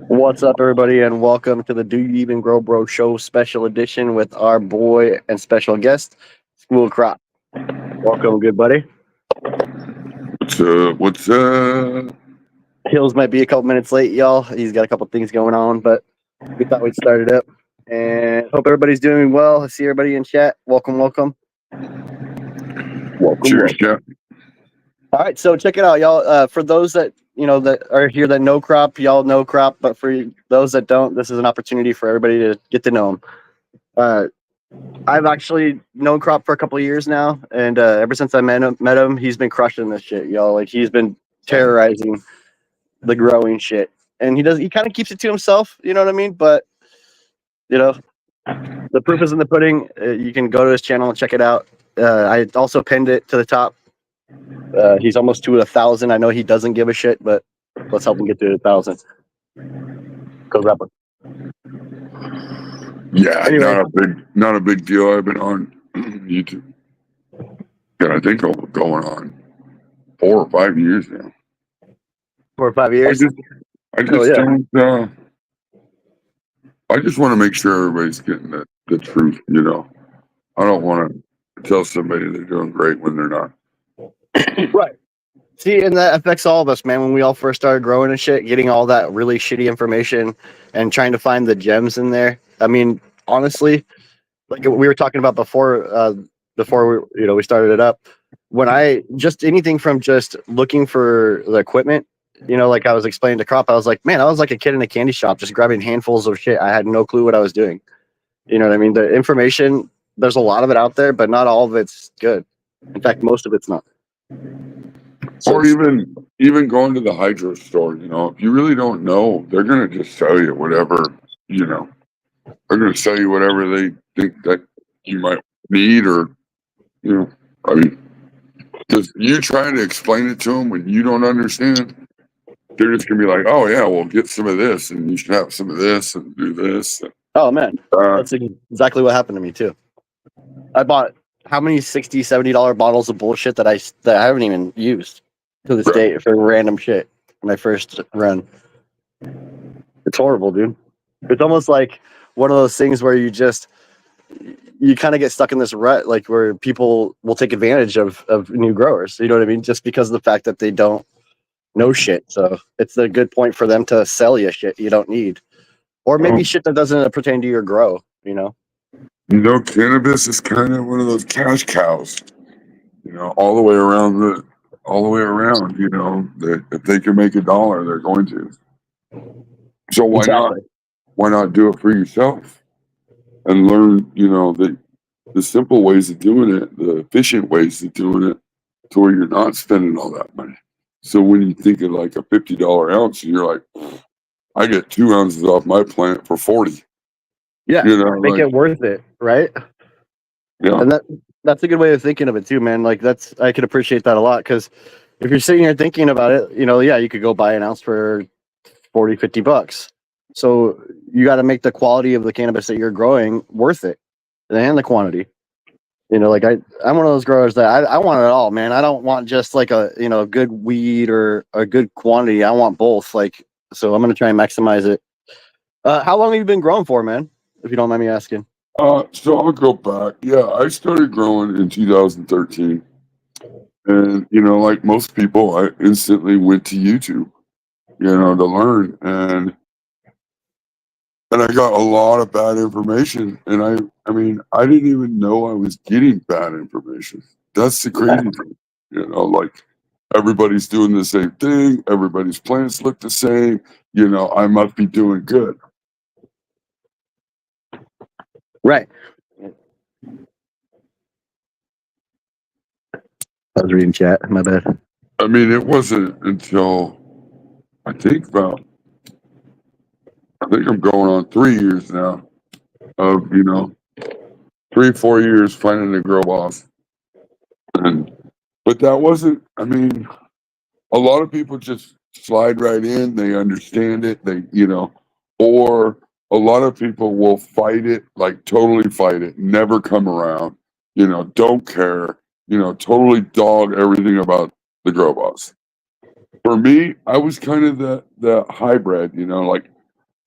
What's up, everybody, and welcome to the Do You Even Grow Bro Show special edition with our boy and special guest, School Crop. Welcome, good buddy. What's up? What's up? Hills might be a couple minutes late, y'all. He's got a couple things going on, but we thought we'd start it up. And hope everybody's doing well. I see everybody in chat. Welcome, welcome. Welcome, Cheers, welcome. Jeff. All right, so check it out, y'all. For those that that are here that know Crop, y'all know Crop. But for those that don't, this is an opportunity for everybody to get to know him. I've actually known Crop for a couple of years now, and ever since I met him, he's been crushing this shit, y'all. Like he's been terrorizing the growing shit, and he kind of keeps it to himself. You know what I mean? But you know, the proof is in the pudding. You can go to his channel and check it out. I also pinned it to the top. He's almost to 1,000. I know he doesn't give a shit, but let's help him get to 1,000. Go Rapper. Yeah, Anyway. not a big deal. I've been on YouTube. Yeah, I think I'm going on 4 or 5 years now. 4 or 5 years. I just don't. I just want to make sure everybody's getting the truth. I don't want to tell somebody they're doing great when they're not. Right. See, and that affects all of us, man. When we all first started growing and shit, getting all that really shitty information and trying to find the gems in there. I mean, honestly, like we were talking about before we started it up. When I just anything from just looking for the equipment, like I was explaining to Crop, I was like, man, I was like a kid in a candy shop, just grabbing handfuls of shit. I had no clue what I was doing. You know what I mean? The information, there's a lot of it out there, but not all of it's good. In fact, most of it's not. So or even going to the hydro store, if you really don't know, they're gonna just sell you whatever, they're gonna sell you whatever they think that you might need, or I mean, because you trying to explain it to them when you don't understand, they're just gonna be like, oh yeah, well, get some of this, and you should have some of this, and do this. Oh man, that's exactly what happened to me too. I bought how many $60-$70 bottles of bullshit that I haven't even used to this day for random shit. My first run. It's horrible, dude. It's almost like one of those things where you kind of get stuck in this rut, like where people will take advantage of new growers. You know what I mean? Just because of the fact that they don't know shit. So it's a good point for them to sell you shit you don't need, or maybe shit that doesn't pertain to your grow. Cannabis is kind of one of those cash cows. All the way around. That if they can make $1, they're going to. So why not? Why not do it for yourself and learn? The simple ways of doing it, the efficient ways of doing it, to where you're not spending all that money. So when you think of like a $50 ounce, you're like, I get 2 ounces off my plant for 40. Yeah, make it worth it, right? Yeah, and that's a good way of thinking of it too, man. Like I could appreciate that a lot, because if you're sitting here thinking about it, you could go buy an ounce for $40-$50. So you got to make the quality of the cannabis that you're growing worth it, and the quantity. I'm one of those growers that I want it all, man. I don't want just like a good weed or a good quantity. I want both. Like, so I'm gonna try and maximize it. How long have you been growing for, man? If you don't mind me asking. So I'll go back. Yeah, I started growing in 2013, and like most people, I instantly went to YouTube, to learn, and I got a lot of bad information, and I mean, I didn't even know I was getting bad information. That's the crazy thing, like everybody's doing the same thing, everybody's plants look the same, I must be doing good. Right. I was reading chat. My bad. I mean, it wasn't until I think I'm going on 3 years now of 3-4 years finding a grow boss, but that wasn't. I mean, a lot of people just slide right in. They understand it. Or a lot of people will fight it, like totally fight it, never come around. Don't care. Totally dog everything about the grow boss. For me, I was kind of the hybrid, like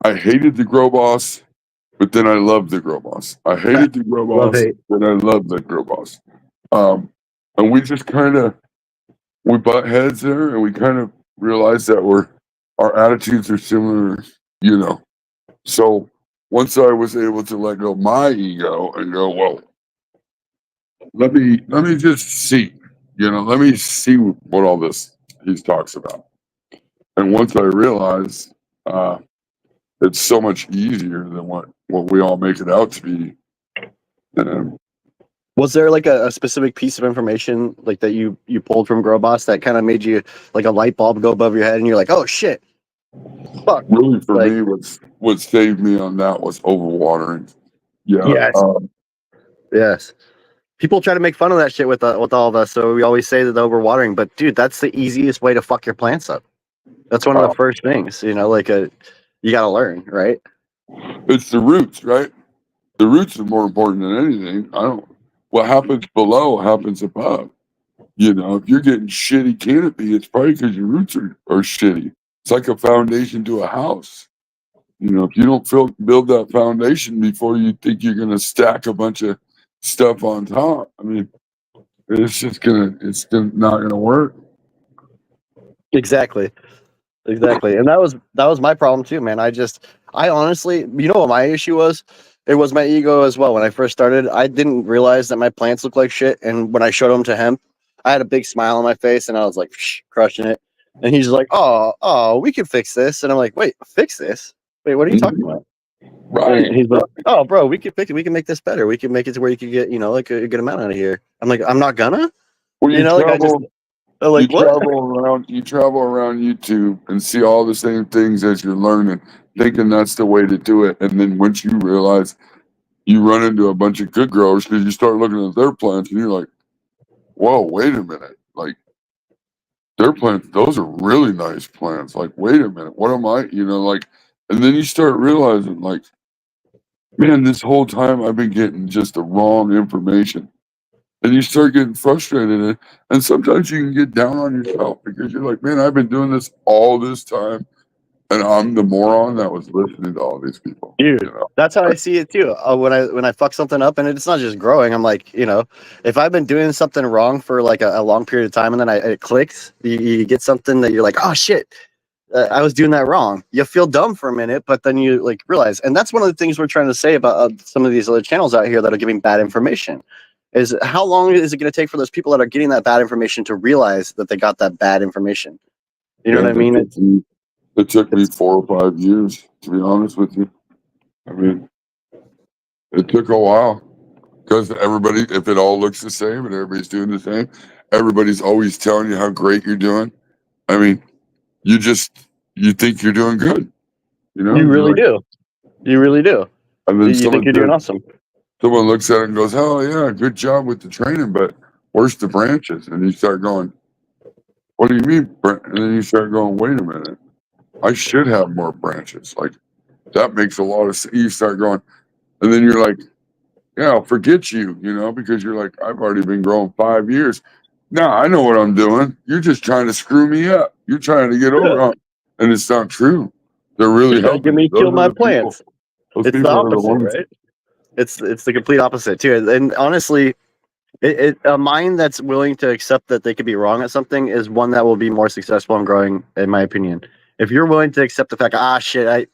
I hated the Grow Boss, but then I loved the Grow Boss. I hated the Grow Love Boss, hate. then I loved the Grow Boss. Um, and we just kind of we butt heads there, and we kind of realized that our attitudes are similar, you know. So once I was able to let go of my ego and go, well, let me just see, let me see what all this he talks about. And once I realized uh, it's so much easier than what we all make it out to be. Um, Was there like a specific piece of information like that you pulled from Growboss that kind of made you like a light bulb go above your head and you're like, oh shit, fuck. really, for Like, me, what saved me on that was overwatering. Yeah, yes, yes. People try to make fun of that shit with all of us, so we always say that the overwatering. But dude, that's the easiest way to fuck your plants up. That's one of uh, the first things, you got to learn, right? it's the roots, right? The roots are more important than anything. I don't. What happens below happens above. If you're getting shitty canopy, it's probably because your roots are shitty. It's like a foundation to a house. If you don't build that foundation before you think you're going to stack a bunch of stuff on top, I mean, it's not gonna work. Exactly. Exactly. And that was my problem too, man. I honestly, you know what my issue was? It was my ego as well. When I first started, I didn't realize that my plants look like shit. And when I showed them to him, I had a big smile on my face and I was like, crushing it. And he's like, oh, we can fix this. And I'm like, wait, fix this? Wait, what are you talking Mhm. about? Right. And he's like, oh, bro, we can fix it. We can make this better. We can make it to where you can get, like a good amount out of here. I'm like, I'm not gonna, Well, I'm you like, what? travel around YouTube and see all the same things as you're learning, thinking that's the way to do it. And then once you realize, you run into a bunch of good growers because you start looking at their plants and you're like, whoa, wait a minute. Like their plants, those are really nice plants. Like, wait a minute, what am I, and then you start realizing, like, man, this whole time I've been getting just the wrong information. And you start getting frustrated. And sometimes you can get down on yourself because you're like, man, I've been doing this all this time. And I'm the moron that was listening to all these people. Dude, that's how I see it too. When I fuck something up, and it's not just growing. I'm like, if I've been doing something wrong for like a long period of time, and then it clicks, you get something that you're like, oh shit, I was doing that wrong. You feel dumb for a minute, but then you like realize, and that's one of the things we're trying to say about some of these other channels out here that are giving bad information. Is how long is it going to take for those people that are getting that bad information to realize that they got that bad information? You know what I mean? It took me It's 4 or 5 years, to be honest with you. I mean, it took a while because if it all looks the same and everybody's doing the same, everybody's always telling you how great you're doing. I mean, you think you're doing good, you You're really like, do. You really do. and then You think you're doing awesome. someone looks at it and goes, "Oh yeah, good job with the training, but where's the branches?" And you start going, "What do you mean?" And then you start going, "Wait a minute, I should have more branches." Like that makes a lot of sense. You start going, and then you're like, "Yeah, I'll forget you," because you're like, "I've already been growing 5 years. Now I know what I'm doing. You're just trying to screw me up. You're trying to get over on," and it's not true. They're really You're trying to get helping me you. to kill Those are my the people. plants. Those It's the people are the opposite, ones. right? It's the complete opposite too. And honestly, a mind that's willing to accept that they could be wrong at something is one that will be more successful in growing, in my opinion. If you're willing to accept the fact, shit,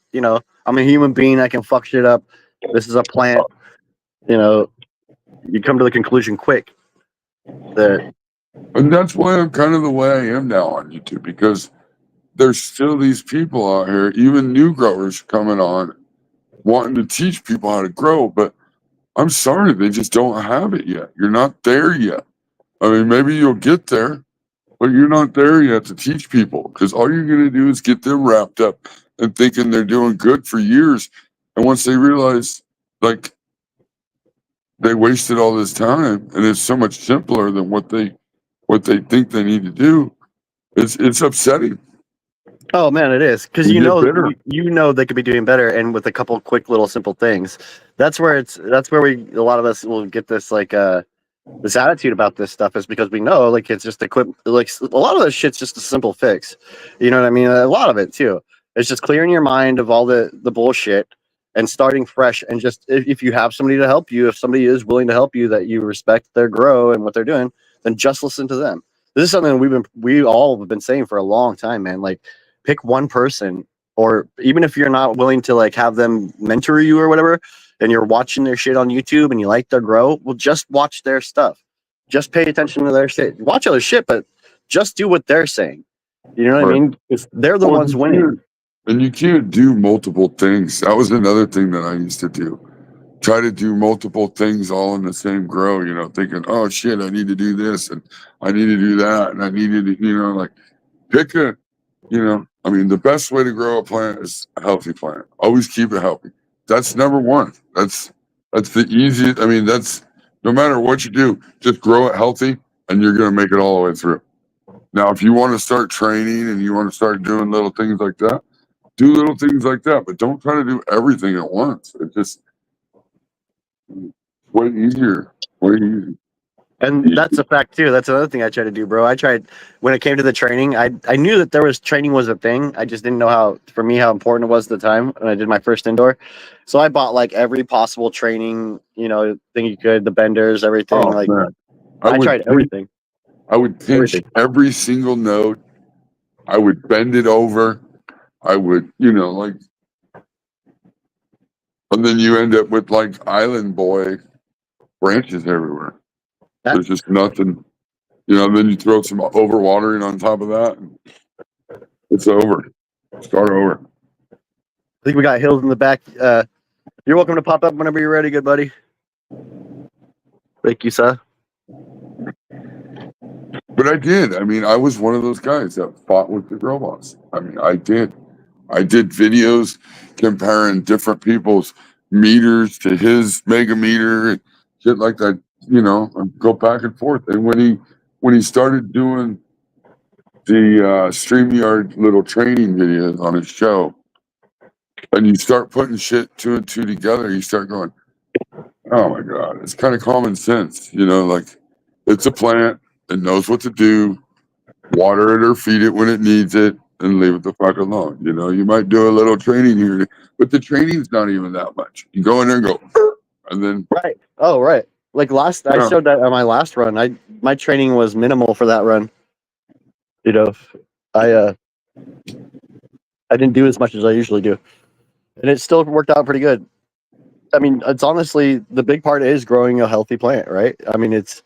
I'm a human being, I can fuck shit up. This is a plant, you know, you come to the conclusion quick that And that's why I'm kind of the way I am now on YouTube because there's still these people out here, even new growers coming on, wanting to teach people how to grow. But I'm sorry, they just don't have it yet. You're not there yet. I mean, maybe you'll get there, but you're not there yet to teach people because all you're going to do is get them wrapped up and thinking they're doing good for years. And once they realize, like, they wasted all this time and it's so much simpler than what they think they need to do, it's upsetting. oh man, it is because You get bitter. you know they could be doing better, and with a couple quick little simple things, that's where a lot of us will get this like this attitude about this stuff is because we know like it's just like a lot of this shit's just a simple fix. You know what I mean? A lot of it too. It's just clearing your mind of all the bullshit and starting fresh. And just if you have somebody to help you, if somebody is willing to help you, that you respect their grow and what they're doing, then just listen to them. This is something we all have been saying for a long time, man. Like pick one person, or even if you're not willing to like have them mentor you or whatever, and you're watching their shit on YouTube and you like their grow, well, just watch their stuff. Just pay attention to their shit. Watch other shit, but just do what they're saying. You know what I Right. mean? If they're the Well, ones winning. and you can't do multiple things. That was another thing that I used to do. Try to do multiple things all in the same grow, thinking, oh shit, I need to do this and I need to do that and I need to, like pick the best way to grow a plant is a healthy plant. Always keep it healthy. That's number one. That's the easiest. That's no matter what you do, just grow it healthy and you're going to make it all the way through. Now, if you want to start training and you want to start doing little things like that, do little things like that, but don't try to do everything at once. It's just way easier. Way easier. And that's a fact too. That's another thing I tried to do, bro. I tried when it came to the training. I knew that training was a thing. I just didn't know how important it was at the time when I did my first indoor. So I bought like every possible training, thing you could, the benders, everything. Oh Like man, I tried everything. I would pinch Everything. every single node. I would bend it over. I would, and then you end up with like Island Boy branches everywhere. There's just nothing, then you throw some overwatering on top of that. And it's over. Start over. I think we got Hills in the back. You're welcome to pop up whenever you're ready, good buddy. Thank you, sir. But I did. I was one of those guys that fought with the robots. I did. I did videos comparing different people's meters to his mega meter and shit like that. And go back and forth. And when he started doing the StreamYard little training videos on his show, and you start putting shit two and two together, you start going, oh my God, it's kind of common sense. Like it's a plant, it knows what to do, water it or feed it when it needs it, and leave it the fuck alone. You might do a little training here, but the training's not even that much. You go in there and go, and then Right. Oh, right. Like I showed that on my last run. My training was minimal for that run. I didn't do as much as I usually do, and it still worked out pretty good. It's honestly the big part is growing a healthy plant, right? It's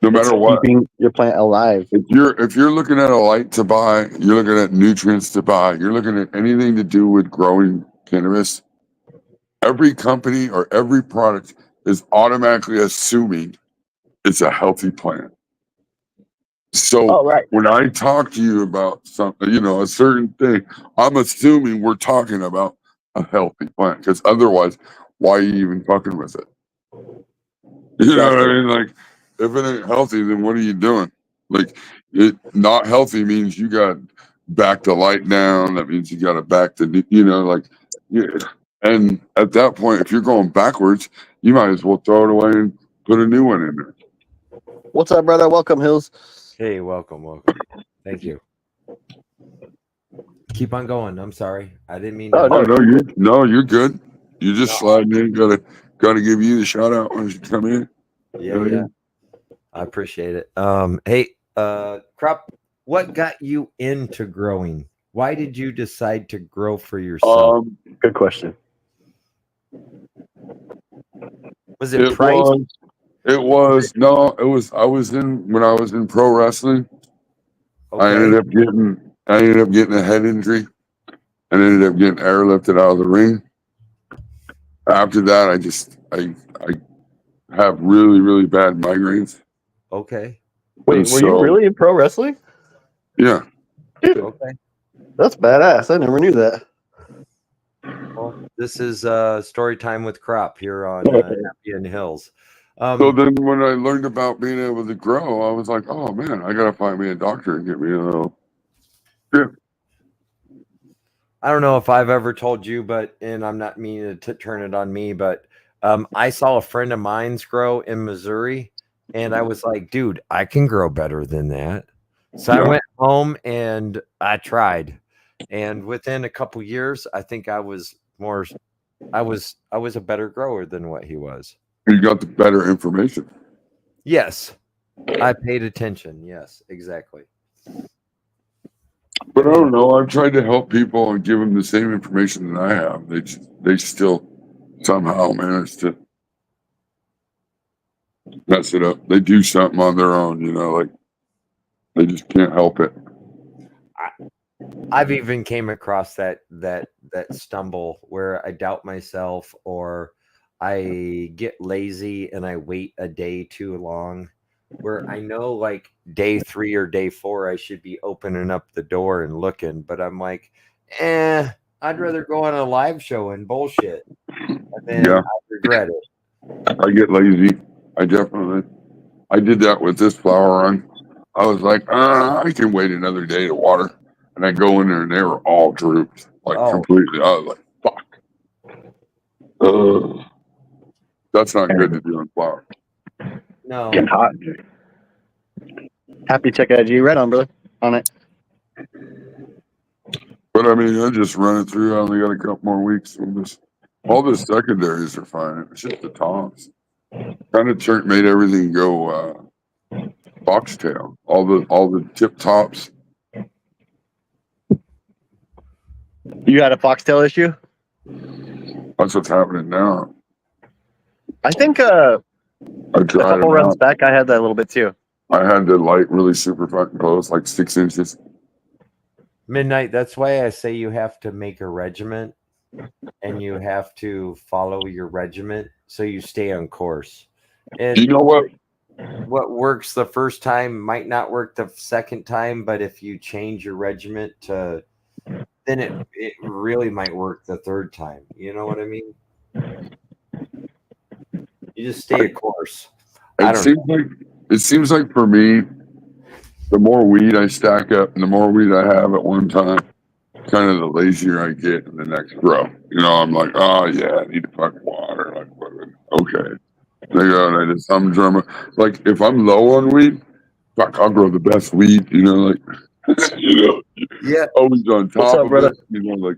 no matter what, keeping your plant alive. if you're looking at a light to buy, you're looking at nutrients to buy, you're looking at anything to do with growing cannabis, every company or every product is automatically assuming it's a healthy plant. So when I talk to you about something, a certain thing, I'm assuming we're talking about a healthy plant, because otherwise, why are you even fucking with it? You know what I mean? Like, if it ain't healthy, then what are you doing? Like, it not healthy means you got back the light down. That means you got to back the, and at that point, if you're going backwards, you might as well throw it away and put a new one in there. What's up, brother? Welcome, Hills. Hey, welcome. Thank you. Keep on going. I'm sorry, I didn't mean. You're good. You're just sliding in. Gotta give you the shout out when you come in. Yeah. I appreciate it. Hey, Crop, what got you into growing? Why did you decide to grow for yourself? Good question. Was it price? It was when I was in pro wrestling. Okay. I ended up getting a head injury and ended up getting airlifted out of the ring. After that, I have really, really bad migraines. Okay. Wait, were you really in pro wrestling? Yeah. Dude, okay. That's badass. I never knew that. Well, this is story time with Crop here on Happy and Hills. So then when I learned about being able to grow, I was like, oh man, I gotta find me a doctor and get me a little drip. I don't know if I've ever told you, and I'm not meaning to turn it on me, but I saw a friend of mine's grow in Missouri, And I was like, dude, I can grow better than that. So I Yeah. went home and I tried. And within a couple years, I think I was a better grower than what he was. You got the better information. Yes. I paid attention. Yes, exactly. But I don't know. I've tried to help people and give them the same information that I have. They still somehow manage to mess it up. They do something on their own, like they just can't help it. I've even came across that stumble where I doubt myself or I get lazy and I wait a day too long, where I know like day 3 or day 4 I should be opening up the door and looking, but I'm like, I'd rather go on a live show and bullshit, and then Yeah. I regret it. I get lazy. I did that with this flower run. I was like, I can wait another day to water. And I go in there and they were all drooped, like Oh. completely. I was like, fuck. That's not good to do on flower. No, Getting hot. Happy check IG. Right on, brother. On it. But I mean, I just run it through. I only got a couple more weeks. All the secondaries are fine. It's just the tops. Kind of made everything go foxtail. All the tip tops. You had a foxtail issue? That's what's happening now. I think I a tried couple them runs out. back, I had that a little bit too. I had the light really super fucking close, like 6 inches. Midnight. That's why I say you have to make a regiment and you have to follow your regiment so you stay on course. And You know what? what works the first time might not work the second time, but if you change your regiment to, then it really might work the third time. You know what I mean? You just stay a course. It seems like for me, the more weed I stack up and the more weed I have at one time, kind of the lazier I get in the next row. I'm like, oh yeah, I need to fucking water. Like, okay. I just humdrum. Like if I'm low on weed, fuck, I'll grow the best weed. Like Yeah. always on top What's up, of brother? it. Like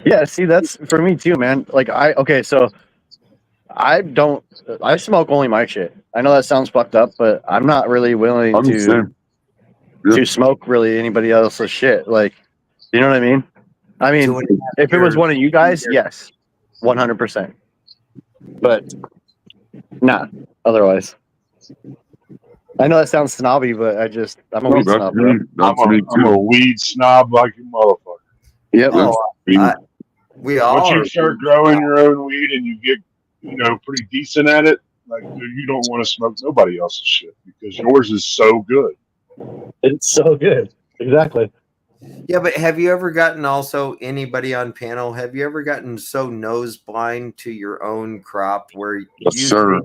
Yeah, see, that's for me too, man. Like so I smoke only my shit. I know that sounds fucked up, but I'm not really willing I'm the to same. Yeah. to smoke really anybody else's shit. Like, you know what I mean? I mean, 2.5 if it was years. one of you guys, yes, 100%. But not otherwise. I know that sounds snobby, but I'm a No, weed that's snob, me. bro. That's me I'm too. a weed snob like a motherfucker. Yep. Oh, we all Once are. you start growing your own weed and you get, pretty decent at it, like, dude, you don't want to smoke nobody else's shit because yours is so good. It's so good. Exactly. Yeah, but have you ever gotten also anybody on panel? Have you ever gotten so nose blind to your own crop where Yes, sir.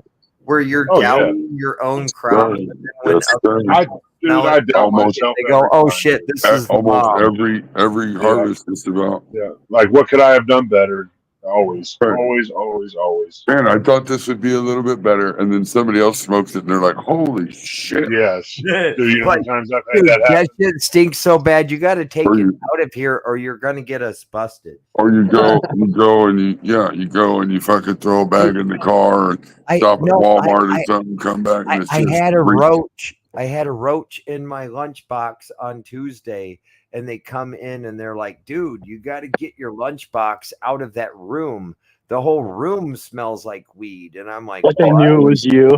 you're Oh, yeah. doubting your own crop? Yes, And then when yes, other sir. people smell I it, doubt almost- myself. they go, every "Oh time. shit, this is the Almost bomb." every harvest is about. Yeah. Like, what could I have done better? Always, Right. always, always, always. Man, I thought this would be a little bit better, and then somebody else smokes it, and they're like, "Holy shit!" Yes. Dude, you know how But, many times I've had dude, that happen? that shit stinks so bad. You got to take Or it you- out of here, or you're gonna get us busted. Or you go and you fucking throw a bag in the car and stop at Walmart or something, come back and it's I just had a reek. roach. I had a roach in my lunchbox on Tuesday, and they come in and they're like, "Dude, you got to get your lunchbox out of that room. The whole room smells like weed." And I'm like, But they knew it was you.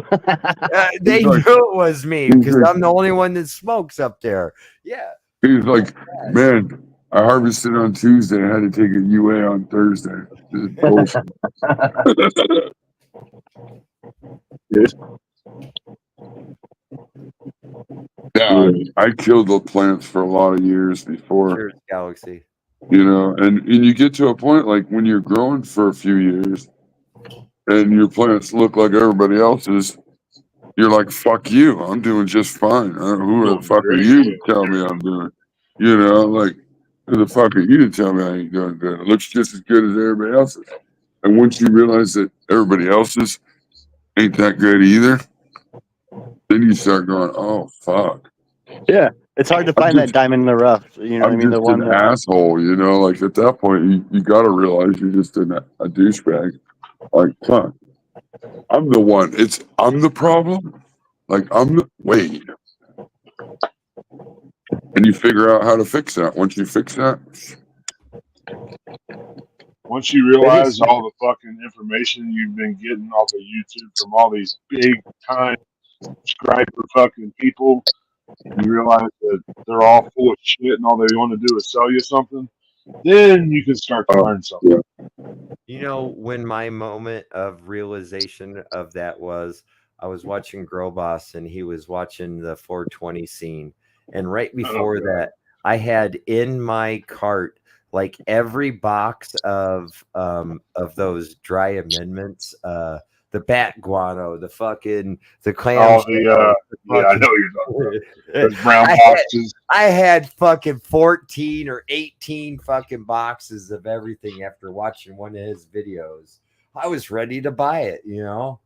they He's knew like- it was me he's because like- I'm the only one that smokes up there. Yeah. He's like, "Man, I harvested on Tuesday. I had to take a UA on Thursday." This is bullshit. Yeah, I killed the plants for a lot of years before. Cheers, Galaxy. And you get to a point like when you're growing for a few years and your plants look like everybody else's, you're like, fuck you, I'm doing just fine. Who the fuck are you to tell me I'm doing? Like, who the fuck are you to tell me I ain't doing good? It looks just as good as everybody else's. And once you realize that everybody else's ain't that good either. Then you start going, oh fuck. Yeah, it's hard to find that diamond in the rough. You know what I I'm mean? just The one an that asshole, you know. Like at that point, you got to realize you're just a douchebag. Like, fuck, I'm the one. I'm the problem. Like I'm the wait, and you figure out how to fix that. Once you fix that, Once you realize all the fucking information you've been getting off of YouTube from all these big time subscriber fucking people, you realize that they're all full of shit and all they want to do is sell you something, then you can start to learn something. You know, when my moment of realization of that was, I was watching Girl Boss and he was watching the 420 scene. And right before that, I had in my cart like every box of those dry amendments, the bat guano, the clam. Oh, yeah, I know you're talking about those brown boxes. I had fucking 14 or 18 fucking boxes of everything after watching one of his videos. I was ready to buy it, you know.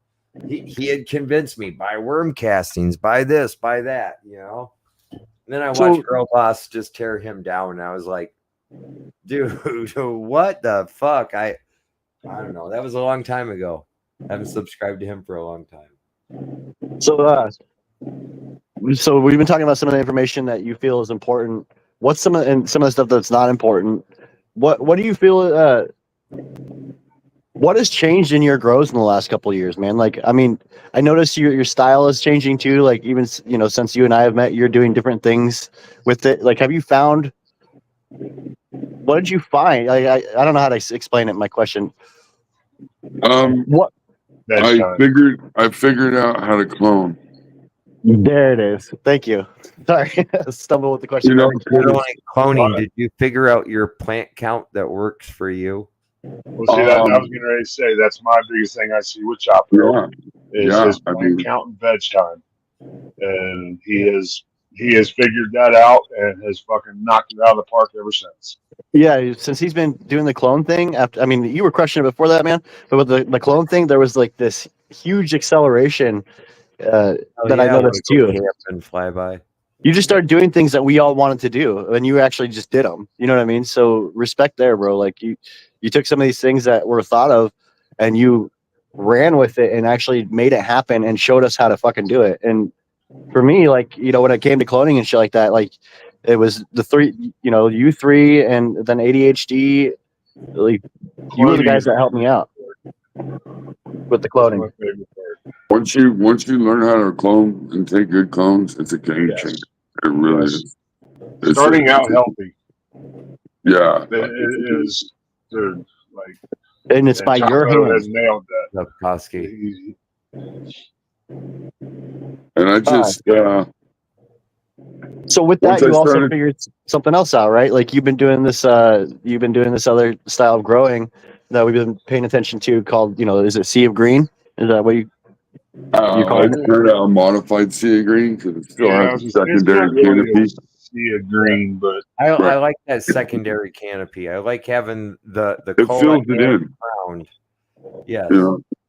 He had convinced me, buy worm castings, buy this, buy that, you know. And then I watched Girl Boss just tear him down, and I was like, dude, what the fuck? I don't know. That was a long time ago. I haven't subscribed to him for a long time. So we've been talking about some of the information that you feel is important. What's some of the stuff that's not important? What do you feel? What has changed in your grows in the last couple of years, man? Like, I mean, I noticed your style is changing too. Like, even since you and I have met, you're doing different things with it. Like, have you found? What did you find? I don't know how to explain it. My question. What? I figured out how to clone. There it is. Thank you. Sorry, stumbled with the question. You know, like cloning. Did you figure out your plant count that works for you? Well, see, that I was getting ready to say that's my biggest thing I see with Chopper is his plant count and veg time, and he has figured that out and has fucking knocked it out of the park ever since. Yeah, since he's been doing the clone thing. I mean, you were crushing it before that, man. But with the clone thing, there was like this huge acceleration that I noticed too. And fly by. You just started doing things that we all wanted to do, and you actually just did them. You know what I mean? So respect there, bro. Like you took some of these things that were thought of, and you ran with it and actually made it happen and showed us how to fucking do it. And for me, like, when it came to cloning and shit like that, like it was the three, you three, and then ADHD. Like, you were the guys that helped me out with the cloning. Once you learn how to clone and take good clones, it's a game changer. It really is. Starting out healthy. Yeah. It is, dude, like. And it's by your hands. Has nailed that. Koski. And I just. So with that, you also figured something else out, right? Like you've been doing this other style of growing that we've been paying attention to called, is it Sea of Green? Is that what you call it? I turned out a modified Sea of Green because it still has a secondary canopy. Sea of Green, but I like that secondary canopy. I like having the it fills it in. Ground. Yes.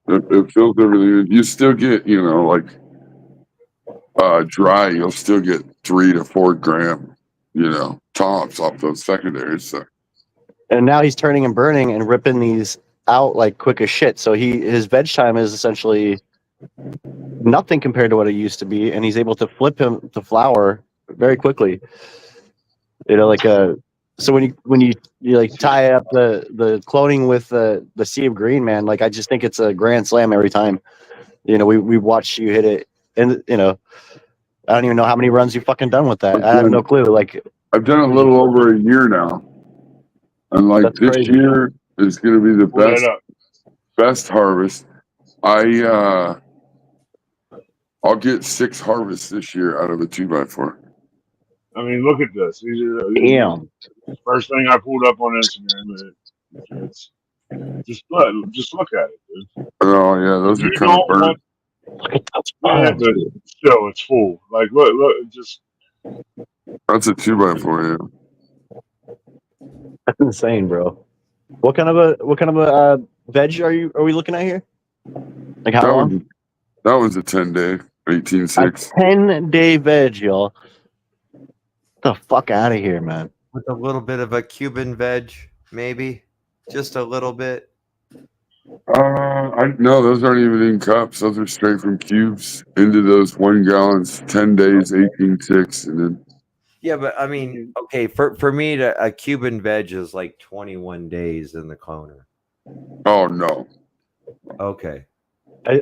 It fills everything in. You still get, dry, you'll still get 3 to 4 gram, tops off those secondaries. So. And now he's turning and burning and ripping these out like quick as shit. So his veg time is essentially nothing compared to what it used to be, and he's able to flip him to flower very quickly. So when you like tie up the cloning with the Sea of Green, man, like I just think it's a grand slam every time. We watched you hit it, and I don't even know how many runs you've fucking done with that. I have no clue. Like I've done a little over a year now, and like this crazy. Year is going to be the best harvest. I'll get 6 harvests this year out of a 2x4. I mean, look at this. Damn. First thing I pulled up on Instagram. It's just look at it, dude. Oh yeah, those are kind of burnt. Yeah, but still, it's full. Like look, just. That's a 2x4, yeah. That's insane, bro. What kind of a veg are we looking at here? Like how long? That was a 10-day, A 18.6. 10-day veg, y'all. Get the fuck out of here, man. With a little bit of a Cuban veg, maybe. Just a little bit. No, those aren't even in cups. Those are straight from cubes into those 1 gallons, 10 days, 18.6, and then Yeah, but I mean, okay, for me, a Cuban veg is like 21 days in the cloner. oh no. Okay.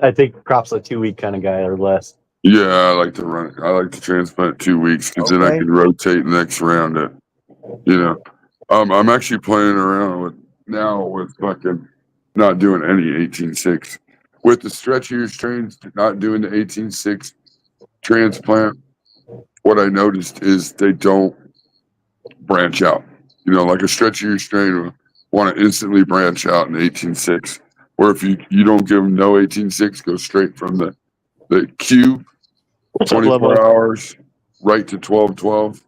I think Crop's a 2-week kind of guy or less. Yeah, I like to run it. I like to transplant 2 weeks because then I Okay. can rotate the next round it. You know. I'm actually playing around with fucking not doing any 18.6. With the stretchier strains, not doing the 18.6 transplant, what I noticed is they don't branch out. You know, like a stretchier strain will want to instantly branch out in 18.6. Or if you don't give them no 18.6, go straight from the cube, What's up, 24 Lobo? hours, right to 12.12.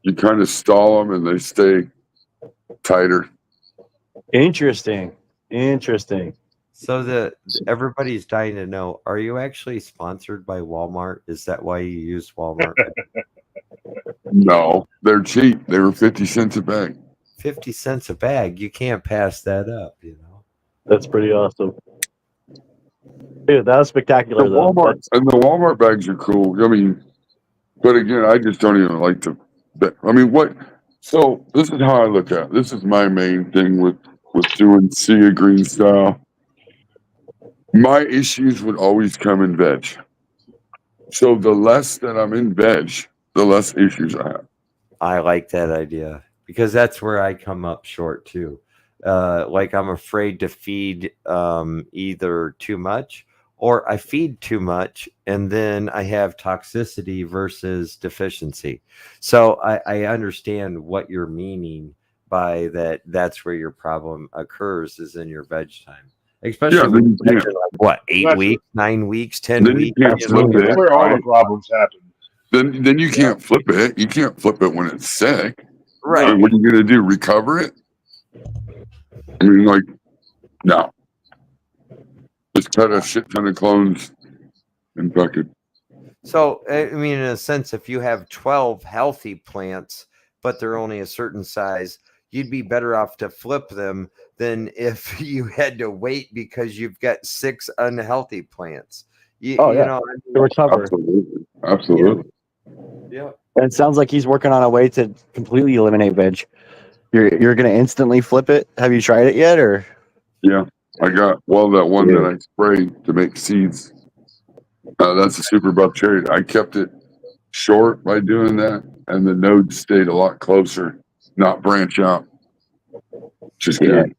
You kind of stall them and they stay tighter. Interesting. So everybody's dying to know, are you actually sponsored by Walmart? Is that why you use Walmart? No, they're cheap. They were 50 cents a bag. 50 cents a bag. You can't pass that up, you know. That's pretty awesome. Dude, that was The spectacular, though. Walmart bags are cool. I mean, but again, I just don't even like to. I mean, what? So this is how I look at it. This is my main thing with doing Sea Green style. My issues would always come in veg. So the less that I'm in veg, the less issues I have. I like that idea because that's where I come up short too. Like I'm afraid to feed either too much or I feed too much and then I have toxicity versus deficiency. So I understand what you're meaning by that. That's where your problem occurs is in your veg time, especially Yeah, when then you you're can't. like what, 8 That's weeks, 9 weeks, 10 Then you weeks. can't you flip know? it. That's where all the Right? problems happen. Then you can't flip it. You can't flip it when it's sick. I Right. mean, what are you gonna do? Recover it? I mean, like, no. Just cut a shit ton of clones and fucking. So, I mean, in a sense, if you have 12 healthy plants, but they're only a certain size, you'd be better off to flip them than if you had to wait because you've got 6 unhealthy plants. You Yeah. know, To recover. Absolutely. yeah. And it sounds like he's working on a way to completely eliminate veg. You're gonna instantly flip it. Have you tried it yet, or? Yeah. I got that one that I sprayed to make seeds. That's a super buff cherry. I kept it short by doing that, and the nodes stayed a lot closer, not branch out. Just good.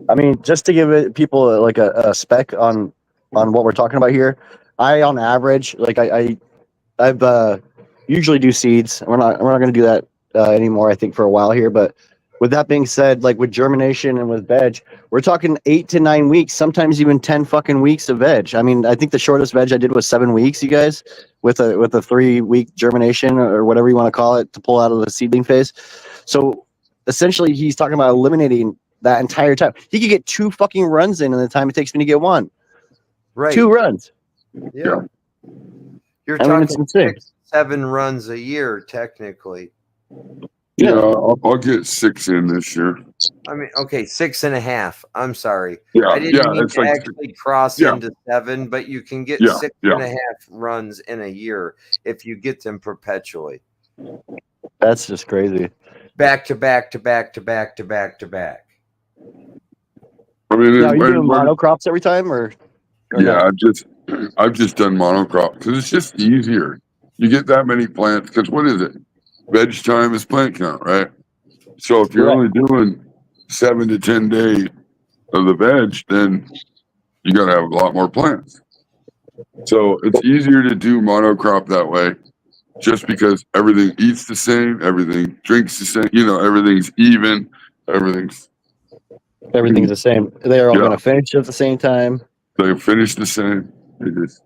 I mean, just to give people like a spec on what we're talking about here, I on average like I've usually do seeds. We're not going to do that anymore. I think for a while here, but with that being said, like with germination and with veg, we're talking 8 to 9 weeks, sometimes even 10 fucking weeks of veg. I mean, I think the shortest veg I did was 7 weeks, you guys, with a 3-week germination or whatever you want to call it to pull out of the seedling phase. So essentially, he's talking about eliminating that entire time. He could get 2 fucking runs in the time it takes me to get 1. Right. 2 runs. Yeah. You're I mean, it's talking insane. 6-7 runs a year, technically. Yeah, I'll get 6 in this year. I mean, okay, 6.5. I'm sorry. Yeah, I didn't mean it's to like actually cross into 7, but you can get 6.5 runs in a year if you get them perpetually. That's just crazy. Back to back to back to back to back to back. I mean, Now, are you doing monocrops every time, or yeah, I've just done monocrop because it's just easier. You get that many plants because what is it? Veg time is plant count, right? So if you're only doing 7 to 10 days of the veg, then you got to have a lot more plants. So it's easier to do monocrop that way, just because everything eats the same, everything drinks the same. You know, everything's even, everything's the same? They're all going to finish at the same time. They finish the same. They just.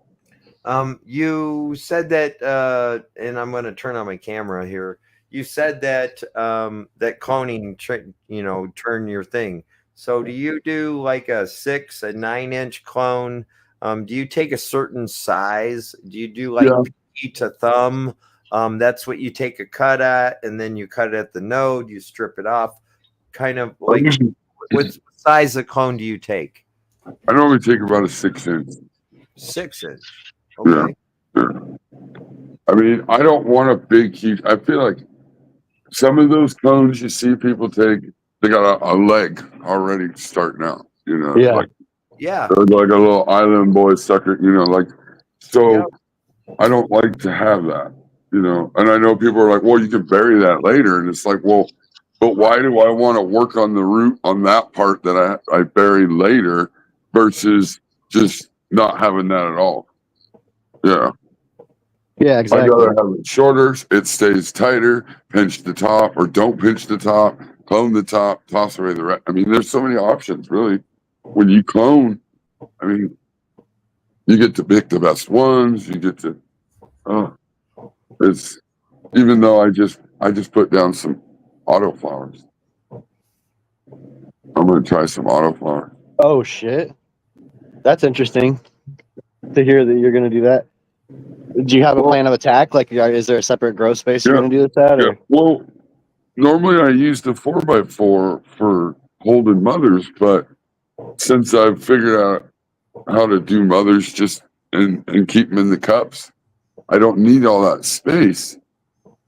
You said that, and I'm going to turn on my camera here. You said that that cloning, turn your thing. So do you do like a 9-inch clone Do you take a certain size? Do you do like Yeah. pinky to thumb? That's what you take a cut at, and then you cut it at the node. You strip it off. Kind of like what size of clone do you take? I normally take about a 6-inch. 6-inch. Yeah. Okay. Yeah. I mean, I don't want a big, huge. I feel like some of those clones you see people take, they got a leg already starting out. You know, Yeah. like Yeah. they're like a little island boy sucker. You know, like so. I don't like to have that. You know, and I know people are like, well, you can bury that later, and it's like, well, but why do I want to work on the root on that part that I bury later versus just not having that at all? Yeah. Yeah, I exactly. gotta have it shorter, it stays tighter, pinch the top, or don't pinch the top, clone the top, toss away the rest. I mean, there's so many options, really. When you clone, I mean, you get to pick the best ones, you get to it's even though I just put down some autoflowers. I'm gonna try some autoflower. Oh shit, that's interesting to hear that you're going to do that. Do you have a plan of attack? Like, is there a separate grow space you're Yeah. going to do this at? Yeah. Or? Well, normally I use the 4x4 for holding mothers, but since I've figured out how to do mothers just and keep them in the cups, I don't need all that space.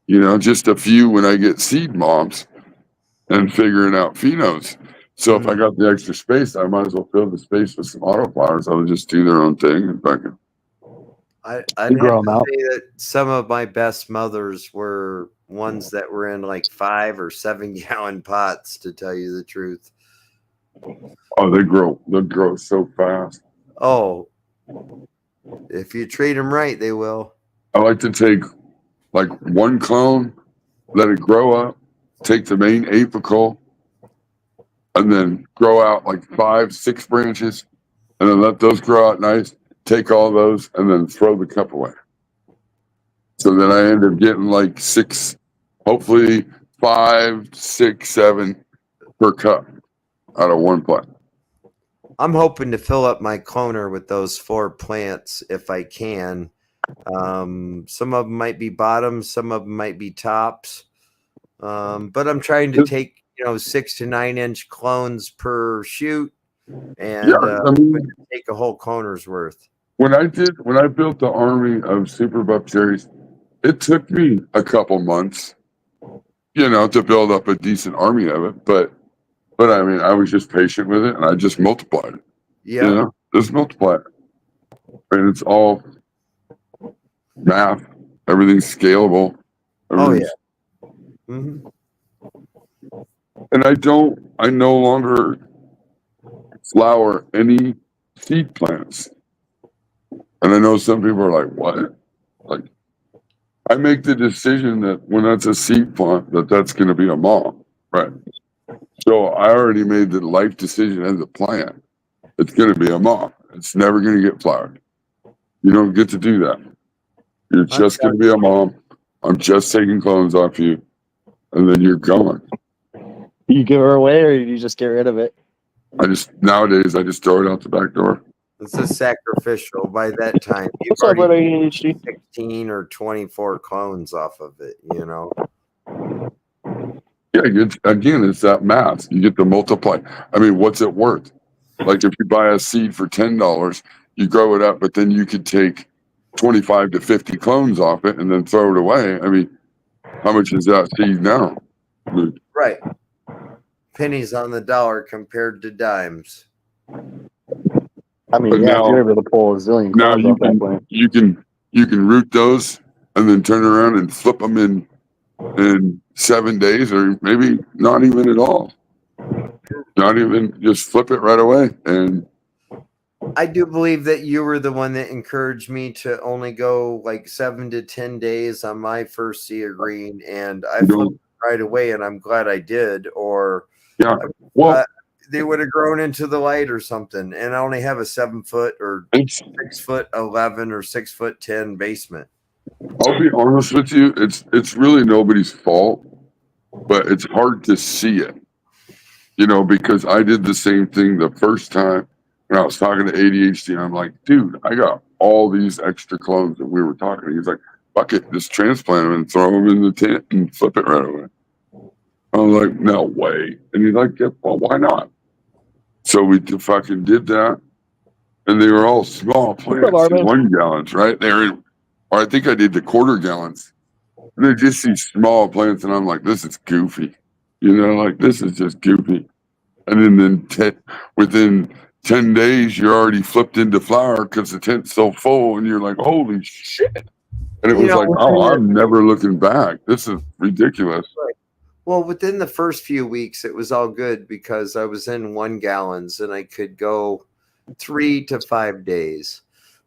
You know, just a few when I get seed moms and figuring out phenos. So if I got the extra space, I might as well fill the space with some autoflowers. I'll just do their own thing and fucking. I'd grow have 'em to out. say that some of my best mothers were ones that were in like 5 or 7 gallon pots, to tell you the truth. Oh, they grow so fast. Oh, if you treat them right, they will. I like to take like one clone, let it grow up, take the main apical, and then grow out like 5-6 branches, and then let those grow out nice. Take all those and then throw the cup away. So then I end up getting like 6, hopefully 5, 6, 7 per cup out of one plant. I'm hoping to fill up my cloner with those 4 plants if I can. Some of them might be bottoms, some of them might be tops. But I'm trying to take 6 to 9 inch clones per shoot, and I mean, take a whole cloner's worth. when I built the army of Super Buff cherries, it took me a couple months, to build up a decent army of it. But I mean, I was just patient with it, and I just multiplied it. Yeah. Just multiply it, and it's all math. Everything's scalable. Oh yeah. Mm-hmm. And I no longer flower any seed plants. And I know some people are like, what? Like, I make the decision that when that's a seed plant, that's going to be a mom, right? So I already made the life decision as a plant. It's going to be a mom. It's never going to get flowered. You don't get to do that. You're just going to be a mom. I'm just taking clones off you, and then you're gone. You give her away, or you just get rid of it? Nowadays I just throw it out the back door. It's a sacrificial. By that time, you've What's up, already ADHD? 16 or 24 clones off of it. Yeah, it's that math. You get to multiply. I mean, what's it worth? Like if you buy a seed for $10, you grow it up, but then you could take 25 to 50 clones off it and then throw it away. I mean, how much is that seed now? Right. Pennies on the dollar compared to dimes. I mean, But yeah, now- if you're able to pull a zillion Now clones you off that plant. you can root those and then turn around and flip them in 7 days, or maybe not even at all. Not even, just flip it right away. And I do believe that you were the one that encouraged me to only go like 7 to 10 days on my first sea of green, and I flipped right away, and I'm glad I did. Or well, they would have grown into the light or something, and I only have a 7 foot or 6'11" or 6'10" basement. I'll be honest with you, it's really nobody's fault, but it's hard to see it. Because I did the same thing the first time, And I was talking to ADHD, and I'm like, dude, I got all these extra clones that we were talking. He's like, fuck it, just transplant them and throw them in the tent and flip it right away. I was like, no way. And he's like, yeah, well, why not? So we fucking did that. And they were all small plants, Armin? 1 gallons, right? Or I think I did the quarter gallons. And they're just these small plants, and I'm like, this is goofy. You know, like, this is just goofy. And then within 10 days, you're already flipped into flower because the tent's so full, and you're like, holy shit. And it You was know, like, oh, I'm never looking back. This is ridiculous. Well, within the first few weeks, it was all good because I was in 1 gallons and I could go 3 to 5 days.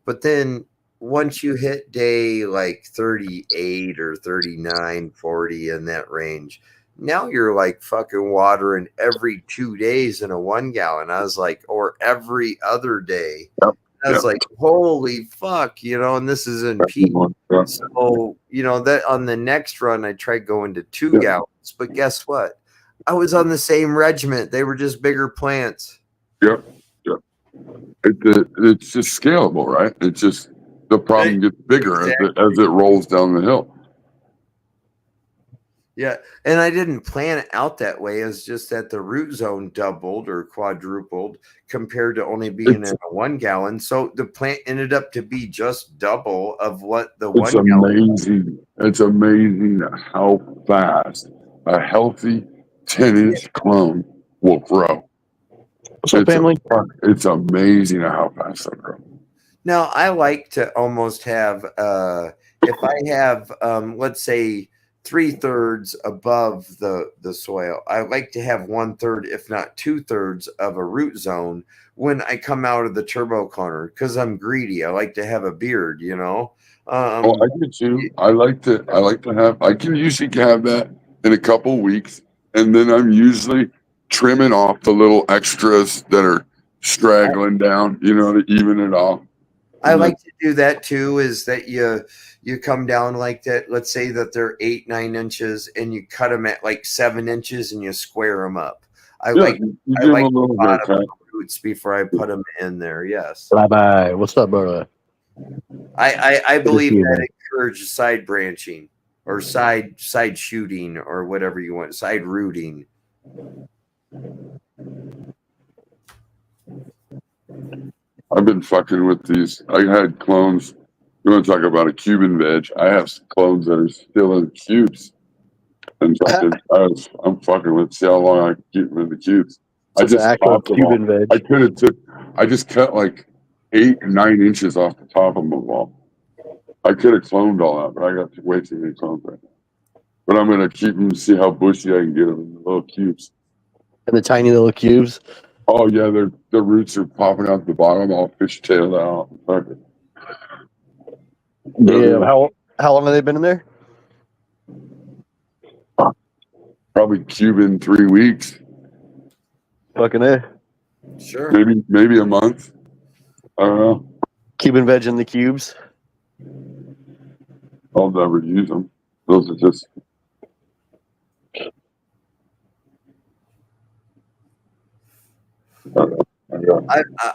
But then once you hit day like 38 or 39, 40 in that range, now you're like fucking watering every 2 days in a 1 gallon. I was like, or every other day. Yep. I was like, holy fuck, you know, and this is in peak. So, you know, that on the next run, I tried going to 2 gallons, but guess what? I was on the same regiment. They were just bigger plants. Yep. Yep. It's just scalable, right? It's just the problem gets bigger as it rolls down the hill. Yeah. And I didn't plan it out that way. It's just that the root zone doubled or quadrupled compared to only being in a 1 gallon. So the plant ended up to be just double of what the 1 gallon. Amazing. It's amazing how fast a healthy 10-inch clone will grow. So family, It's amazing how fast they grow. Now I like to almost have if I have let's say 3/3 above the soil, I like to have 1/3, if not 2/3 of a root zone when I come out of the turbo cloner because I'm greedy. I like to have a beard, you know. I do too. I like to have. I can usually have that in a couple weeks, and then I'm usually trimming off the little extras that are straggling down, you know, to even it off. I like to do that too. Is that you come down like that? Let's say that they're 8-9 inches, and you cut them at like 7 inches, and you square them up. I like the bottom roots before I put them in there. Yes. bye. What's up, brother? I believe that encourages side branching or side shooting or whatever you want, side rooting. I've been fucking with these. I had clones. You want to talk about a Cuban veg? I have some clones that are still in cubes. And fucking, I'm fucking with. See how long I can keep them in the cubes. So I just popped Cuban veg. I just cut like 8 or 9 inches off the top of them all. I could have cloned all that, but I got way too many clones right now. But I'm gonna keep them to see how bushy I can get them in the little cubes. And the tiny little cubes. Oh yeah, their roots are popping out the bottom, all fishtailed out. Yeah. How long have they been in there? Probably Cuban 3 weeks. Fucking A. Sure. Maybe a month. I don't know. Cuban veg in the cubes. I'll never use them. Those are just.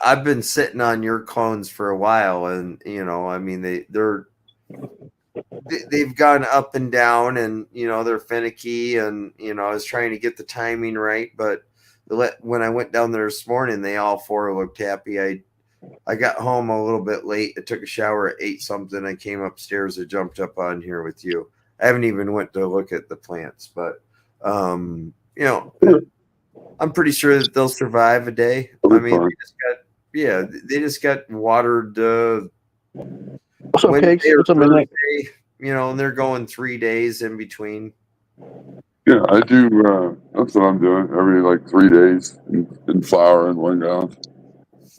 I've been sitting on your clones for a while, and you know, I mean, they've gone up and down, and you know, they're finicky, and you know, I was trying to get the timing right, but when I went down there this morning, they all 4 looked happy. I got home a little bit late. I took a shower, ate something. I came upstairs. I jumped up on here with you. I haven't even went to look at the plants, but you know, I'm pretty sure that they'll survive a day. I mean, they just got watered. Wednesday or Thursday, you know, and they're going 3 days in between. Yeah, I do. That's what I'm doing every like 3 days in flower in 1 gallon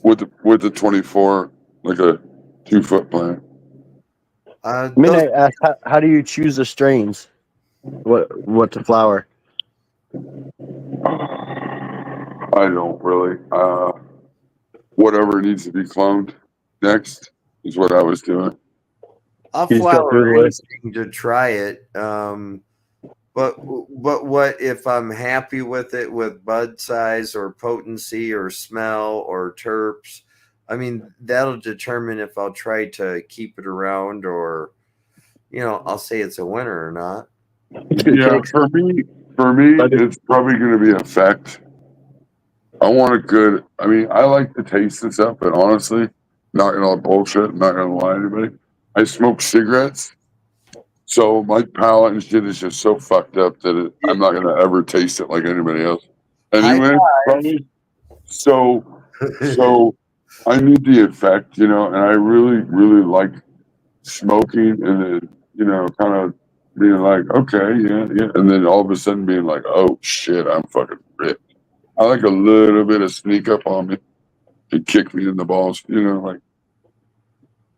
with the 24, like a 2-foot plant. I ask, how do you choose the strains? What to flower? I don't really. Whatever needs to be cloned next is what I was doing. I'll flower anything to try it. But what if I'm happy with it with bud size or potency or smell or terps? I mean, that'll determine if I'll try to keep it around or, I'll say it's a winner or not. Yeah, for me, it's probably going to be effect. I want a good. I mean, I like the taste and stuff, but honestly, not gonna bullshit. Not gonna lie to anybody. I smoke cigarettes, so my palate and shit is just so fucked up that I'm not gonna ever taste it like anybody else. Anyway, probably. So I need the effect, and I really, really like smoking and then, kind of being like, okay, yeah, and then all of a sudden being like, oh shit, I'm fucking ripped. I like a little bit of sneak up on me and kick me in the balls, like.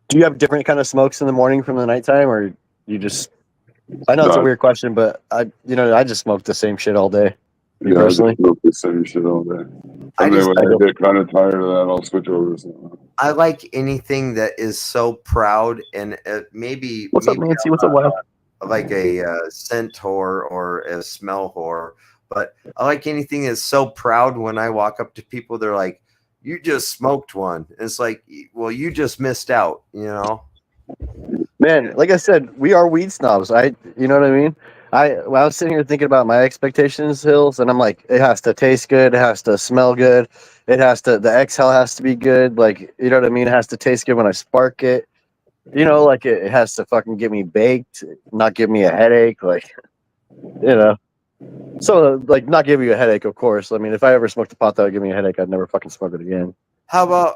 Do you have different kind of smokes in the morning from the nighttime, or you just? I know it's a weird question, but I just smoke the same shit all day. Me personally, I just smoke the same shit all day. I And then just- when I get kind of tired of that, I'll switch over to something. I like anything that is so proud and maybe. What's up, Nancy? What's up, Wild? Like a scent whore or a smell whore, but I like anything that's so proud when I walk up to people, they're like, you just smoked one. It's like, well, you just missed out, Man, like I said, we are weed snobs. You know what I mean? I was sitting here thinking about my expectations, Hills, and I'm like, it has to taste good, it has to smell good, the exhale has to be good, like, you know what I mean? It has to taste good when I spark it. Like it has to fucking get me baked, not give me a headache, like, you know. So, like, not give you a headache, of course. I mean, if I ever smoked a pot that would give me a headache, I'd never fucking smoke it again. How about,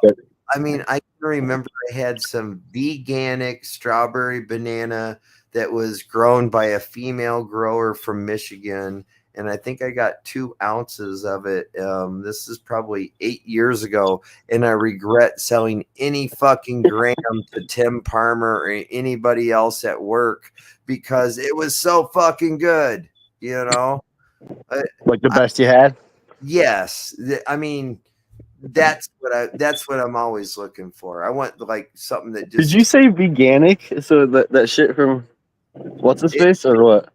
I can remember I had some veganic strawberry banana that was grown by a female grower from Michigan. And I think I got 2 ounces of it. This is probably 8 years ago. And I regret selling any fucking gram to Tim Palmer or anybody else at work because it was so fucking good, Like the best you had? Yes. That's what I'm always looking for. I want like something that just. Did you say veganic? So that shit from what's his face or what?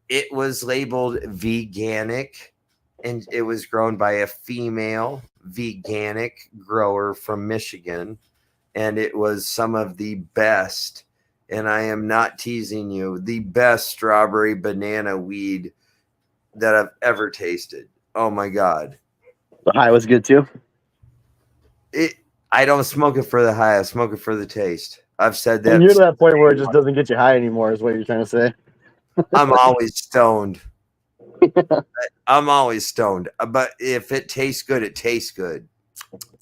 It was labeled veganic, and it was grown by a female veganic grower from Michigan, and it was some of the best. And I am not teasing you, the best strawberry banana weed that I've ever tasted. Oh my god! The high was good too. I don't smoke it for the high. I smoke it for the taste. I've said that. And you're to that point where it just doesn't get you high anymore, is what you're trying to say. I'm always stoned. I'm always stoned. But if it tastes good, it tastes good.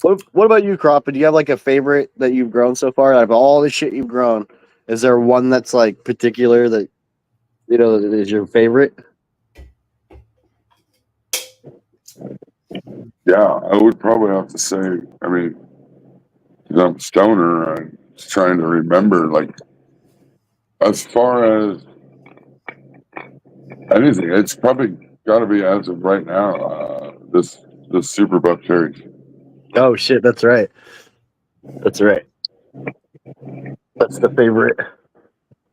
What about you, Crop? Do you have like a favorite that you've grown so far? Out of all the shit you've grown, is there one that's like particular that is your favorite? Yeah, I would probably have to say, I mean, 'cause I'm a stoner, I'm just trying to remember, like, as far as anything, it's probably got to be as of right now, this Super Buff Cherry. Oh shit, that's right. That's right. That's the favorite.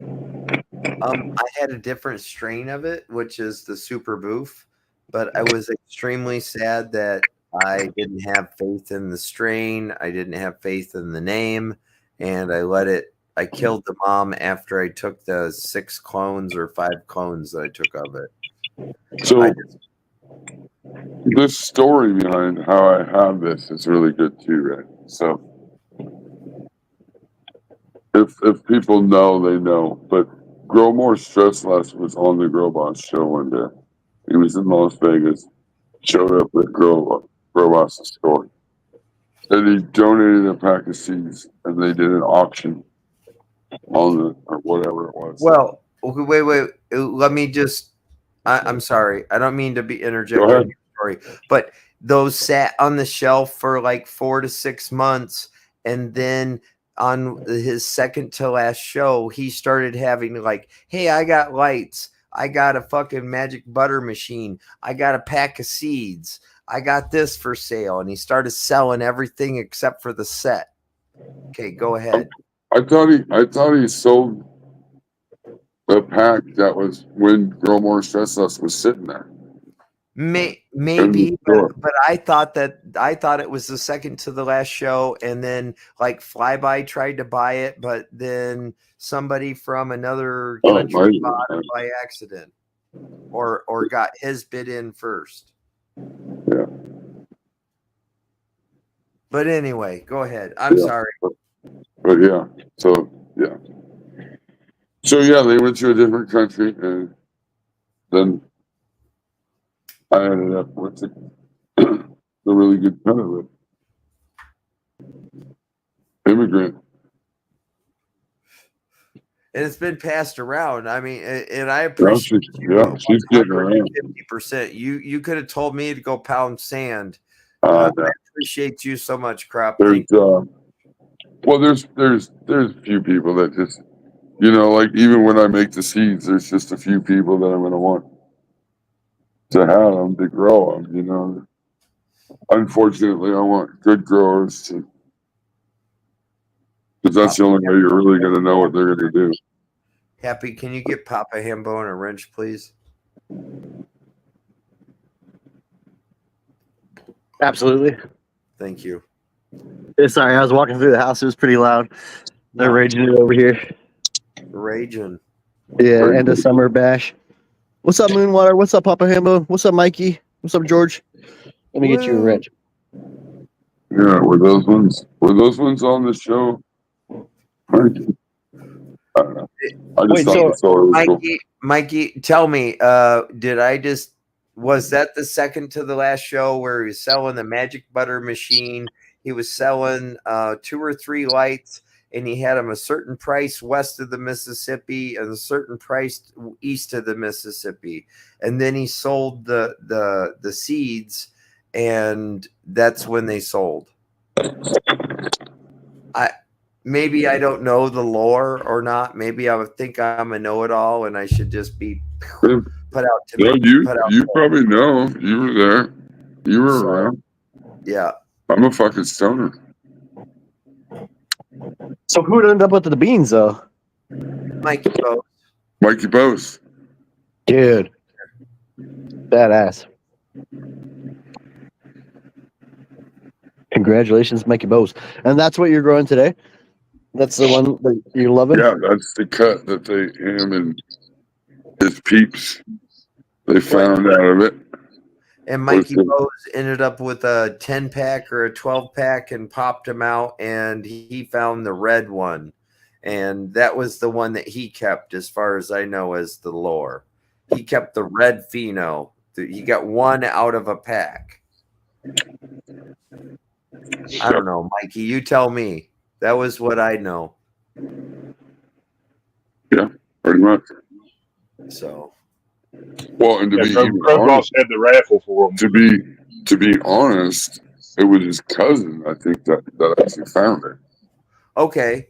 I had a different strain of it, which is the Super Boof, but I was extremely sad that I didn't have faith in the strain. I didn't have faith in the name, and I killed the mom after I took the 6 clones or 5 clones that I took of it. So this story behind how I have this is really good too, right? So if people know, they know. But Grow More Stress Less was on the Grow Boss show one day. He was in Las Vegas, showed up with Grow Boss's story. And he donated a pack of seeds, and they did an auction on the, or whatever it was. Well, wait. Let me just. I'm sorry. I don't mean to be interjecting Go ahead. your story, but those sat on the shelf for like 4 to 6 months, and then on his second to last show, he started having like, "Hey, I got lights. I got a fucking magic butter machine. I got a pack of seeds. I got this for sale," and he started selling everything except for the set. Okay, go ahead. I thought he sold a pack that was when Grow More Stress Less was sitting there. Maybe, Sure. but I thought it was the second to the last show, and then like Flyby tried to buy it, but then somebody from another country bought it by accident, or got his bid in first. Yeah. But anyway, go ahead. I'm sorry. But yeah, so yeah. So yeah, they went to a different country, and then I ended up with the really good cut of it. Immigrant. And it's been passed around. I mean, and I Yeah, appreciate she's getting around. 50%. You could have told me to go pound sand. Yeah. I appreciate you so much, Crop. There's well, there's a few people that just, you know, like even when I make the seeds, there's just a few people that I'm gonna want to have them, to grow them. You know, unfortunately, I want good growers to, because that's the only way you're really gonna know what they're gonna do. Happy, can you get Papa Hambo and a wrench, please? Absolutely. Thank you. Sorry, I was walking through the house. It was pretty loud. They're raging it over here. Raging. Yeah, end of summer bash. What's up, Moonwater? What's up, Papa Hambo? What's up, Mikey? What's up, George? Let me get you a wrench. Yeah, were those ones on the show? I don't know. I just thought the story was cool. Mikey, tell me, was that the second to the last show where he was selling the magic butter machine? He was selling 2 or 3 lights, and he had them a certain price west of the Mississippi and a certain price east of the Mississippi. And then he sold the seeds, and that's when they sold. Maybe I don't know the lore or not. Maybe I would think I'm a know-it-all and I should just be put out to me. You probably know. You were there. You were around. Yeah. I'm a fucking stoner. So who would end up with the beans, though? Mikey Bose. Mikey Bose. Dude. Badass. Congratulations, Mikey Bose. And that's what you're growing today? That's the one that you're loving? Yeah, that's the cut that him and his peeps, they found out of it. And Mikey Bose ended up with a 10-pack or a 12-pack and popped him out, and he found the red one. And that was the one that he kept, as far as I know, as the lore. He kept the red pheno. He got one out of a pack. I don't know, Mikey. You tell me. That was what I know. Yeah, pretty much. So. Well, and to be even honest, had the raffle for him. To be honest, it was his cousin, I think, that actually found it. Okay.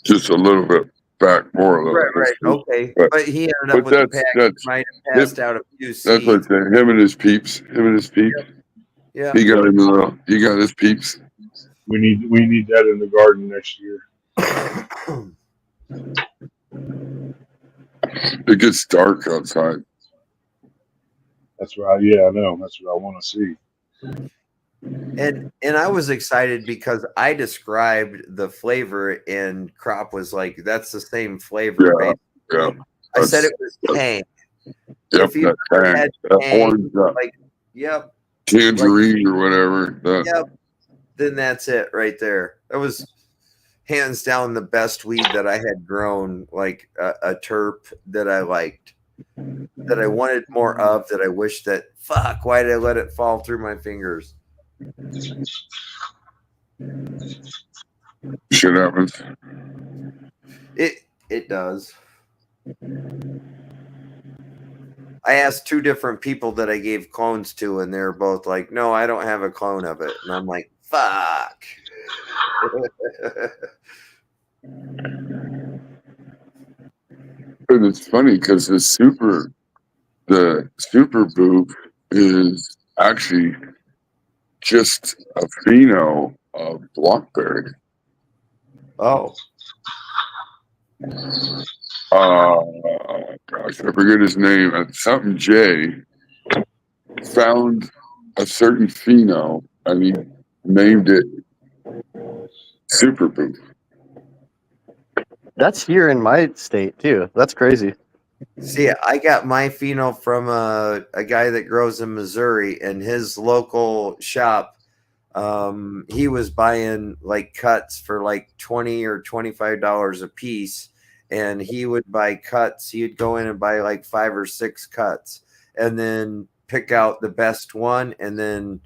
Just a little bit back, more or less. Right. Okay. But he ended up with the pack. Might have passed out a few seeds. That's what I'm saying. Him and his peeps. Yeah. He got his peeps. We need that in the garden next year. It gets dark outside. That's right. Yeah, I know. That's what I want to see. And I was excited because I described the flavor, and Crop was like, "That's the same flavor." Yeah. Right? Yeah. I said it was tang. Yep. If you had tang, orange, like, yep. Tangerine or whatever. Yep. Then that's it right there. That was hands down the best weed that I had grown, like a terp that I liked, that I wanted more of, that I wish that, why did I let it fall through my fingers? Shit happens. It does. I asked 2 different people that I gave clones to, and they're both like, "No, I don't have a clone of it." And I'm like, fuck. And it's funny because the super boob is actually just a pheno of Blockberry. Oh. Gosh, I forget his name. Something J found a certain pheno and he named it Super Boof. That's here in my state too. That's crazy. See, I got my pheno from a guy that grows in Missouri, and his local shop. He was buying like cuts for like $20 or $25 a piece, and he would buy cuts. He'd go in and buy like 5 or 6 cuts, and then pick out the best one, and then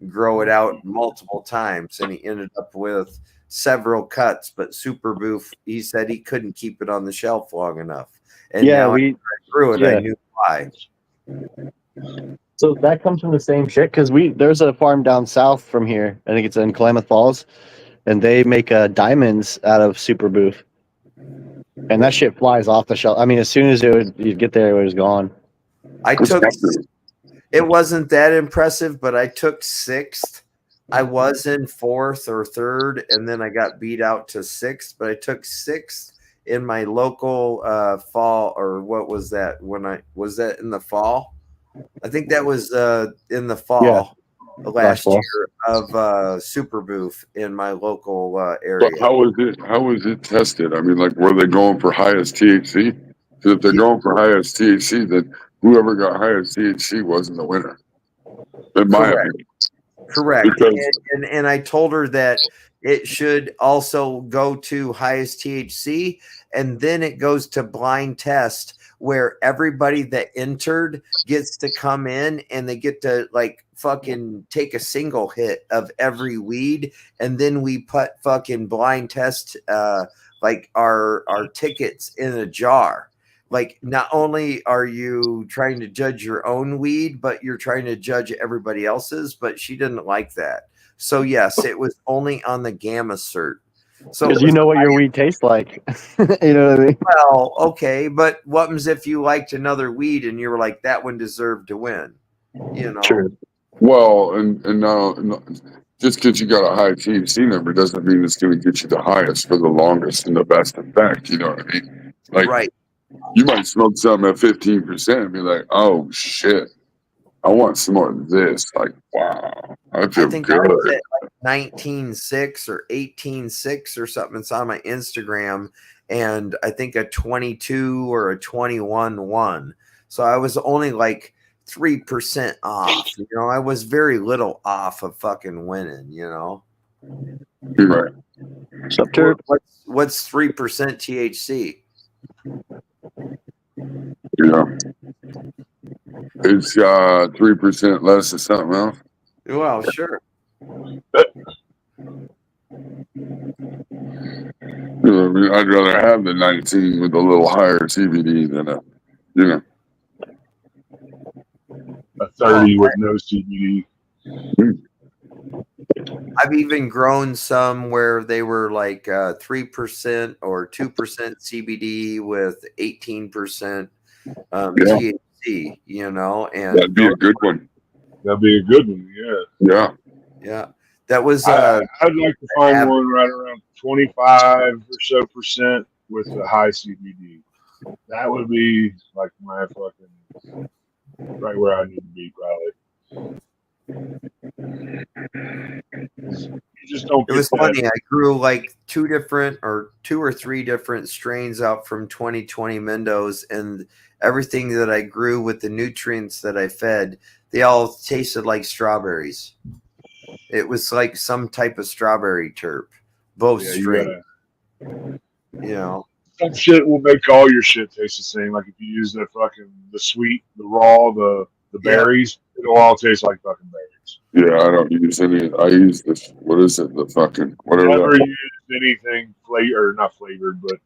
grow it out multiple times. And he ended up with several cuts, but Super Boof, he said he couldn't keep it on the shelf long enough. And Yeah, now we. I grew it, yeah. I knew why. So that comes from the same shit because there's a farm down south from here. I think it's in Klamath Falls, and they make diamonds out of Super Boof, and that shit flies off the shelf. I mean, as soon as you'd get there, it was gone. I took. It wasn't that impressive, but I took 6th. I was in 4th or 3rd, and then I got beat out to 6th. But I took 6th in my local fall, or what was that? Was that in the fall? I think that was in the fall last year of Super Boof in my local area. But how was it tested? I mean, like, were they going for highest THC? Because if they're going for highest THC, then whoever got highest THC wasn't the winner. In my opinion. Correct. Because, And I told her that it should also go to highest THC, and then it goes to blind test where everybody that entered gets to come in and they get to like fucking take a single hit of every weed, and then we put fucking blind test like our tickets in a jar. Like, not only are you trying to judge your own weed, but you're trying to judge everybody else's. But she didn't like that. So yes, it was only on the gamma cert. So Because you know what your weed tastes like. You know what I mean? Well, okay, but what happens if you liked another weed and you were like, that one deserved to win? You know. True. well, and no, just because you got a high THC number doesn't mean it's going to get you the highest for the longest and the best effect. You know what I mean? Like, Right. you might smoke something at 15% and be like, oh shit, I want some more of this. Like, wow, I feel I think good. I was at like 19.6 or 18.6 or something. It's on my Instagram, and I think a 22 or a 21.1. So I was only like 3% off. You know, I was very little off of fucking winning. You know, Right. Sup, Turp? what's 3% THC? Yeah. It's 3% less than something else. Well, sure. You know, I mean, I'd rather have the 19 with a little higher CBD than A 30 with no CBD. I've even grown some where they were like 3% or 2% CBD with 18% THC, you know, and that'd be a good one. That'd be a good one. Yeah. Yeah, that was I'd like to find one right around 25 or so percent with the high CBD. That would be like my fucking right where I need to be, probably. You just don't. It was funny. I grew like 2 or 3 different strains out from 2020 Mendos, and everything that I grew with the nutrients that I fed, they all tasted like strawberries. It was like some type of strawberry terp, both strains. You know, some shit will make all your shit taste the same. Like if you use the sweet, the raw, the berries, it'll all taste like fucking berries. Yeah, I don't use any. I use this. What is it? The fucking whatever. Never use anything not flavored, but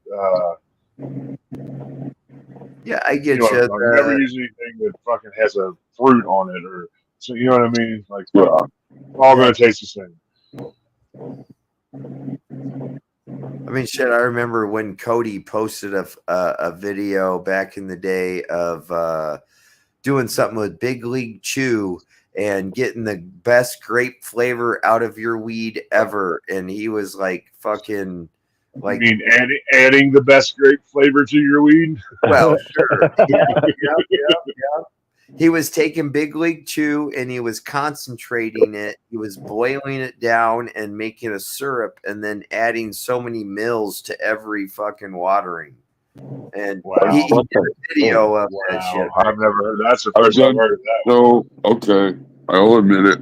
yeah, I get you. you. Know, never use anything that fucking has a fruit on it, or so you know what I mean. Like, yeah, all gonna taste the same. I mean, shit. I remember when Cody posted a video back in the day of doing something with Big League Chew and getting the best grape flavor out of your weed ever, and he was like fucking I Like, mean, adding the best grape flavor to your weed. well, sure. Yeah. He was taking Big League Chew and he was concentrating it. He was boiling it down and making a syrup and then adding so many mils to every fucking watering. And Wow. he did a video of that Wow, shit. I've never heard. That's the I've first I've done- heard of that. So, okay, I'll admit it.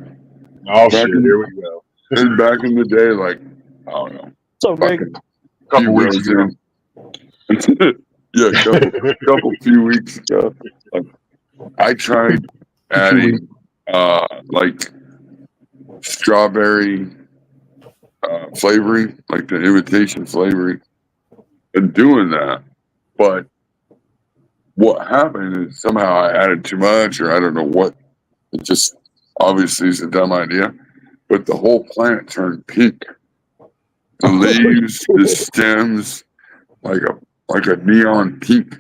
Oh Back shit! in- Here we go. And back in the day, like, I don't know, So Greg, fucking Couple few weeks rows ago. in. Yeah, few weeks ago. Like, I tried adding like strawberry flavoring, like the imitation flavoring, and doing that. But what happened is somehow I added too much, or I don't know what. It just obviously is a dumb idea. But the whole plant turned pink. The leaves, the stems, like a neon pink.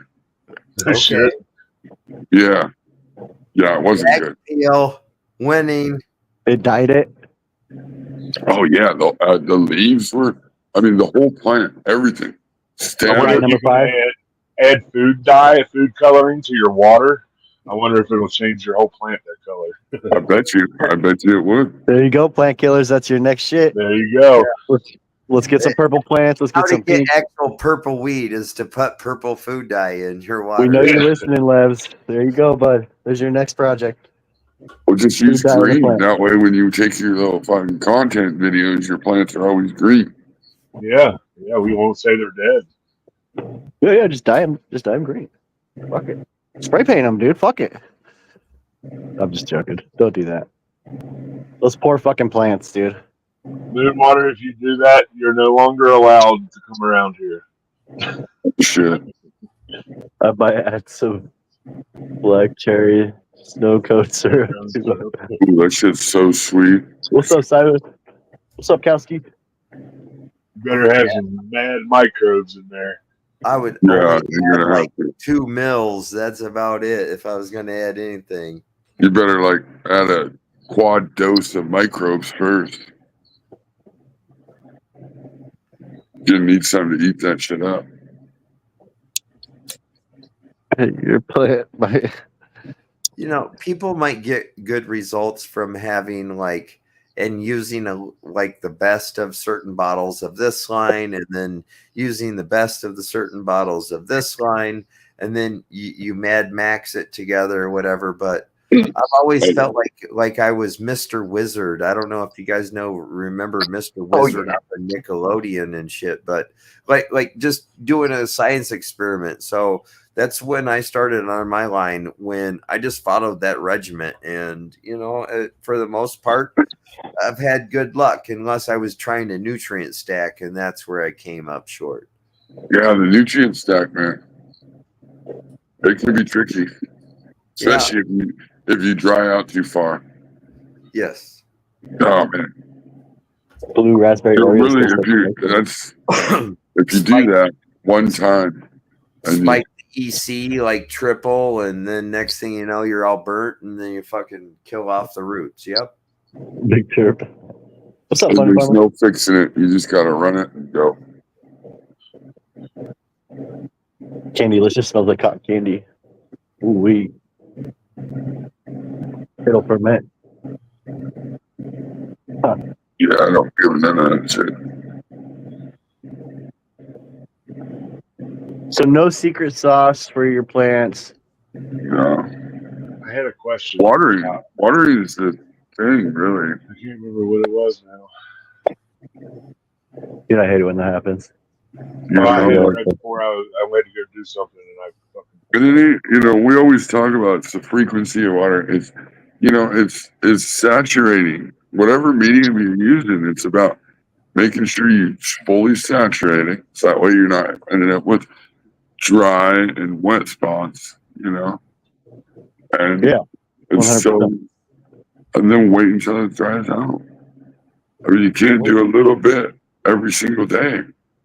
Shit. Yeah, it wasn't good. Deal winning. it dyed it. Oh yeah, the leaves were. I mean, the whole plant, everything. I Stem. wonder if number you can 5. add food dye, food coloring to your water. I wonder if it'll change your whole plant that color. I bet you it would. There you go, plant killers. That's your next shit. There you go. Let's get some purple plants. Let's How get to some get pink. actual purple weed is to put purple food dye in your water. We know you're listening, Levs. There you go, bud. There's your next project. Or just use Food dye on the green. plant. That way, when you take your little fucking content videos, your plants are always green. Yeah. We won't say they're dead. Yeah, just dye them. Just dye them green. Fuck it. Spray paint them, dude. Fuck it. I'm just joking. Don't do that. Those poor fucking plants, dude. Moonwater, if you do that, you're no longer allowed to come around here. Shit. I might add some black cherry snow coat syrup. Ooh, that shit's so sweet. What's up, Simon? What's up, Kowski? You better have some mad microbes in there. I would Yeah, only you're add gonna like have to. 2 mils. That's about it if I was going to add anything. You better like add a quad dose of microbes first. You need something to eat that shit up. Your plant might. You know, people might get good results from having like and using like the best of certain bottles of this line and then using the best of the certain bottles of this line and then you Mad Max it together or whatever. But I've always felt like I was Mr. Wizard. I don't know if you guys remember Mr. Wizard on the Nickelodeon and shit, but like just doing a science experiment. So that's when I started on my line, when I just followed that regiment. And, you know, for the most part, I've had good luck unless I was trying to nutrient stack. And that's where I came up short. Yeah, the nutrient stack, man. It can be tricky, especially if you dry out too far. Yes. Oh man, Blue raspberry you know, Oreos. really, if you do that one time, and Spike the EC like triple, and then next thing you know, you're all burnt, and then you fucking kill off the roots. Yep. Big chirp. What's up, buddy? there's no fixing it. You just gotta run it and go. Candylicious smells like cotton candy. Ooh wee. It'll ferment. Yeah, I don't feel none of that shit. So no secret sauce for your plants. No. I had a question. Watering is the thing, really. I can't remember what it was now. Dude, I hate it when that happens. You I had it know, right before I went to go do something, and I fucking. and then, you know, we always talk about the frequency of water. It's, you know, it's saturating. Whatever medium you're using, it's about making sure you fully saturate it, so that way you're not ending up with dry and wet spots, you know. And Yeah, it's so, 100%. and then wait until it dries out. I mean, you can't do a little bit every single day.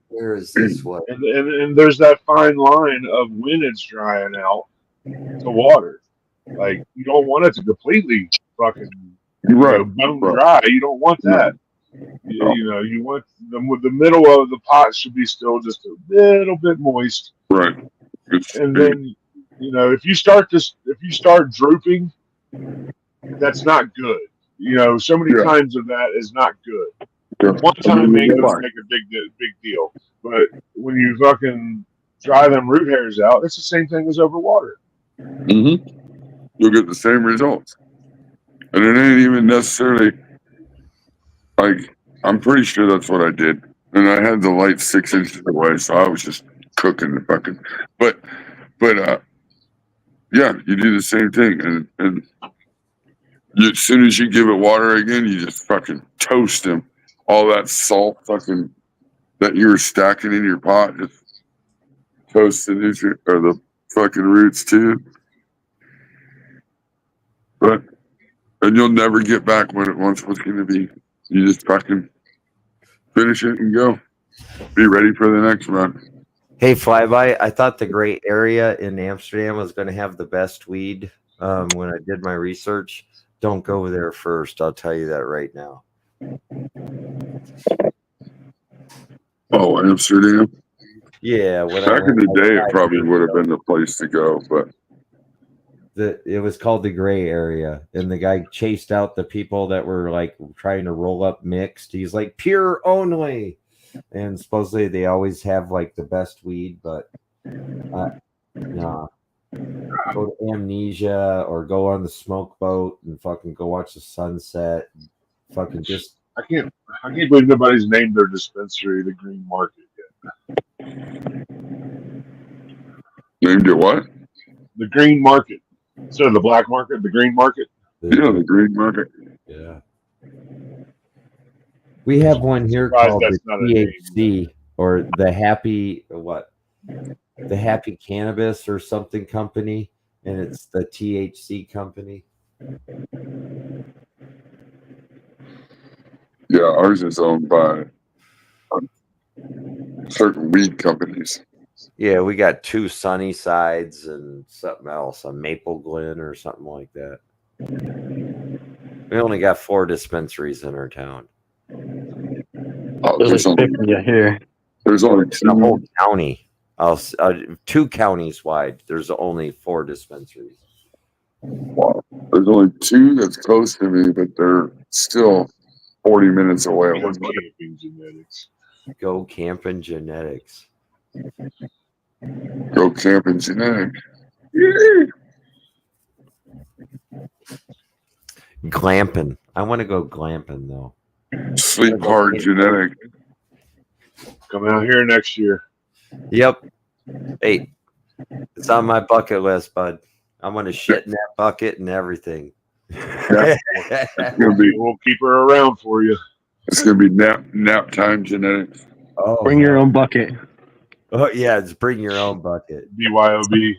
Where is this one? And there's that fine line of when it's drying out to water. Like, you don't want it to completely fucking You're right. bone right. dry. You don't want that. You You want the middle of the pot should be still just a little bit moist, Right. It's, and then if you start drooping, that's not good. So many Yeah. times of that is not good. yeah. One time ain't gonna Bark. make a big deal, but when you fucking dry them root hairs out, it's the same thing as over water. Mm-hmm. You'll get the same results. And it ain't even necessarily like, I'm pretty sure that's what I did. And I had the light 6 inches away, so I was just cooking the fucking. But yeah, you do the same thing, and as soon as you give it water again, you just fucking toast them. All that salt fucking that you were stacking in your pot, just toast the nutrient or the fucking roots too. But and you'll never get back what it once was going to be. You just fucking finish it and go. Be ready for the next run. Hey, Flyby, I thought the gray area in Amsterdam was going to have the best weed when I did my research. Don't go there first. I'll tell you that right now. Oh, Amsterdam. Yeah, when Back in the day, it probably would have been the place to go, but it was called the gray area, and the guy chased out the people that were like trying to roll up mixed. He's like pure only, and supposedly they always have like the best weed, but nah. Go to Amnesia or go on the smoke boat and fucking go watch the sunset. Fucking just I can't believe nobody's named their dispensary the Green Market yet. named it what? The Green Market. So the black market, the Green Market. Yeah, the Green Market. yeah. We have one here Surprised called that's the not a name. THC or the Happy the Happy Cannabis or something company, and it's the THC company. Yeah, ours is owned by certain weed companies. Yeah, we got 2 Sunny Sides and something else, a Maple Glen or something like that. We only got 4 dispensaries in our town. Oh, There's like 50 here. there's only In the whole 2. county. 2 counties wide. There's only 4 dispensaries. Wow. There's only 2 that's close to me, but they're still 40 minutes away. Camping genetics. Go Camping Genetics. Go camping genetics. Yeah. Glamping. I want to go glamping though. Sleep hard genetic. Come out here next year. Yep. Hey, it's on my bucket list, bud. I'm gonna shit in that bucket and everything. Yeah. We'll keep her around for you. It's gonna be nap time genetics. Oh, Bring your own bucket. oh yeah, it's bring your own bucket. BYOB.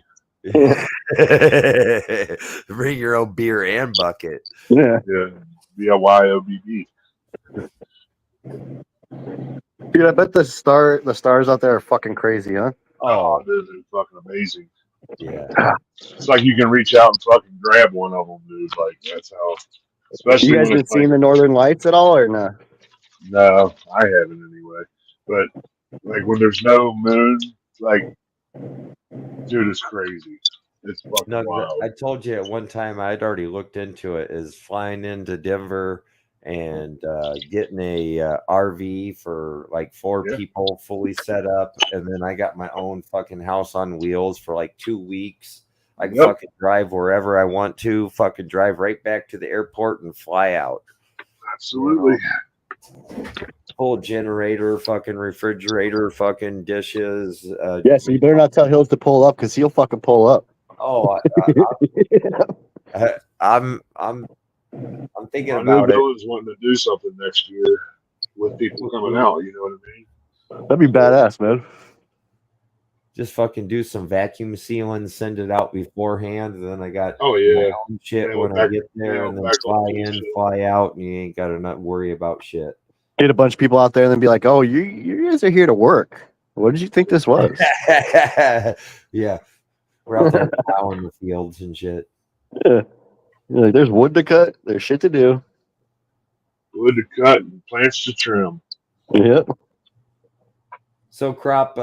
Bring your own beer and bucket. Yeah. Yeah. BYOBB. Dude, I bet the stars out there are fucking crazy, huh? Oh, dude, they're fucking amazing. Yeah. It's like you can reach out and fucking grab one of them, dude. Like that's how. Especially You guys when been it's seeing like, the Northern Lights at all, or no? no, I haven't anyway. But like when there's no moon, like, dude, it's crazy. It's fucking No, wild. I told you at one time I'd already looked into it. Is flying into Denver and getting a RV for like 4 Yeah. people, fully set up, and then I got my own fucking house on wheels for like 2 weeks. I can Yep. fucking drive wherever I want to. Fucking drive right back to the airport and fly out. Absolutely. Full generator, fucking refrigerator, fucking dishes. Yeah, so you better not tell Hills to pull up because he'll fucking pull up. Oh, I'm thinking I know about it. Bill is wanting to do something next year with people coming out. You know what I mean? That'd be badass, man. Just fucking do some vacuum sealing, send it out beforehand, and then I got Oh my yeah. own shit Yeah, when I back- get there, yeah, and then back fly on in, shit. fly out, and you ain't got to not worry about shit. Get a bunch of people out there and then be like, "Oh, you guys are here to work. What did you think this was?" Yeah, we're out there plowing the fields and shit. Yeah. You're like, there's wood to cut. There's shit to do. wood to cut and plants to trim. Yep. So Crop,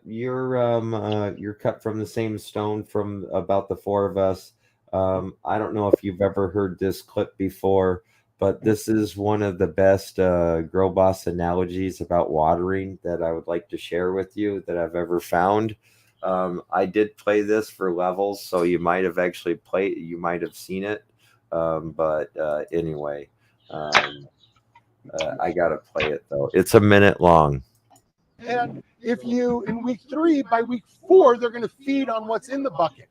you're cut from the same stone from about the four of us. I don't know if you've ever heard this clip before, but this is one of the best Grow Boss analogies about watering that I would like to share with you that I've ever found. I did play this for levels, so you might have seen it. Anyway, I gotta play it though. It's a minute long. And if you, in week 3, by week 4, they're going to feed on what's in the bucket.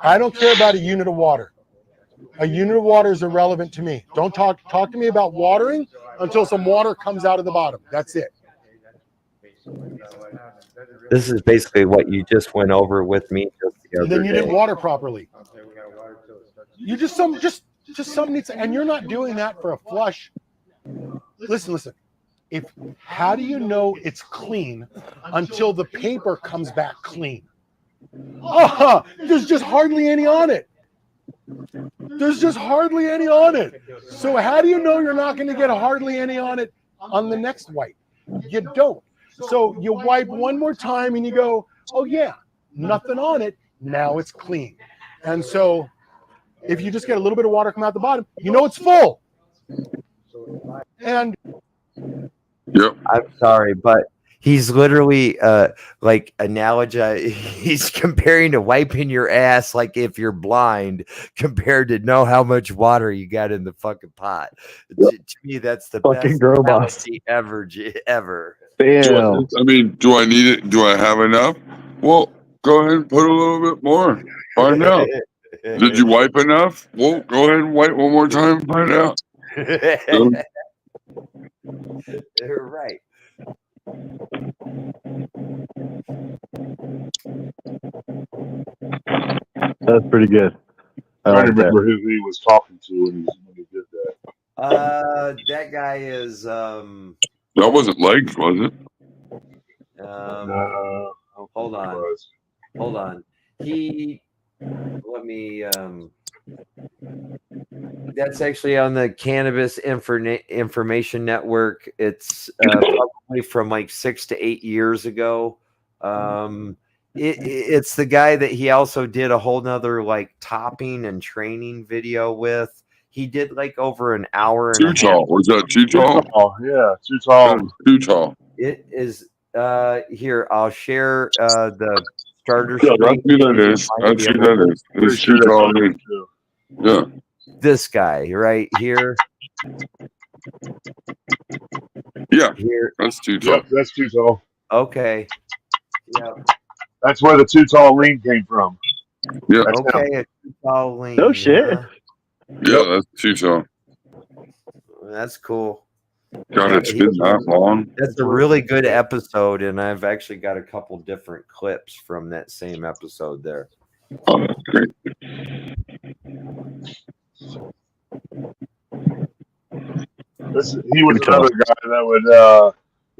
I don't care about a unit of water. A unit of water is irrelevant to me. Don't talk to me about watering until some water comes out of the bottom. That's it. This is basically what you just went over with me just the other Then you didn't day. water properly. You just some needs, and you're not doing that for a flush. Listen. How do you know it's clean until the paper comes back clean? There's just hardly any on it. So how do you know you're not going to get hardly any on it on the next wipe? You don't. So you wipe one more time and you go, oh yeah, nothing on it. Now it's clean. And so if you just get a little bit of water come out the bottom, you know it's full. And Yep. I'm sorry, but he's literally he's comparing to wiping your ass like if you're blind compared to know how much water you got in the fucking pot. To me, that's the Fucking best Grow Boss. analogy ever. Damn. Do I need it? Do I have enough? Well, go ahead and put a little bit more. Find out. Did you wipe enough? Well, go ahead and wipe one more time and find out. You're right. That's pretty good. I I like don't that. remember who he was talking to when he did that. That guy is That wasn't legs, was it? Hold on. Hold on. That's actually on the Cannabis Information Network. It's probably from like 6 to 8 years ago. It's the guy that he also did a whole nother like topping and training video with. He did like over an hour and Too a half. tall. Was that too tall? Oh, yeah, too tall. Too tall. It is here. I'll share the starter Yeah, that's screen. who that is. That's who that is. Pretty It's sure too that's tall. on there, too. Yeah. This guy right here. Yeah. Here. That's too tall. Yep, that's too tall. Okay. Yeah. That's where the too tall lean came from. Yeah. That's him. Okay. A tall lean, No shit. huh? Yeah, that's too tall. That's cool. God, it's been that long. That's a really good episode, and I've actually got a couple different clips from that same episode there. Oh, that's great. He was another guy that would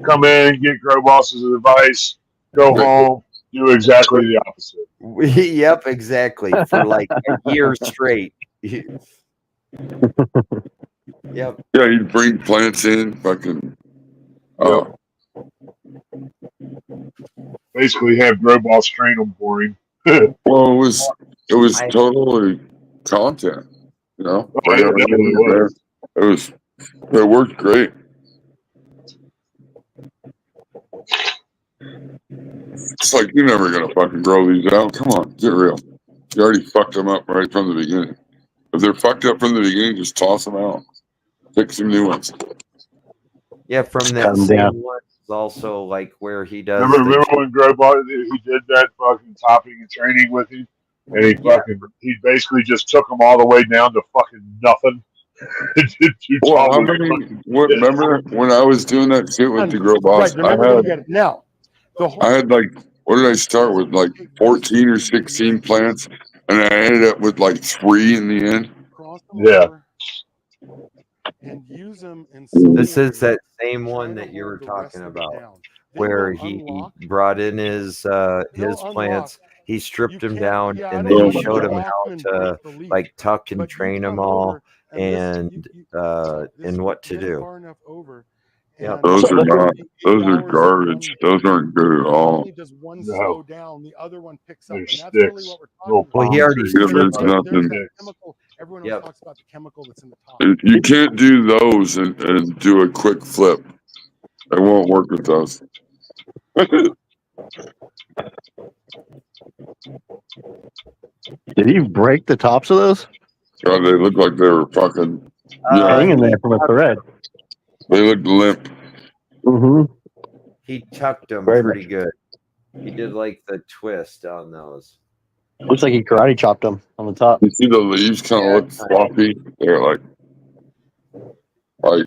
come in, get Grow Boss's advice, go home, do exactly the opposite. Yep, exactly. For like a year straight. Yep. Yeah, you'd bring plants in, fucking. Basically, have Grow Boss train them for him. Well, it was totally content, you know. Oh, yeah, it was. It worked great. It's like you're never gonna fucking grow these out. Come on, get real. You already fucked them up right from the beginning. If they're fucked up from the beginning, just toss them out. Pick some new ones. Yeah, from that Calm same down. one is also like where he does. Remember when Grow Boss he did that fucking topping and training with him, and he basically just took them all the way down to fucking nothing. Well, remember when I was doing that shit with the Grow Boss? Right, remember to get it. Now, I had like, what did I start with? Like 14 or 16 plants, and I ended up with like 3 in the end. Yeah. And use them in This is that same one that you were talking about, where he brought in his plants. He stripped them down, and then he showed them how to like tuck and train them all. and what to do. Far enough over. Yep. Those So are look at- not. Those are garbage. Those aren't good at Not all. only does one No. slow down, the other one picks up, They're and that's really sticks. what we're Little talking Well, about. he already Yeah, said there's that. There's nothing. that chemical. Everyone Yep. always talks about the chemical that's in the top. You can't do those and do a quick flip. It won't work with those. Did he break the tops of those? God, they look like they were fucking. Yeah, Hanging there from a thread. they looked limp. Mm-hmm. He tucked them Very pretty good. He did like the twist on those. Looks like he karate chopped them on the top. You see the leaves kind of Yeah, look floppy. They're like, oh,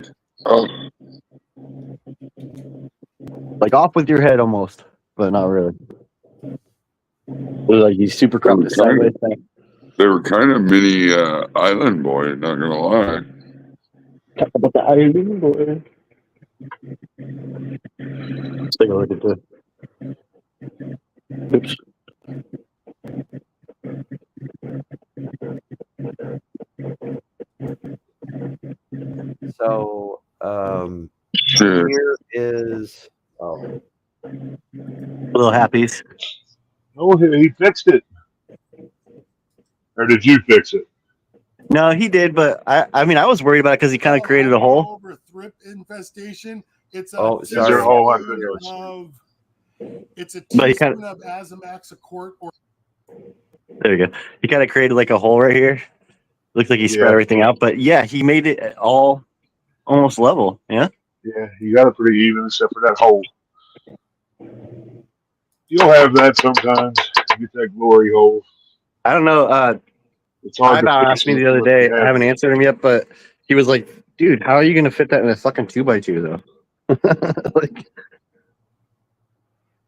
Like off with your head almost, but not really. Look like he's super cropped the sideways thing. they were kind of mini island boy. Not gonna lie. Talk about the island boy. Let's take a look at this. Oops. So Shit. here is Little happies. Oh, he fixed it. Or did you fix it? No, he did, but I mean, I was worried about it because he kind of created a hole. Over thrip infestation. It's a Oh, Is there a hole I couldn't really see? of. It's a But he teaspoon of Azamax a quart or There you go. He kind of created like a hole right here. Looks like he spread Yeah. everything out, but yeah, he made it all almost level. Yeah. Yeah, you got it pretty even except for that hole. You'll have that sometimes. You get that glory hole. I don't know. It's hard Ivan to fix asked me it the other unless you day. I have haven't it. answered him yet, but he was like, "Dude, how are you gonna fit that in a fucking 2x2 though?" Like,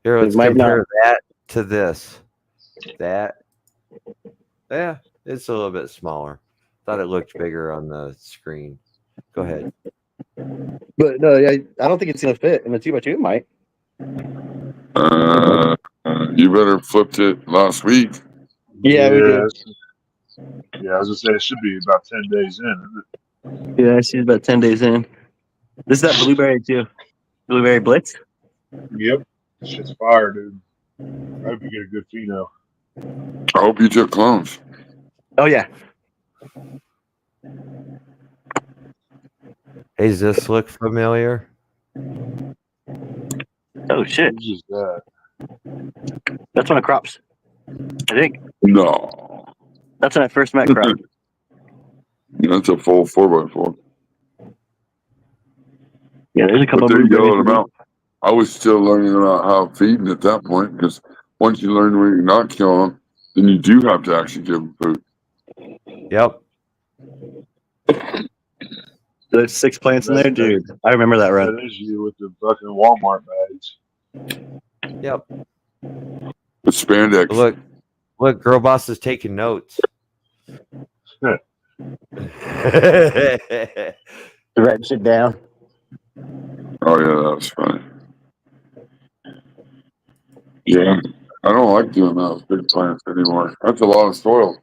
here. Let's It might compare that to this. That, yeah, it's a little bit smaller. Thought it looked bigger on the screen. Go ahead. but no, yeah, I don't think it's gonna fit in a 2x2. It might. You better flipped it last week. Yeah, we did. Yeah, I was gonna say it should be about 10 days in, isn't it? Yeah, she's about 10 days in. This is that blueberry too. Blueberry Blitz. Yep. Shit's fire, dude. I hope you get a good pheno. I hope you took clones. Oh yeah. Hey, does this look familiar? Oh shit. Who's just that? That's when it crops. I think No, that's when I first met crop. that's a full 4x4. Yeah, there's a But couple there of you go. blueberries. About. I was still learning about how feeding at that point because once you learn when you're not killing them, then you do have to actually give them food. Yep. There's 6 plants in there, dude. I remember that run. That is you with the fucking Walmart bags. Yep. The spandex. Look, Girl Boss is taking notes. Writing shit down. Oh yeah, that was funny. Yeah, I don't like doing those big plants anymore. That's a lot of soil.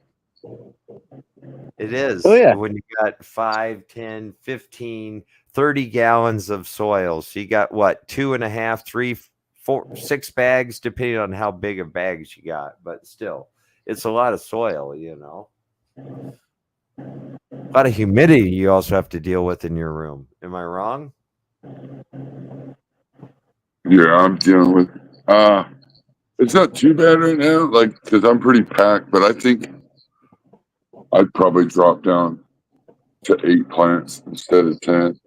It is. Oh, yeah. When you got 5, 10, 15, 30 gallons of soil. So you got what, 2.5, 3, 4, 6 bags, depending on how big of bags you got. But still, it's a lot of soil, you know. A lot of humidity you also have to deal with in your room. Am I wrong? Yeah, I'm dealing with. It's not too bad right now, like because I'm pretty packed. But I think I'd probably drop down to 8 plants instead of 10.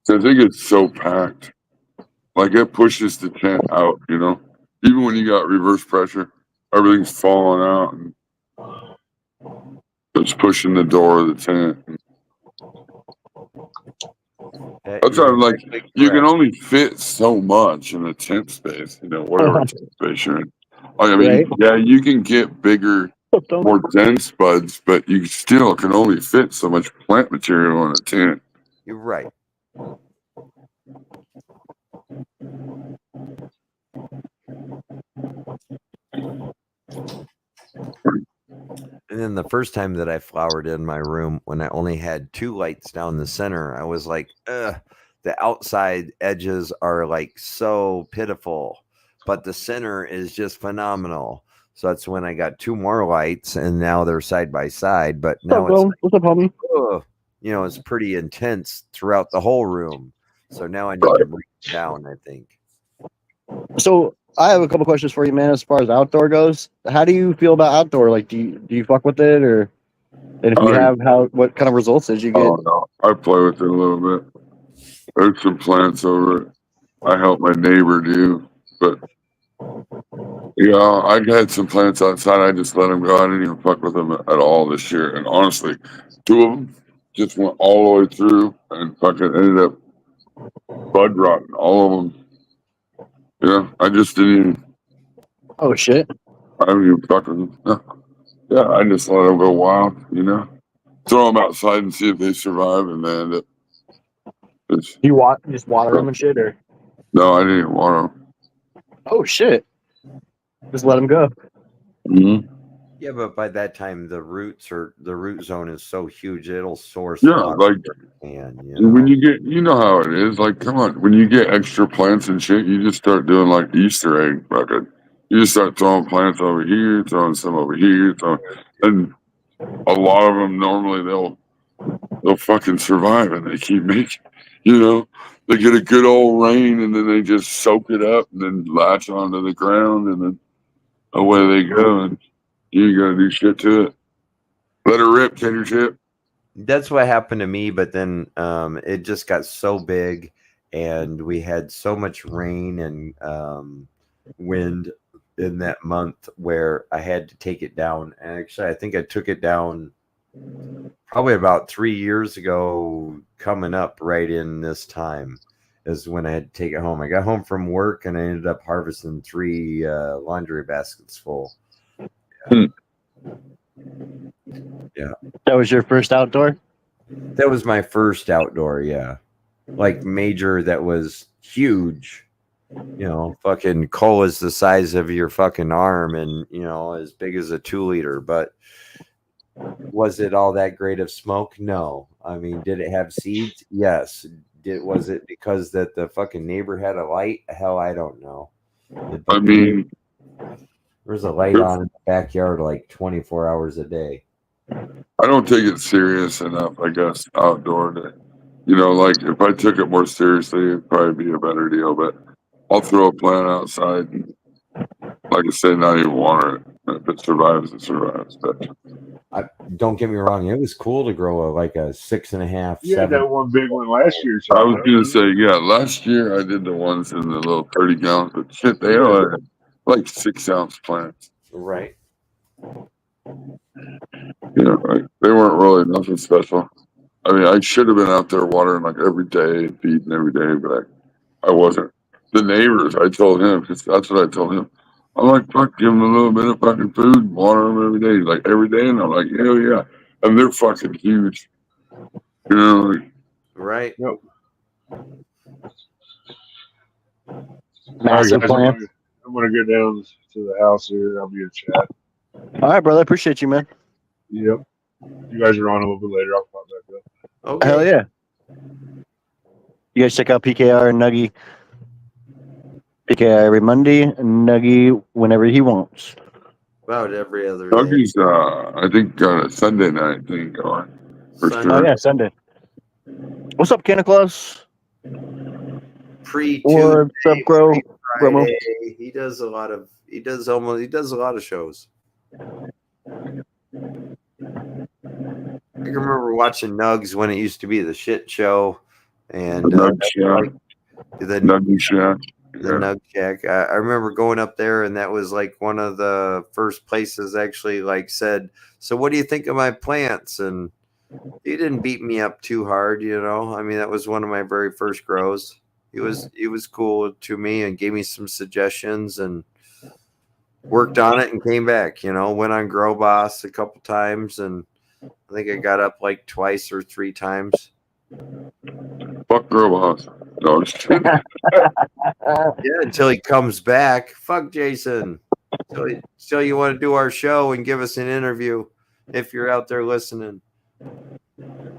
So I think it's so packed, like it pushes the tent out. You know, even when you got reverse pressure, everything's falling out and it's pushing the door of the tent. That's why I'm like, you can only fit so much in a tent space, you know, whatever tent space you're in. I mean, Right. yeah, you can get bigger, more dense buds, but you still can only fit so much plant material on a tent. You're right. And then the first time that I flowered in my room, when I only had 2 lights down the center, I was like, ugh, the outside edges are like so pitiful, but the center is just phenomenal. So that's when I got 2 more lights, and now they're side by side. But now it's like, What's up, homie? ugh, it's pretty intense throughout the whole room. So now I need to bring it down, I think. So I have a couple questions for you, man. As far as outdoor goes, how do you feel about outdoor? Like, do you fuck with it, or and if you have, what kind of results did you get? Oh no, I play with it a little bit. There's some plants over it. I help my neighbor do, but yeah, I had some plants outside. I just let them go. I didn't even fuck with them at all this year. And honestly, 2 of them just went all the way through and fucking ended up bud rotting. All of them. Yeah, I just didn't even. Oh shit! I haven't even fucked with them. No. Yeah, I just let them go wild. Throw them outside and see if they survive, and they end up. You just water them and shit, or? No, I didn't even water them. Oh shit! Just let them go. Mm-hmm. Yeah, but by that time the root zone is so huge it'll source. Yeah, like when you get, how it is. Like, come on, when you get extra plants and shit, you just start doing like Easter egg bucket. You just start throwing plants over here, throwing some over here, and a lot of them normally they'll fucking survive, and they keep making. They get a good old rain, and then they just soak it up, and then latch onto the ground, and then away they go, and you ain't gonna do shit to it. Let it rip, tater chip. That's what happened to me, but then it just got so big, and we had so much rain and wind in that month where I had to take it down. And actually, I think I took it down probably about 3 years ago, coming up right in this time is when I had to take it home. I got home from work and I ended up harvesting 3 laundry baskets full. Yeah. Yeah. That was your first outdoor? That was my first outdoor, yeah. Like major that was huge. Fucking cola's the size of your fucking arm and, as big as a 2-liter. But was it all that great of smoke? No. I mean, did it have seeds? Yes. Was it because that the fucking neighbor had a light? Hell, I don't know. I mean, there's a light on in the backyard like 24 hours a day. I don't take it serious enough, I guess, outdoor to, like if I took it more seriously, it'd probably be a better deal. But I'll throw a plant outside and, like I said, not even water it. If it survives, it survives. But don't get me wrong, it was cool to grow like a 6.5. You had that one big one last year. I was gonna say, yeah, last year I did the ones in the little 30 gallons, but shit, they all had like 6-ounce plants. Right. Like, they weren't really nothing special. I mean, I should have been out there watering like every day, feeding every day, but I wasn't. The neighbors, I told him, because that's what I told him. I'm like, fuck, give them a little bit of fucking food, water them every day, like every day, and I'm like, hell yeah, and they're fucking huge. Right. Yep. Massive plant. I'm gonna go down to the house here. I'll be in chat. All right, brother. Appreciate you, man. Yep. You guys are on a little bit later. I'll pop back up. Okay. Hell yeah. You guys check out PKR and Nuggy. PKR every Monday and Nuggy whenever he wants. About every other day. Nuggy's, I think, got a Sunday night thing going. For Sunday. sure. Oh yeah, Sunday. What's up, Santa Claus? Or sub grow? Friday. He does a lot of shows. I can remember watching Nugs when it used to be the shit show, and The Nug Shack. the Nuggy Shack. the Nug Shack. I remember going up there, and that was like one of the first places actually like said, "So what do you think of my plants?" And he didn't beat me up too hard, I mean, that was one of my very first grows. He was cool to me and gave me some suggestions and worked on it and came back. Went on Grow Boss a couple times, and I think I got up like twice or 3 times. Fuck Grow Boss. No, I'm just kidding. Yeah, until he comes back. Fuck Jason. So you want to do our show and give us an interview? if you're out there listening.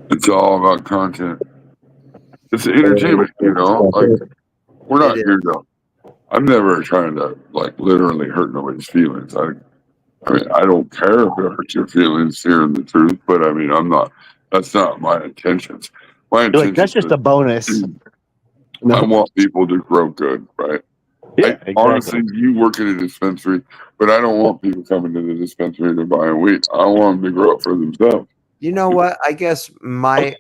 It's all about content. It's entertainment, you know. Like we're not It here to. I'm never trying to like literally hurt nobody's feelings. I mean, I don't care if it hurts your feelings hearing the truth, but I mean, I'm not. That's not my intentions. My You're intention like, that's just is a bonus. I want people to grow good, right? Yeah, I, exactly. honestly, you work at a dispensary, but I don't want people coming to the dispensary to buy weed. I want them to grow up for themselves. You know what? I guess my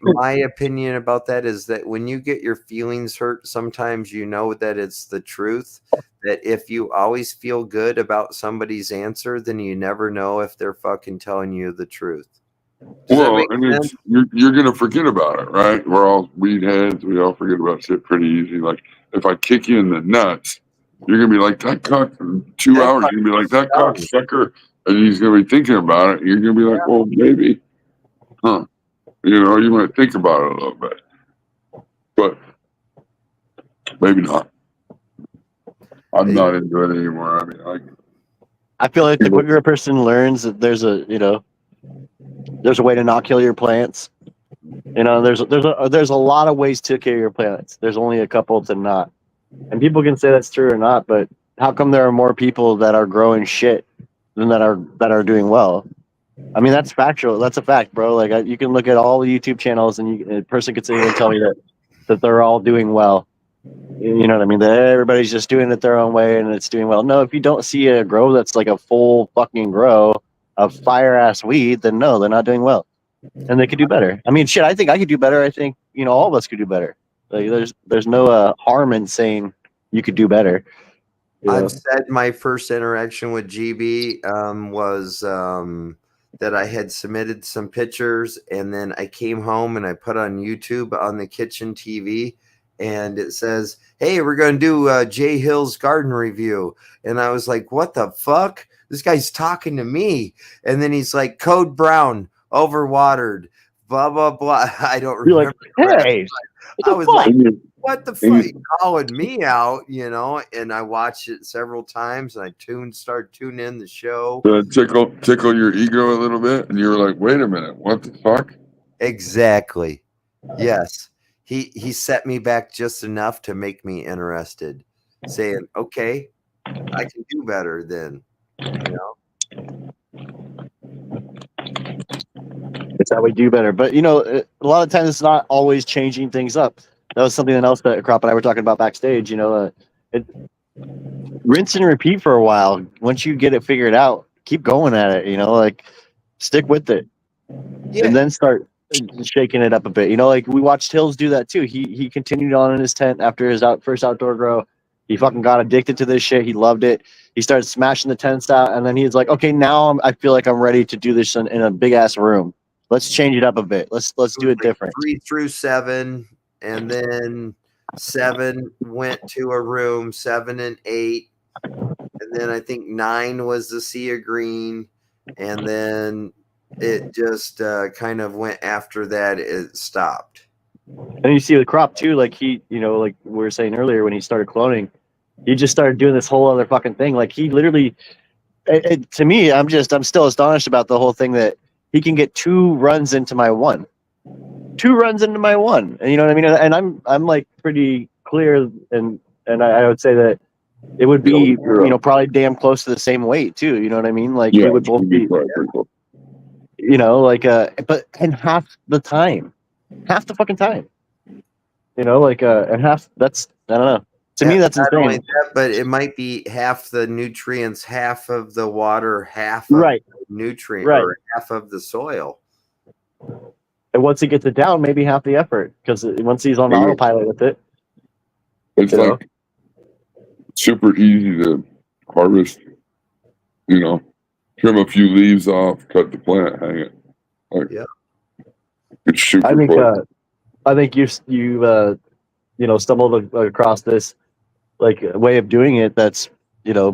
opinion about that is that when you get your feelings hurt, sometimes you know that it's the truth. That if you always feel good about somebody's answer, then you never know if they're fucking telling you the truth. Does that Well, make and sense? you're gonna forget about it, right? We're all weed heads. We all forget about shit pretty easy. Like if I kick you in the nuts, you're gonna be like that cock. In 2 That hours, you're gonna be like that dumb. cocksucker, and he's gonna be thinking about it. You're gonna be like, well, maybe, huh? You know, you might think about it a little bit, but maybe not. I'm not into it anymore. I mean, like, I feel like the quicker a person learns that there's a way to not kill your plants. You know, there's a lot of ways to kill your plants. There's only a couple to not. And people can say that's true or not, but how come there are more people that are growing shit than that are doing well? I mean, that's factual. That's a fact, bro. Like you can look at all the YouTube channels, and a person could sit here and tell me that they're all doing well. You know what I mean? That everybody's just doing it their own way and it's doing well. No, if you don't see a grow that's like a full fucking grow of fire ass weed, then no, they're not doing well, and they could do better. I mean, shit, I think I could do better. I think all of us could do better. Like there's no harm in saying you could do better. I've said my first interaction with GB was that I had submitted some pictures, and then I came home and I put on YouTube on the kitchen TV, and it says, "Hey, we're going to do Jay Hill's garden review," and I was like, "What the fuck? This guy's talking to me." And then he's like, "Code Brown, overwatered, blah blah blah." I don't You're remember. like, hey, I was like, what the and fuck? You calling me out, and I watched it several times, and I started tuning in the show. tickle your ego a little bit, and you're like, wait a minute, what the fuck? Exactly. Yes. He set me back just enough to make me interested, saying, okay, I can do better then, It's how we do better. But a lot of times it's not always changing things up. That was something else that Crop and I were talking about backstage. Rinse and repeat for a while. Once you get it figured out, keep going at it. Like stick with it, and then start shaking it up a bit. Like we watched Hills do that too. He continued on in his tent after his first outdoor grow. He fucking got addicted to this shit. He loved it. He started smashing the tents out, and then he's like, okay, now I feel like I'm ready to do this in a big ass room. Let's change it up a bit. Let's do it different. 3 through 7, and then 7 went to a room, 7 and 8, and then I think 9 was the Sea of Green, and then it just kind of went after that. It stopped. And you see the Crop too, like he, like we were saying earlier, when he started cloning, he just started doing this whole other fucking thing. Like he literally, to me, I'm still astonished about the whole thing that he can get 2 runs into my one. 2 runs into my one. And you know what I mean? And I'm like pretty clear, and I would say that it would be, probably damn close to the same weight too. You know what I mean? Like it would both be, but in half the time. Half the fucking time, and half. That's I don't know. To me, that's not insane. only that, but it might be half the nutrients, half of the water, half of right, the nutrient, right, or half of the soil. And once he gets it down, maybe half the effort, because once he's on autopilot with it, it's like super easy to harvest. Trim a few leaves off, cut the plant, hang it. It's super. I think you stumbled across this way of doing it that's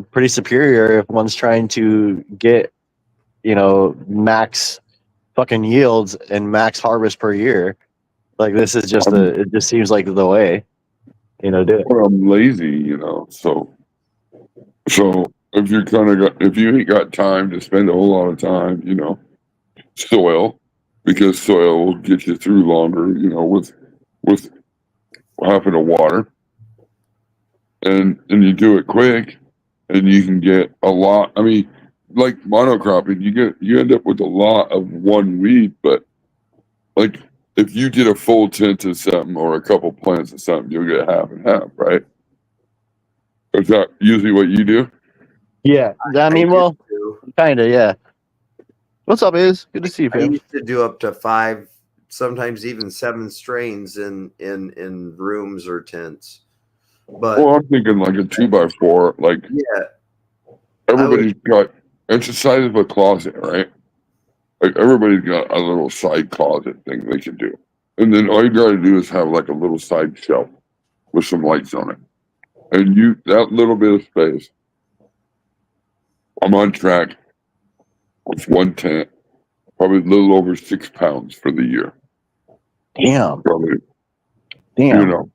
pretty superior if one's trying to get max fucking yields and max harvest per year. Like this is just it just seems like the way do it. Well, I'm lazy, so if you're if you ain't got time to spend a whole lot of time, soil, because soil will get you through longer, with having to water. And you do it quick, and you can get a lot. I mean, like monocropping, you end up with a lot of one weed, but like if you did a full tent of something or a couple plants of something, you'll get half and half, right? Is that usually what you do? Yeah, I mean, do well, too. kind of, yeah. What's up, Iz? Good to see you, I fam. used to do up to 5, sometimes even 7 strains in rooms or tents. But Well, I'm thinking like a 2x4. Like yeah, everybody's got, it's the size of a closet, right? Like everybody's got a little side closet thing they can do, and then all you got to do is have like a little side shelf with some lights on it, and that little bit of space. I'm on track with one tent, probably a little over 6 pounds for the year. Damn, Probably, damn. out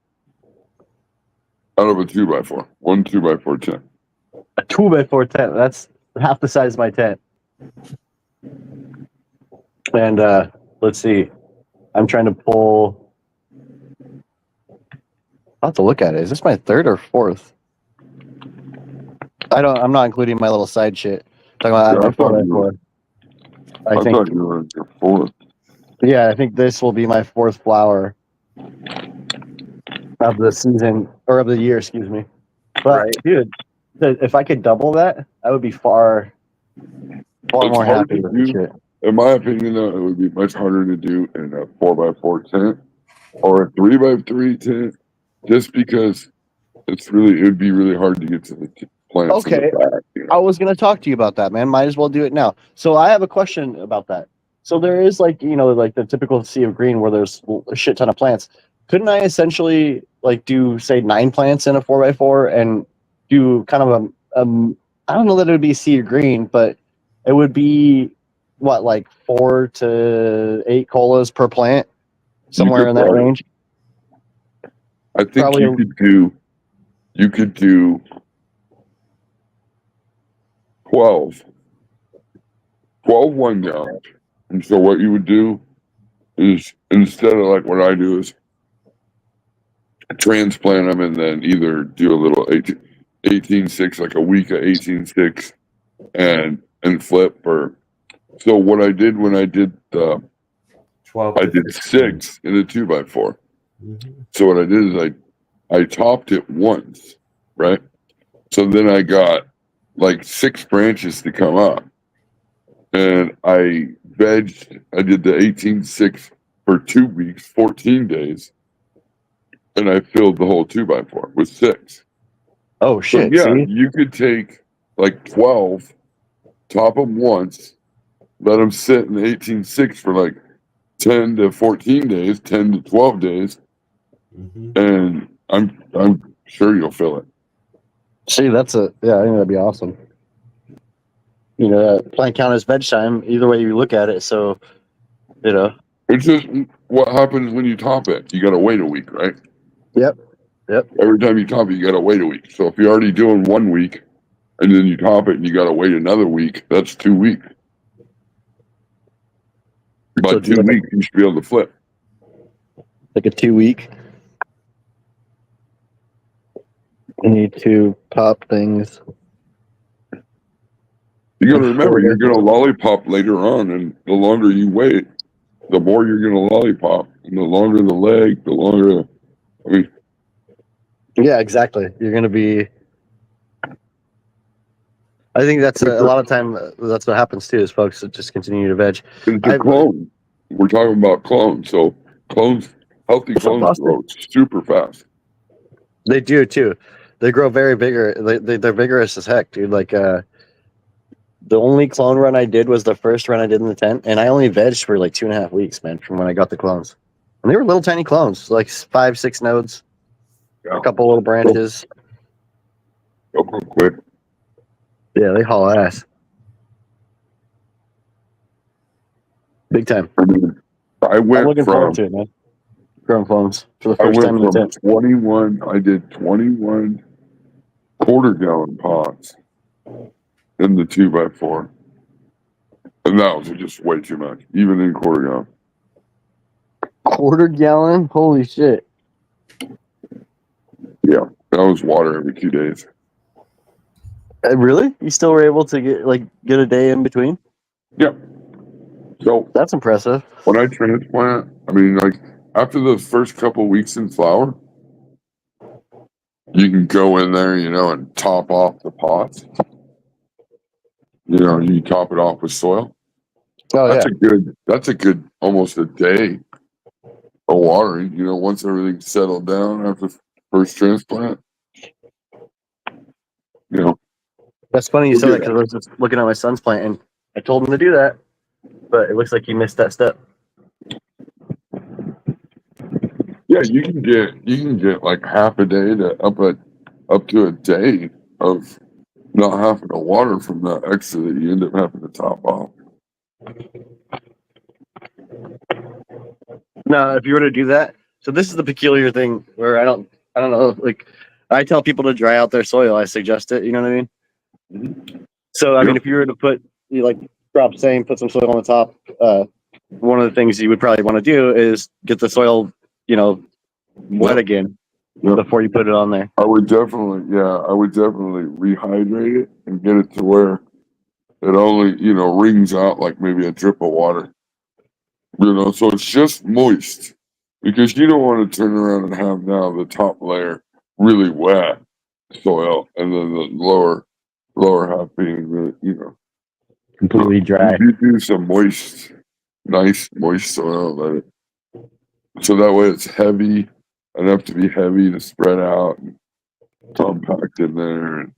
of a 2x4, one 2x4 tent. A 2x4 tent. That's half the size of my tent. And let's see. I'm trying to pull. I'll have to look at it. Is this my third or fourth? I'm not including my little side shit. Talking about Yeah, my 4x4. I I think. thought you were in your fourth. Yeah, I think this will be my fourth flower of the season or of the year. Excuse me. But Right. dude, if I could double that, I would be far It's more hard happy to with this do. shit. In my opinion, though, it would be much harder to do in a 4x4 tent or a 3x3 tent, just because it would be really hard to get to the plants in Okay. the back. I was gonna talk to you about that, man. Might as well do it now. So I have a question about that. So there is like like the typical sea of green where there's a shit ton of plants. Couldn't I essentially like do say 9 plants in a 4x4 and do kind of I don't know that it would be sea of green, but it would be what, like 4 to 8 colas per plant, somewhere in that probably- range. I think Probably you could do 12 1 gallons. And so what you would do is, instead of like what I do, is transplant them and then either do a little 18-6, like a week of 18-6 and flip. Or so what I did when I did 12 I to did 15. 6 in a 2x4. Mhm. So what I did is I topped it once, right? So then I got like 6 branches to come up, and I did the 18-6 for 2 weeks, 14 days, and I filled the whole 2x4 with 6. oh So shit. yeah, See? you could take like 12, top them once, let them sit in the 18-6 for like 10 to 14 days, 10 to 12 days, Mhm. and I'm sure you'll fill it. See, I think that'd be awesome. Plant count as veg time, either way you look at it. So, It's just what happens when you top it. You got to wait a week, right? Yep. Every time you top it, you got to wait a week. So if you're already doing 1 week, and then you top it and you got to wait another week, that's 2 weeks. By So 2 weeks, you should be able to flip. like a 2 week. You need to pop things. You got to remember, you're going to lollipop later on, and the longer you wait, the more you're going to lollipop, and the longer the leg, the longer. I mean, Yeah, exactly. You're gonna be. I think that's a lot of time. That's what happens too. Is folks that just continue to veg. it's a clone. We're talking about clones, so healthy clones grow super fast. They do too. They grow very bigger. They're vigorous as heck, dude. Like the only clone run I did was the first run I did in the tent, and I only vegged for like 2.5 weeks, man, from when I got the clones. And they were little tiny clones, like 5-6 nodes, Yeah. a couple little branches. Go real quick. Yeah, they haul ass. Big time. I mean, I I'm went looking forward from to it, man. Growing clones for the I first time went in the from tent. 21. I did 21 quarter gallon pots in the 2x4, And that was just way too much, even in quarter gallon. Quarter gallon? Holy shit. Yeah, that was water every 2 days. Really? You still were able to get a day in between? Yeah. So That's impressive. when I transplant, I mean, like after the first couple weeks in flower, you can go in there, and top off the pots. You top it off with soil. Oh That's a good almost a day of watering, once everything's settled down after first transplant. That's funny you We'll said do that because I was just looking at my son's plant and I told him to do that, but it looks like you missed that step. Yeah, you can get like half a day to up to a day of not having to water from that extra that you end up having to top off. Now, if you were to do that, so this is the peculiar thing where I don't know, like I tell people to dry out their soil. I suggest it. You know what I mean? So, I mean, if you were to put crop saying put some soil on the top, one of the things you would probably want to do is get the soil, wet again before you put it on there. I would definitely rehydrate it and get it to where it only, wrings out like maybe a drip of water. So it's just moist, because you don't want to turn around and have now the top layer really wet soil and then the lower half being really, Completely dry. If you do some nice moist soil, so that way it's heavy enough to be heavy to spread out and compact in there.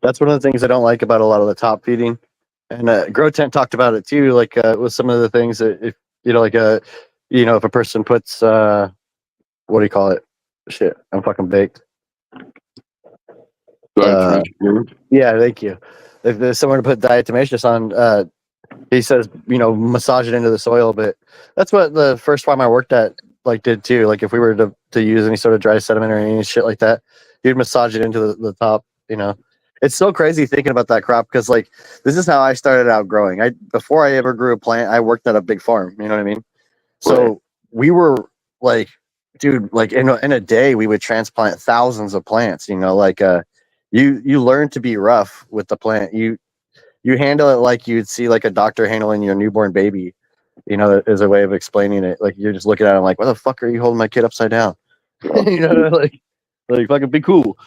That's one of the things I don't like about a lot of the top feeding. And Grow Tent talked about it too, like with some of the things that if if a person puts what do you call it? Shit, I'm fucking baked. Yeah, thank you. If there's someone to put diatomaceous on, he says, massage it into the soil. But that's what the first farm I worked at did too. Like if we were to use any sort of dry sediment or any shit like that, you'd massage it into the top. It's so crazy thinking about that crop because this is how I started out growing. Before I ever grew a plant, I worked at a big farm. You know what I mean? So we were dude, in a day we would transplant thousands of plants. You learn to be rough with the plant. You handle it like you'd see a doctor handling your newborn baby. As a way of explaining it. You're just looking at it like, why the fuck are you holding my kid upside down? Fucking be cool.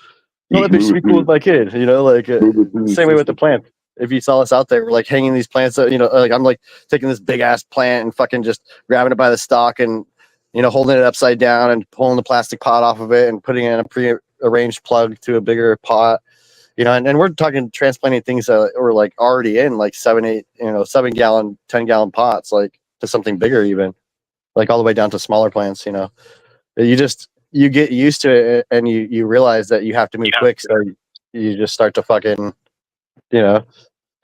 Well, that bitch should be cool with my kid, same way with the plant. If you saw us out there, we're hanging these plants, I'm taking this big ass plant and fucking just grabbing it by the stalk and, holding it upside down and pulling the plastic pot off of it and putting it in a pre-arranged plug to a bigger pot, and we're talking transplanting things that were already in 7 gallon, 10 gallon pots, to something bigger, even all the way down to smaller plants, you get used to it and you realize that you have to move quick. So you just start to fucking, do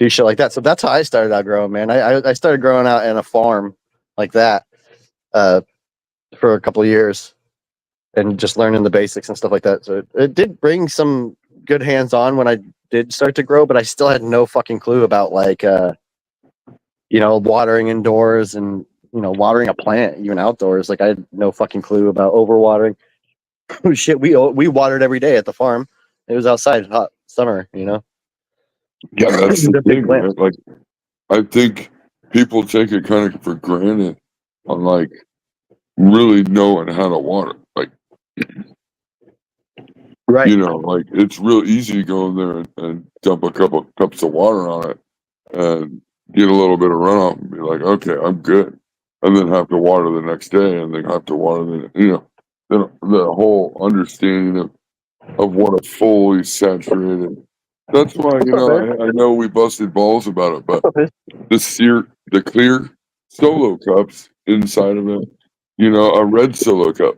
shit like that. So that's how I started out growing, man. I started growing out in a farm like that, for a couple of years and just learning the basics and stuff like that. So it did bring some good hands on when I did start to grow, but I still had no fucking clue about watering indoors and, watering a plant even outdoors. I had no fucking clue about overwatering. Shit, we watered every day at the farm. It was outside, hot summer, Yeah, that's the thing, man. I think people take it kind of for granted on really knowing how to water. Right. It's real easy to go in there and dump a couple cups of water on it and get a little bit of runoff and be like, okay, I'm good. And then have to water the next day and then have to water the whole understanding of what a fully saturated. That's why, I know we busted balls about it, but the clear solo cups inside of it, a red solo cup.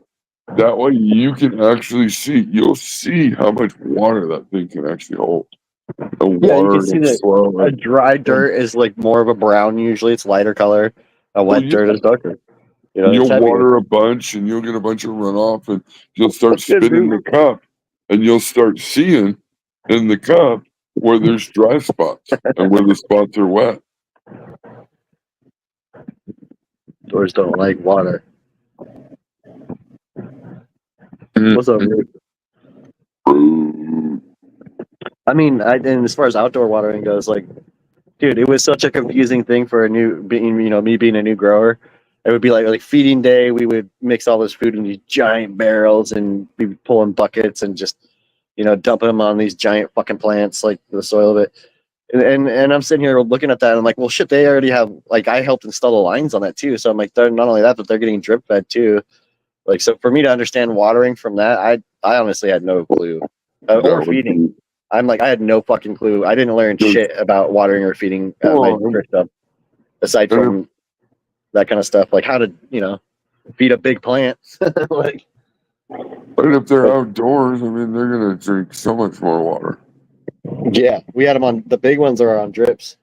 That way you can actually you'll see how much water that thing can actually hold. You can see that a dry dirt is more of a brown, usually it's lighter color. A wet dirt is darker. You'll water a bunch and you'll get a bunch of runoff and you'll start spinning the cup and you'll start seeing in the cup where there's dry spots and where the spots are wet. Doors don't like water. Mm-hmm. What's up, Rick? I mean, and as far as outdoor watering goes, like, dude, it was such a confusing thing for me being a new grower. It would be like feeding day. We would mix all this food in these giant barrels and be pulling buckets and just, dumping them on these giant fucking plants, like the soil of it. And I'm sitting here looking at that and I'm like, well, shit, they already have, like, I helped install the lines on that too. So I'm like, they're not only that, but they're getting drip fed too. Like, so for me to understand watering from that, I honestly had no clue. Or feeding. I'm like, I had no fucking clue. I didn't learn shit about watering or feeding my first stuff, aside from that kind of stuff, like how to, feed a big plant. Like, but if they're outdoors, I mean, they're gonna drink so much more water. yeah, we had them on. The big ones are on drips.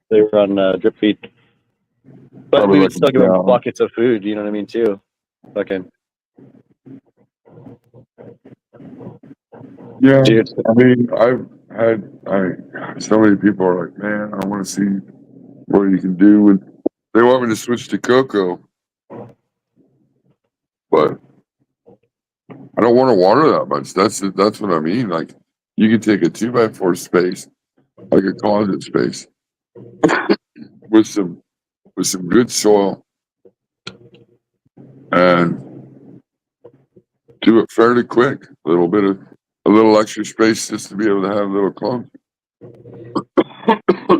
They were on drip feed, but Probably we would like still a give them gallon. buckets of food. You know what I mean, too. Fucking Yeah, dude. I mean, so many people are like, man, I want to see what you can do, and they want me to switch to cocoa, but I don't want to water that much. That's what I mean. Like, you can take a 2x4 space, like a closet space, with some good soil, and do it fairly quick. A little extra space just to be able to have little clones,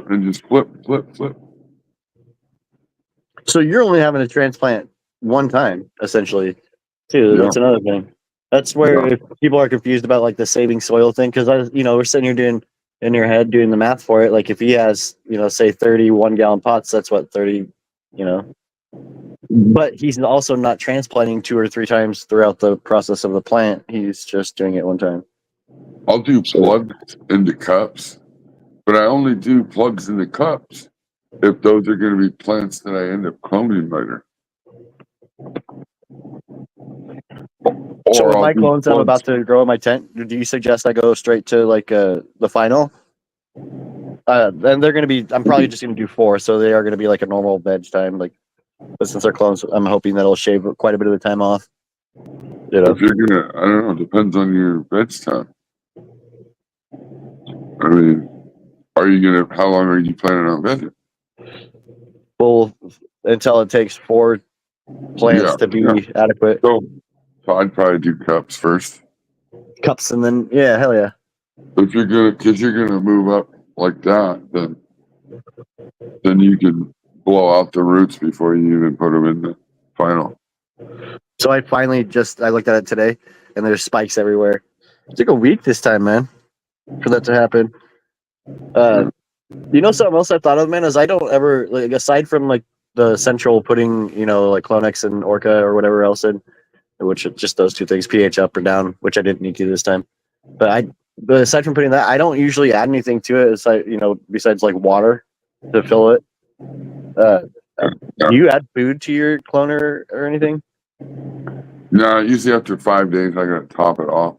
and just flip. So you're only having to transplant one time, essentially, too. That's another thing. That's where people are confused about, like, the saving soil thing, because we're sitting here doing the math for it. Like, if he has, say 31 gallon pots, that's what 30, But he's also not transplanting 2 or 3 times throughout the process of the plant. He's just doing it one time. I'll do plugs into cups, but I only do plugs into cups if those are going to be plants that I end up cloning later. So with I'll my do clones that I'm plugs. about to grow in my tent, do you suggest I go straight to, like, the final? Then they're going to be, I'm probably just going to do 4, so they are going to be like a normal veg time. Like, but since they're clones, I'm hoping that'll shave quite a bit of the time off. If you're gonna, I don't know, depends on your veg time. I mean, how long are you planning on vegging? Well, until it takes 4 plants to be adequate. So I'd probably do cups first. Cups, and then, yeah, hell yeah. If you're gonna move up like that, then you can blow out the roots before you even put them in the final. So I looked at it today, and there's spikes everywhere. It took a week this time, man, for that to happen. Something else I thought of, man, is I don't ever, like, aside from, like, the central putting, like Clonex and Orca or whatever else in, which are just those 2 things, pH up or down, which I didn't need to this time. But aside from putting that, I don't usually add anything to it, aside, besides, like, water to fill it. Do you add food to your cloner or anything? No, usually after 5 days, I gotta top it off.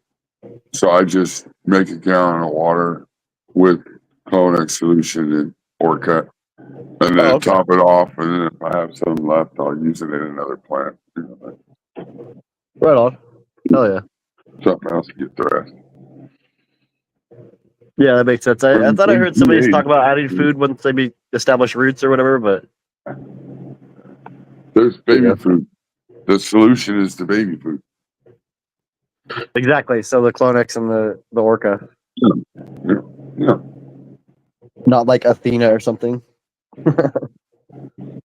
So I just make a gallon of water with Clonex solution and Orca, and then top it off. And then if I have some left, I'll use it in another plant. Right on. Hell yeah. Something else to get the rest. Yeah, that makes sense. I thought I heard somebody talk about adding food once they establish roots or whatever, but there's baby food. The solution is the baby food. Exactly. So the Clonex and the Orca. Yeah. Not like Athena or something.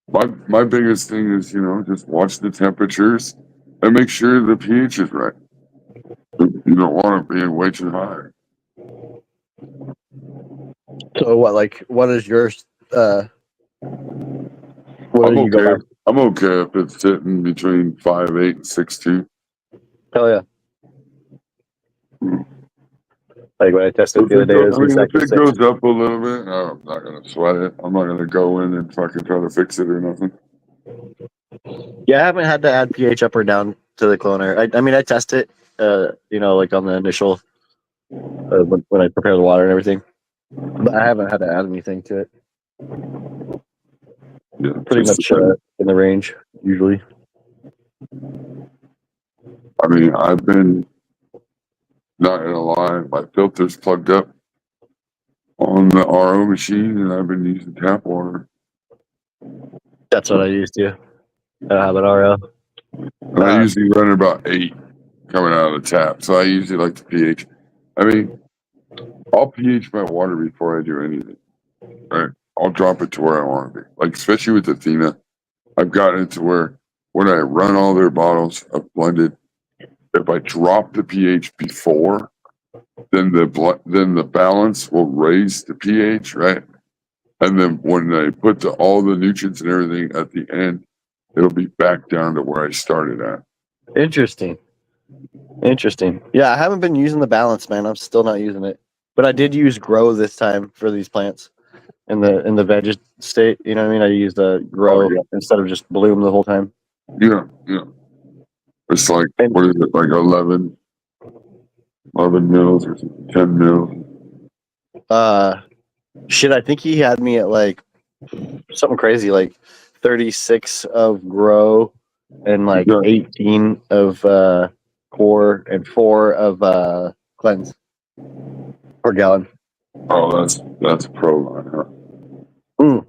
My biggest thing is, just watch the temperatures and make sure the pH is right. You don't want it being way too high. So what is yours? What I'm do you go by? I'm okay if it's sitting between 5.8 and 6.2. Hell yeah. Like when I tested the other day, if it goes up a little bit, I'm not gonna sweat it. I'm not gonna go in and fucking try to fix it or nothing. Yeah, I haven't had to add pH up or down to the cloner. I mean, I test it, like on the initial when I prepare the water and everything. But I haven't had to add anything to it. Yeah, Pretty just much in the range usually. I mean, I've been not gonna lie, my filter's plugged up on the RO machine, and I've been using tap water. That's what I used to. I don't have an RO. And I usually run about 8 coming out of the tap, so I usually like the pH. I mean, I'll pH my water before I do anything. Right? I'll drop it to where I want to be. Like especially with Athena, I've gotten it to where when I run all their bottles of blended, if I drop the pH before, then the balance will raise the pH, right? And then when I put all the nutrients and everything at the end, it'll be back down to where I started at. Interesting. Yeah, I haven't been using the balance, man. I'm still not using it. But I did use grow this time for these plants in the veg state. You know what I mean? I used grow instead of just bloom the whole time. Yeah. It's like, what is it, like 11 mils or 10 mils? Shit, I think he had me at like something crazy, like 36 of grow and like 18 of core and 4 of cleanse per gallon. Oh, that's pro line, huh?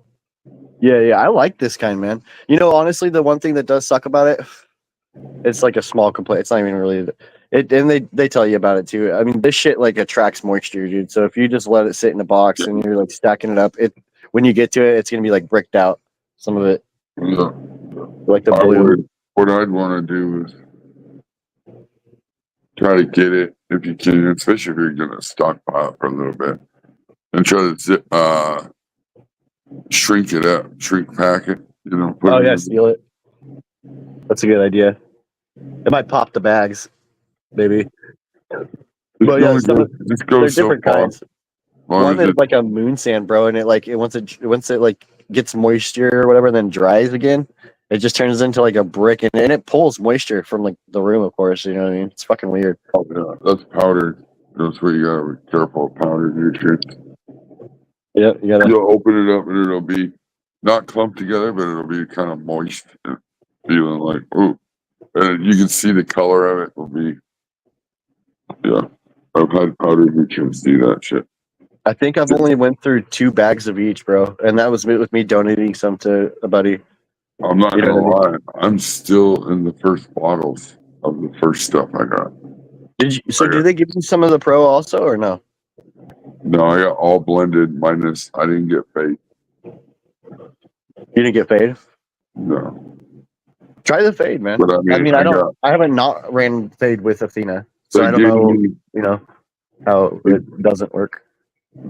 Yeah, I like this kind, man. You know, honestly, the one thing that does suck about it, it's like a small complaint. It's not even really it, and they tell you about it too. I mean, this shit like attracts moisture, dude. So if you just let it sit in a box and you're like stacking it up, when you get to it, it's gonna be like bricked out. Some of it, Yeah. like the blue. What I'd want to do is try to get it if you can, especially if you're gonna stockpile for a little bit, and try to shrink it up, shrink pack it. You know. Oh yeah, seal it. That's a good idea. It might pop the bags, maybe. But yeah, just go they're so different far. kinds. One is like a moon sand, bro, and once it like gets moisture or whatever, and then dries again, it just turns into like a brick, and it pulls moisture from like the room, of course. You know what I mean? It's fucking weird. Oh, yeah, that's powdered. That's where you gotta be careful of powdered nutrients. Yeah, You'll open it up and it'll be not clumped together, but it'll be kind of moist, and feeling like ooh, and you can see the color of it will be. Yeah, I've had powdered nutrients do that shit. I think I've only went through 2 bags of each, bro, and that was with me donating some to a buddy. I'm not gonna lie, I'm still in the first bottles of the first stuff I got. Did they give you some of the pro also, or no? No, I got all blended minus I didn't get fade. You didn't get fade? No. Try the fade, man. But I haven't not ran fade with Athena, so I don't know. You know how it doesn't work.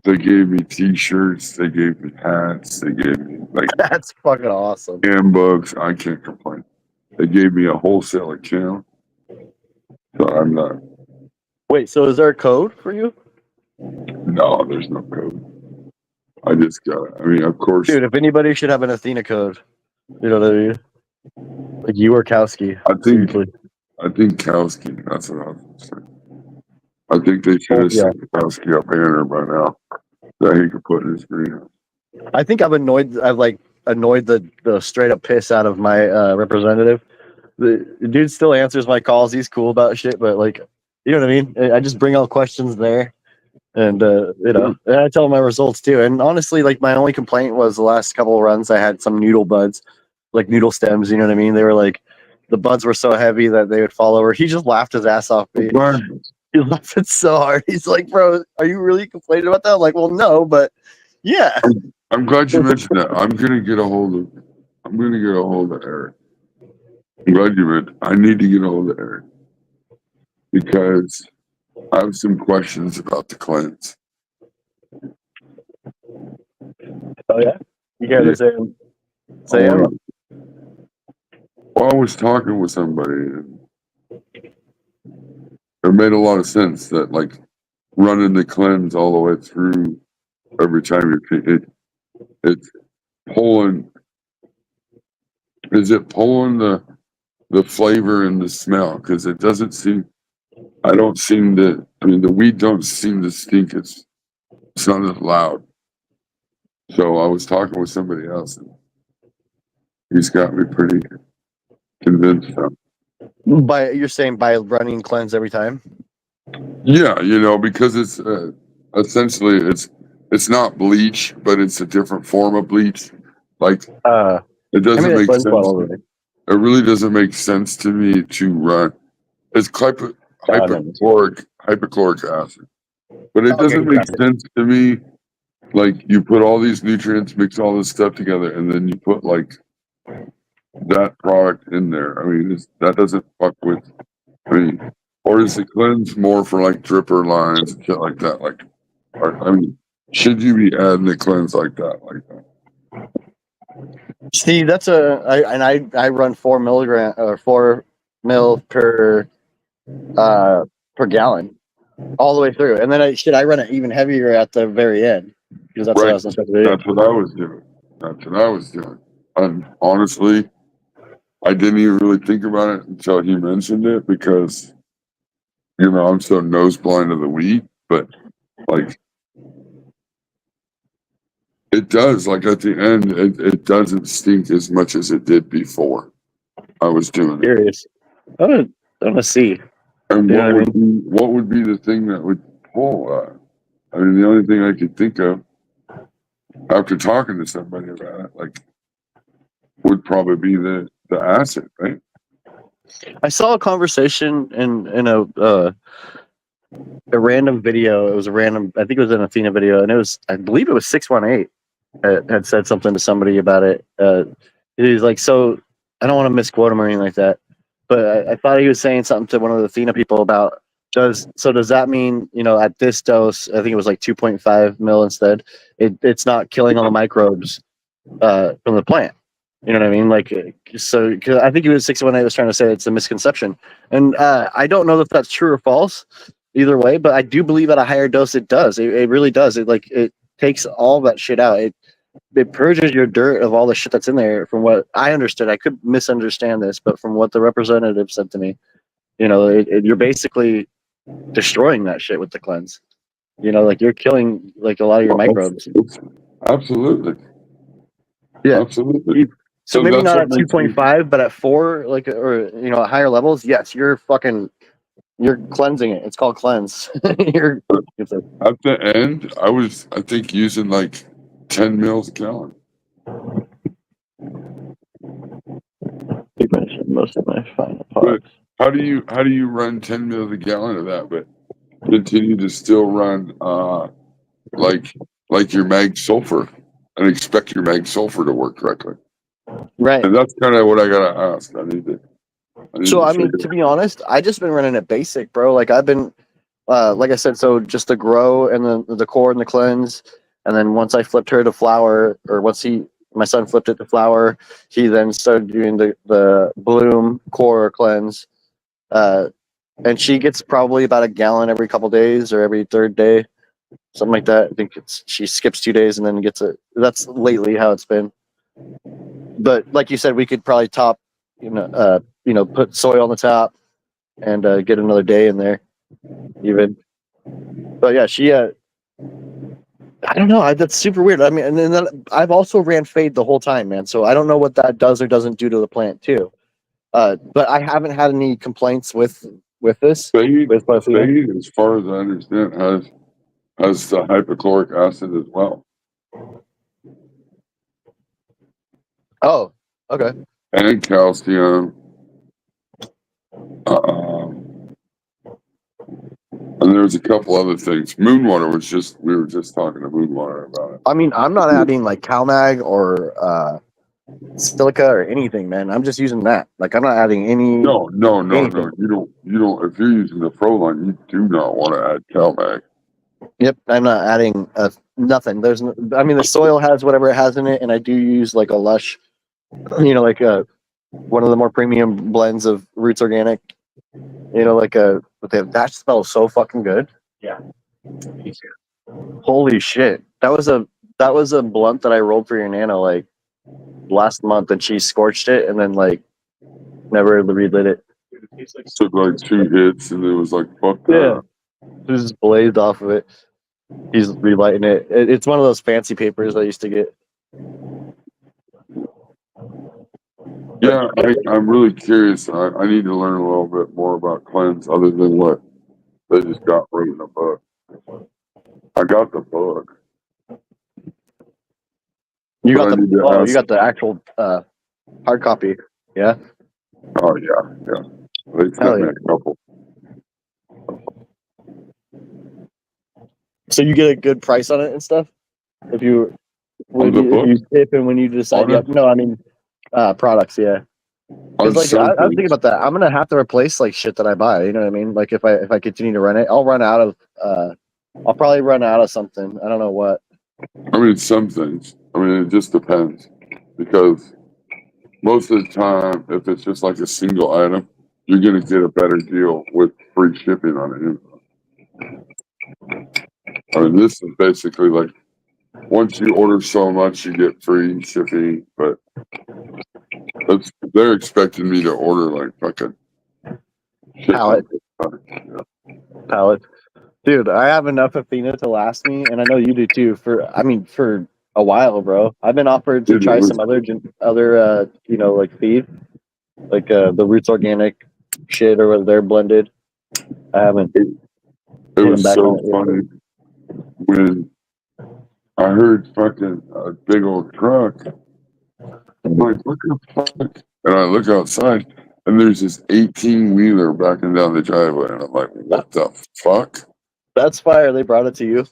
They gave me T-shirts. They gave me hats. They gave me like that's fucking awesome. Handbooks. I can't complain. They gave me a wholesale account, so I'm not. Wait, so is there a code for you? No, there's no code. I just got it. I mean, of course, dude. If anybody should have an Athena code, you know what I mean? Like you or Kowski. I think Kowski. That's what I was saying. I think they should have set Kowski up banner by now that he could put in his greenhouse. I think I've annoyed the straight up piss out of my representative. The dude still answers my calls. He's cool about shit, but like, you know what I mean? I just bring all questions there, and and I tell him my results too. And honestly, like my only complaint was the last couple of runs I had some noodle buds, like noodle stems. You know what I mean? They were like the buds were so heavy that they would fall over. He just laughed his ass off. He laughed so hard. He's like, "Bro, are you really complaining about that?" I'm like, "Well, no, but yeah." I'm glad you mentioned that. I'm gonna get a hold of Eric. I'm glad you mentioned. I need to get a hold of Eric because I have some questions about the cleanse. Oh yeah, you got to say well, I was talking with somebody, and it made a lot of sense that like running the cleanse all the way through every time it's pulling. Is it pulling the flavor and the smell? Because it doesn't seem I don't seem to. I mean, the weed don't seem to stink. It's not as loud. So I was talking with somebody else, and he's got me pretty convinced. You're saying by running cleanse every time? Yeah, because it's essentially it's not bleach, but it's a different form of bleach. Like it doesn't make cleanse sense. bottle already. It really doesn't make sense to me to run. It's hypochloric acid, but it doesn't make sense to me. Like you put all these nutrients, mix all this stuff together, and then you put like that product in there. I mean, that doesn't fuck with. I mean, or is the cleanse more for like dripper lines and shit like that? Like, I mean, should you be adding the cleanse like that? See, I run 4 milligram or 4 mil per gallon all the way through, and then I run it even heavier at the very end because that's what I was supposed to do. That's what I was doing. And honestly, I didn't even really think about it until he mentioned it because, I'm so nose blind to the weed, but like it does, like at the end, it doesn't stink as much as it did before I was doing it. Curious. I want to see. And Yeah, what would be the thing that would pull that? I mean, the only thing I could think of after talking to somebody about it, like, would probably be the acid, right? I saw a conversation in a random video. It was a random. I think it was an Athena video, and I believe it was 618 had said something to somebody about it. He's like, so I don't want to misquote him or anything like that, but I thought he was saying something to one of the Athena people about does that mean at this dose, I think it was like 2.5 mil instead, it's not killing all the microbes from the plant. You know what I mean? Like, so cause I think it was 618 was trying to say it's a misconception, and I don't know if that's true or false. Either way, but I do believe at a higher dose it does. It really does. It takes all that shit out. It purges your dirt of all the shit that's in there. From what I understood, I could misunderstand this, but from what the representative said to me, you're basically destroying that shit with the cleanse. Like you're killing like a lot of your microbes. Absolutely. Yeah. Absolutely. So maybe that's not what at 2.5, but at 4, like, or at higher levels, yes, you're cleansing it. It's called cleanse. At the end, I think using like 10 mils a gallon. Most of my final products. How do you run 10 mils a gallon of that, but continue to still run like your mag sulfur and expect your mag sulfur to work correctly? Right. And that's kind of what I gotta ask. I mean, to be honest, I just been running it basic, bro. Like I've been, like I said, so just the grow and the core and the cleanse, and then once I flipped her to flower, or my son flipped it to flower, he then started doing the bloom core cleanse, and she gets probably about a gallon every couple days or every third day, something like that. I think she skips 2 days and then gets it. That's lately how it's been. But like you said, we could probably top, put soil on the top and get another day in there, even. But yeah, she. I don't know. That's super weird. I mean, and then I've also ran fade the whole time, man. So I don't know what that does or doesn't do to the plant too. But I haven't had any complaints with this. Fade, as far as I understand, has the hypochloric acid as well. Oh, okay. And calcium. And there's a couple other things. Moonwater we were just talking to Moonwater about it. I mean, I'm not adding like CalMag or silica or anything, man. I'm just using that. Like I'm not adding any. No. You don't. If you're using the Pro line, you do not want to add CalMag. Yep, I'm not adding nothing. The soil has whatever it has in it, and I do use like a Lush, like one of the more premium blends of Roots Organic. But that smells so fucking good. Yeah. Holy shit. That was a blunt that I rolled for your Nana like last month, and she scorched it and then like never relit it. took like 2 hits, and it was like, fuck Yeah. that. Just blazed off of it. He's relighting it. It's one of those fancy papers I used to get. Yeah, I'm really curious. I need to learn a little bit more about cleanse other than what they just got wrote in a book. I got the book. You But I got need to the ask- you got the actual hard copy. Yeah. Oh yeah. They Hell sent me yeah. a couple. So you get a good price on it and stuff. If you On the book? if you tip and when you decide, On yeah. it? No, I mean products. Yeah. On Because like some I was things. thinking about that. I'm gonna have to replace like shit that I buy. You know what I mean? Like if I continue to run it, I'll run out of. I'll probably run out of something. I don't know what. I mean, some things. I mean, it just depends. Because most of the time, if it's just like a single item, you're going to get a better deal with free shipping on it. I mean, this is basically like once you order so much, you get free shipping. But they're expecting me to order like fucking shit. Pallet. Yeah. Palette. Dude, I have enough Athena to last me, and I know you do too. For a while, bro. I've been offered to Dude, try it was- some other like feed, like the Roots Organic shit or whether they're blended. I haven't. It was back so on it, yeah. funny when I heard fucking a big old truck. I'm like, what the fuck? And I look outside, and there's this 18-wheeler backing down the driveway, and I'm like, what the fuck? That's fire. They brought it to you.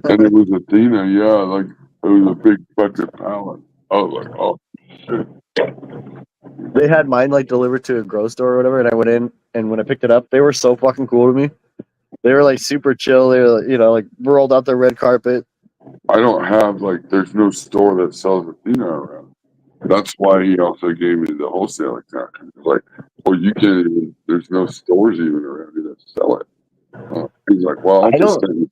And it was Athena, yeah, like it was a big fucking pallet. I was like, oh shit. They had mine like delivered to a grocery store or whatever, and I went in, and when I picked it up, they were so fucking cool to me. They were like super chill. They were like rolled out the red carpet. I don't have like there's no store that sells Athena around. That's why he also gave me the wholesale account. He's like, well, you can't even. There's no stores even around here that sell it. He's like, well, I'll I just don't-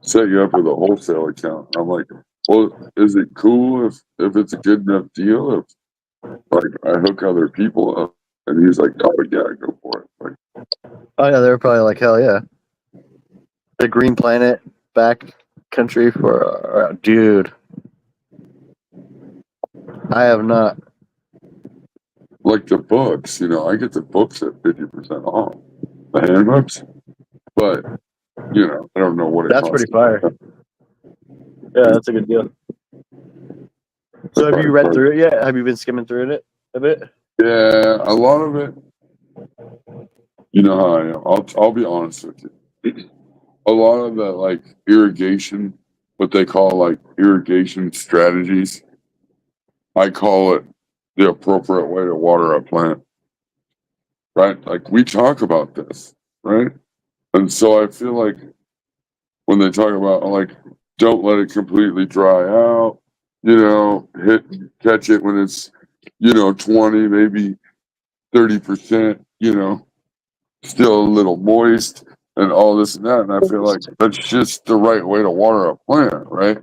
set you up with a wholesale account. I'm like, well, is it cool if it's a good enough deal? If like I hook other people up, and he's like, oh yeah, go for it. Like, Oh yeah, they were probably like hell yeah. The Green Planet back country for dude. I have not. like the books, I get the books at 50% off, the handbooks, but I don't know what it That's costs. pretty fire. Yeah, that's a good deal. So have you read through it yet? Have you been skimming through it a bit? Yeah, a lot of it. You know how I am. I'll be honest with you. A lot of the like irrigation, what they call like irrigation strategies, I call it the appropriate way to water a plant. Right? Like we talk about this, right? And so I feel like when they talk about like don't let it completely dry out, catch it when it's 20, maybe 30%, still a little moist and all this and that. And I feel like that's just the right way to water a plant, right?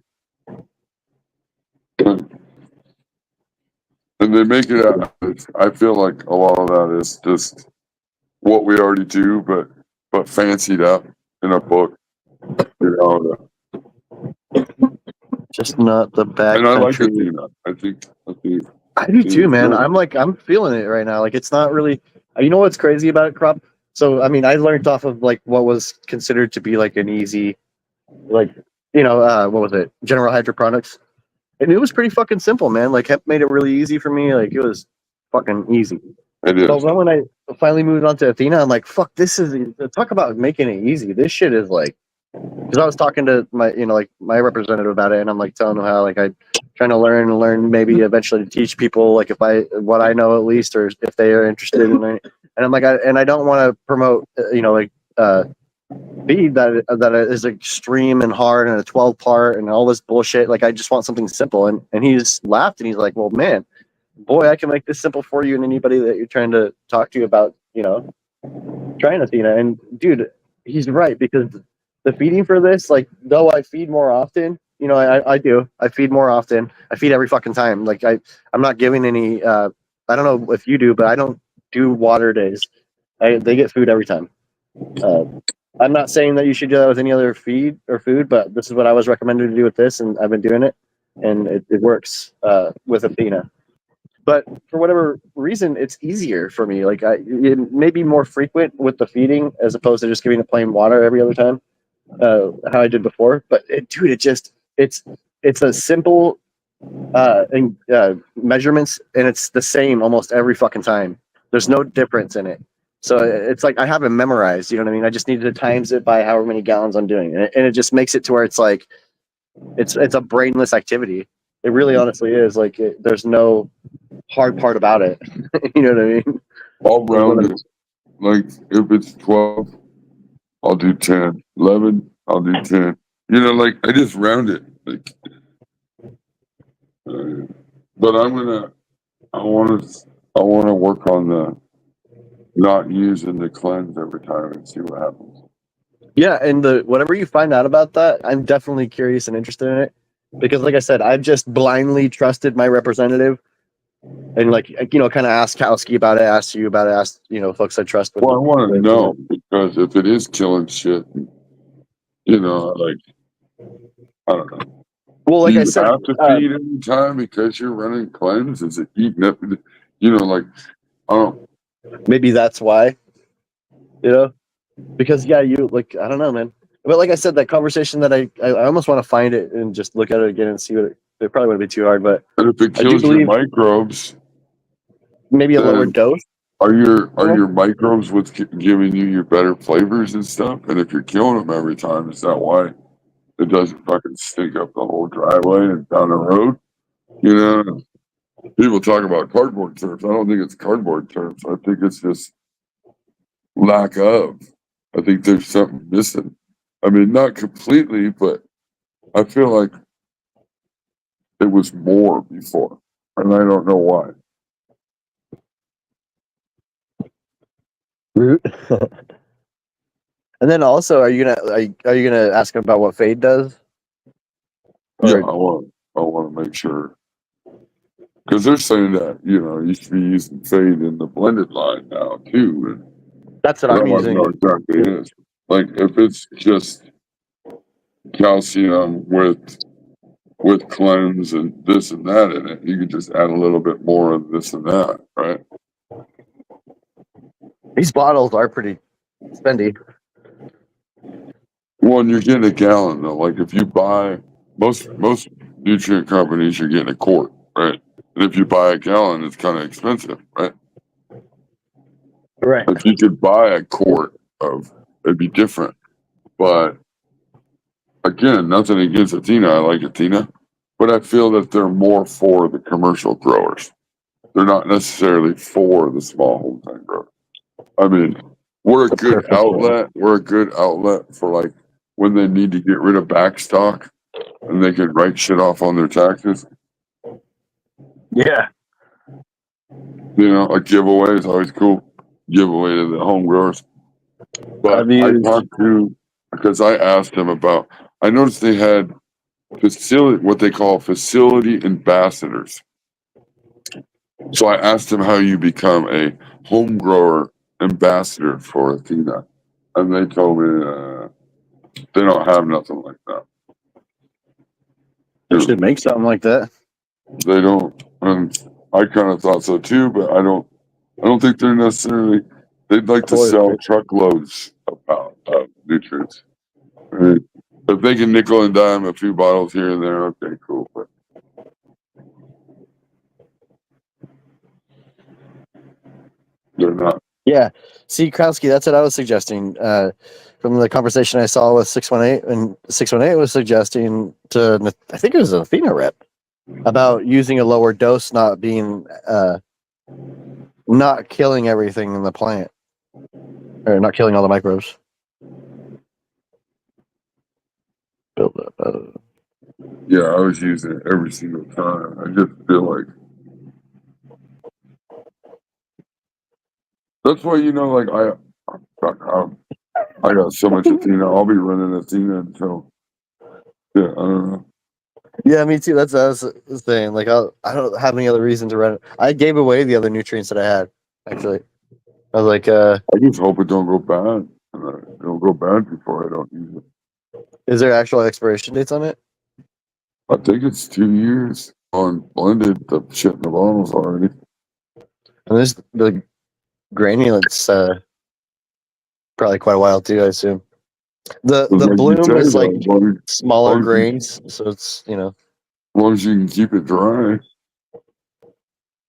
And they make it out. I feel like a lot of that is just what we already do, but fancied up in a book. Just not the back And I like country. Athena. I think I do too, man. good. I'm feeling it right now. Like it's not really. You know what's crazy about it, Crop? So I mean, I learned off of like what was considered to be like an easy, like what was it? General Hydroponics, and it was pretty fucking simple, man. Like Hemp made it really easy for me. Like it was fucking easy. It is. So then when I finally moved on to Athena, I'm like, fuck, this is talk about making it easy. This shit is like, because I was talking to my my representative about it, and I'm like telling him how like I trying to learn maybe eventually to teach people like what I know at least, or if they are interested in it. And I'm like, I don't want to promote feed that is extreme and hard and a 12 part and all this bullshit. Like I just want something simple. And he just laughed and he's like, well, man, boy, I can make this simple for you and anybody that you're trying to talk to about, trying Athena. And dude, he's right, because the feeding for this, like, though I feed more often, I do. I feed more often. I feed every fucking time. Like I'm not giving any. I don't know if you do, but I don't do water days. They get food every time. I'm not saying that you should do that with any other feed or food, but this is what I was recommended to do with this, and I've been doing it, and it works with Athena. But for whatever reason, it's easier for me. Like it may be more frequent with the feeding as opposed to just giving a plain water every other time, how I did before. But it's a simple measurements, and it's the same almost every fucking time. There's no difference in it. So it's like I have it memorized. You know what I mean? I just need to times it by however many gallons I'm doing, and it just makes it to where it's like it's a brainless activity. It really, honestly is. Like there's no hard part about it. You know what I mean? All round it. Like if it's 12, I'll do 10. 11, I'll do 10. You know, like I just round it. Like, but I want to work on the not using the cleanse every time and see what happens. Yeah, and whatever you find out about that, I'm definitely curious and interested in it because, like I said, I've just blindly trusted my representative, and kind of asked Kowski about it, asked you about it, asked folks I trust. Well, I want to know because if it is killing shit, like I don't know. Well, like I said, you have to feed every time because you're running cleanse. Is it eating up? Like I don't. Maybe that's why. Because you I don't know, man. But like I said, that conversation that I almost want to find it and just look at it again and see what it probably wouldn't be too hard. But if it kills your microbes, maybe a lower dose. Are your microbes what's giving you your better flavors and stuff? And if you're killing them every time, is that why it doesn't fucking stink up the whole driveway and down the road? People talk about cardboard terms. I don't think it's cardboard terms. I think it's just lack of. I think there's something missing. I mean, not completely, but I feel like it was more before, and I don't know why. And then also, are you gonna ask him about what Fade does? Yeah, I want to make sure because they're saying that you should be using Fade in the blended line now too. And that's what I'm using. Know exactly it is. Like if it's just calcium with cleanse and this and that in it, you could just add a little bit more of this and that, right? These bottles are pretty spendy. Well, and you're getting a gallon though. Like if you buy most nutrient companies, you're getting a quart, right? And if you buy a gallon, it's kind of expensive, right? Right. If you could buy a quart of, it'd be different. But again, nothing against Athena. I like Athena, but I feel that they're more for the commercial growers. They're not necessarily for the small home time growers. I mean, we're a good outlet. We're a good outlet for like when they need to get rid of backstock and they can write shit off on their taxes. Yeah. A giveaway is always cool. Giveaway to the home growers. But I talked to, because I asked them about, I noticed they had what they call facility ambassadors. So I asked them how you become a home grower ambassador for Athena. And they told me they don't have nothing like that. They should make something like that. They don't. And I kind of thought so too, but I don't think they're necessarily, they'd like to sell truckloads of nutrients. I mean, if they can nickel and dime a few bottles here and there, okay, cool. But they're not. Yeah. See, Krowski, that's what I was suggesting. From the conversation I saw with 618, and 618 was suggesting to, I think it was an Athena rep, about using a lower dose, not being, not killing everything in the plant, or not killing all the microbes. Build up. Yeah, I was using it every single time. I just feel like that's why like I got so much Athena. I'll be running Athena until I don't know. Yeah, me too. That's what I was saying. Like I don't have any other reason to run it. I gave away the other nutrients that I had, actually. I was like, I just hope it don't go bad. It'll go bad before I don't use it. is there actual expiration dates on it? I think it's 2 years on blended the shit in the bottles already. And there's the granulates, probably quite a while too, I assume. The But like you bloom say, is though, like smaller long as you- grains, so it's as long as you can keep it dry.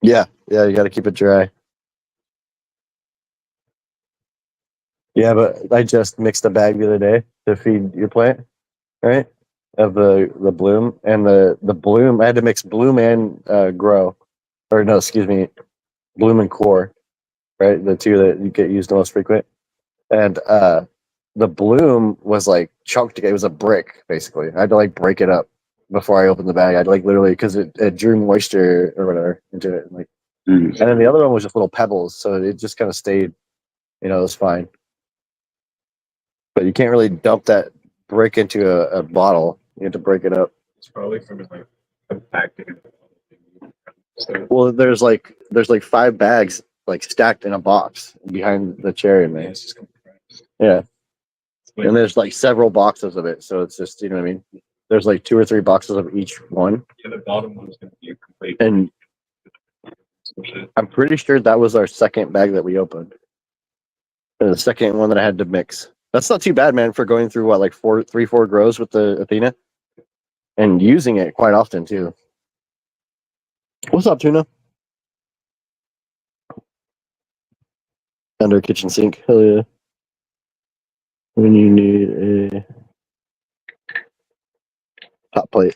yeah, you got to keep it dry. Yeah, but I just mixed a bag the other day to feed your plant, right? Of the bloom and the bloom. I had to mix bloom and grow, or no, excuse me, bloom and core, right? The two that you get used the most frequent. And the bloom was like chunked. It was a brick basically. I had to like break it up before I opened the bag. I'd like literally because it drew moisture or whatever into it, like. Jeez. And then the other one was just little pebbles, so it just kind of stayed. It was fine. But you can't really dump that brick into a bottle. You have to break it up. It's probably from like compacting. So Well, there's like 5 bags like stacked in a box behind the cherry, yeah, man. it's just compressed. Yeah, It's like, and there's like several boxes of it, so it's just what I mean. There's like 2 or 3 boxes of each one, yeah, the bottom one's gonna be a complete and shit. I'm pretty sure that was our second bag that we opened. The second one that I had to mix. That's not too bad, man, for going through what like 4 grows with the Athena, and using it quite often too. What's up, Tuna? Under kitchen sink. Hell yeah. When you need a hot plate.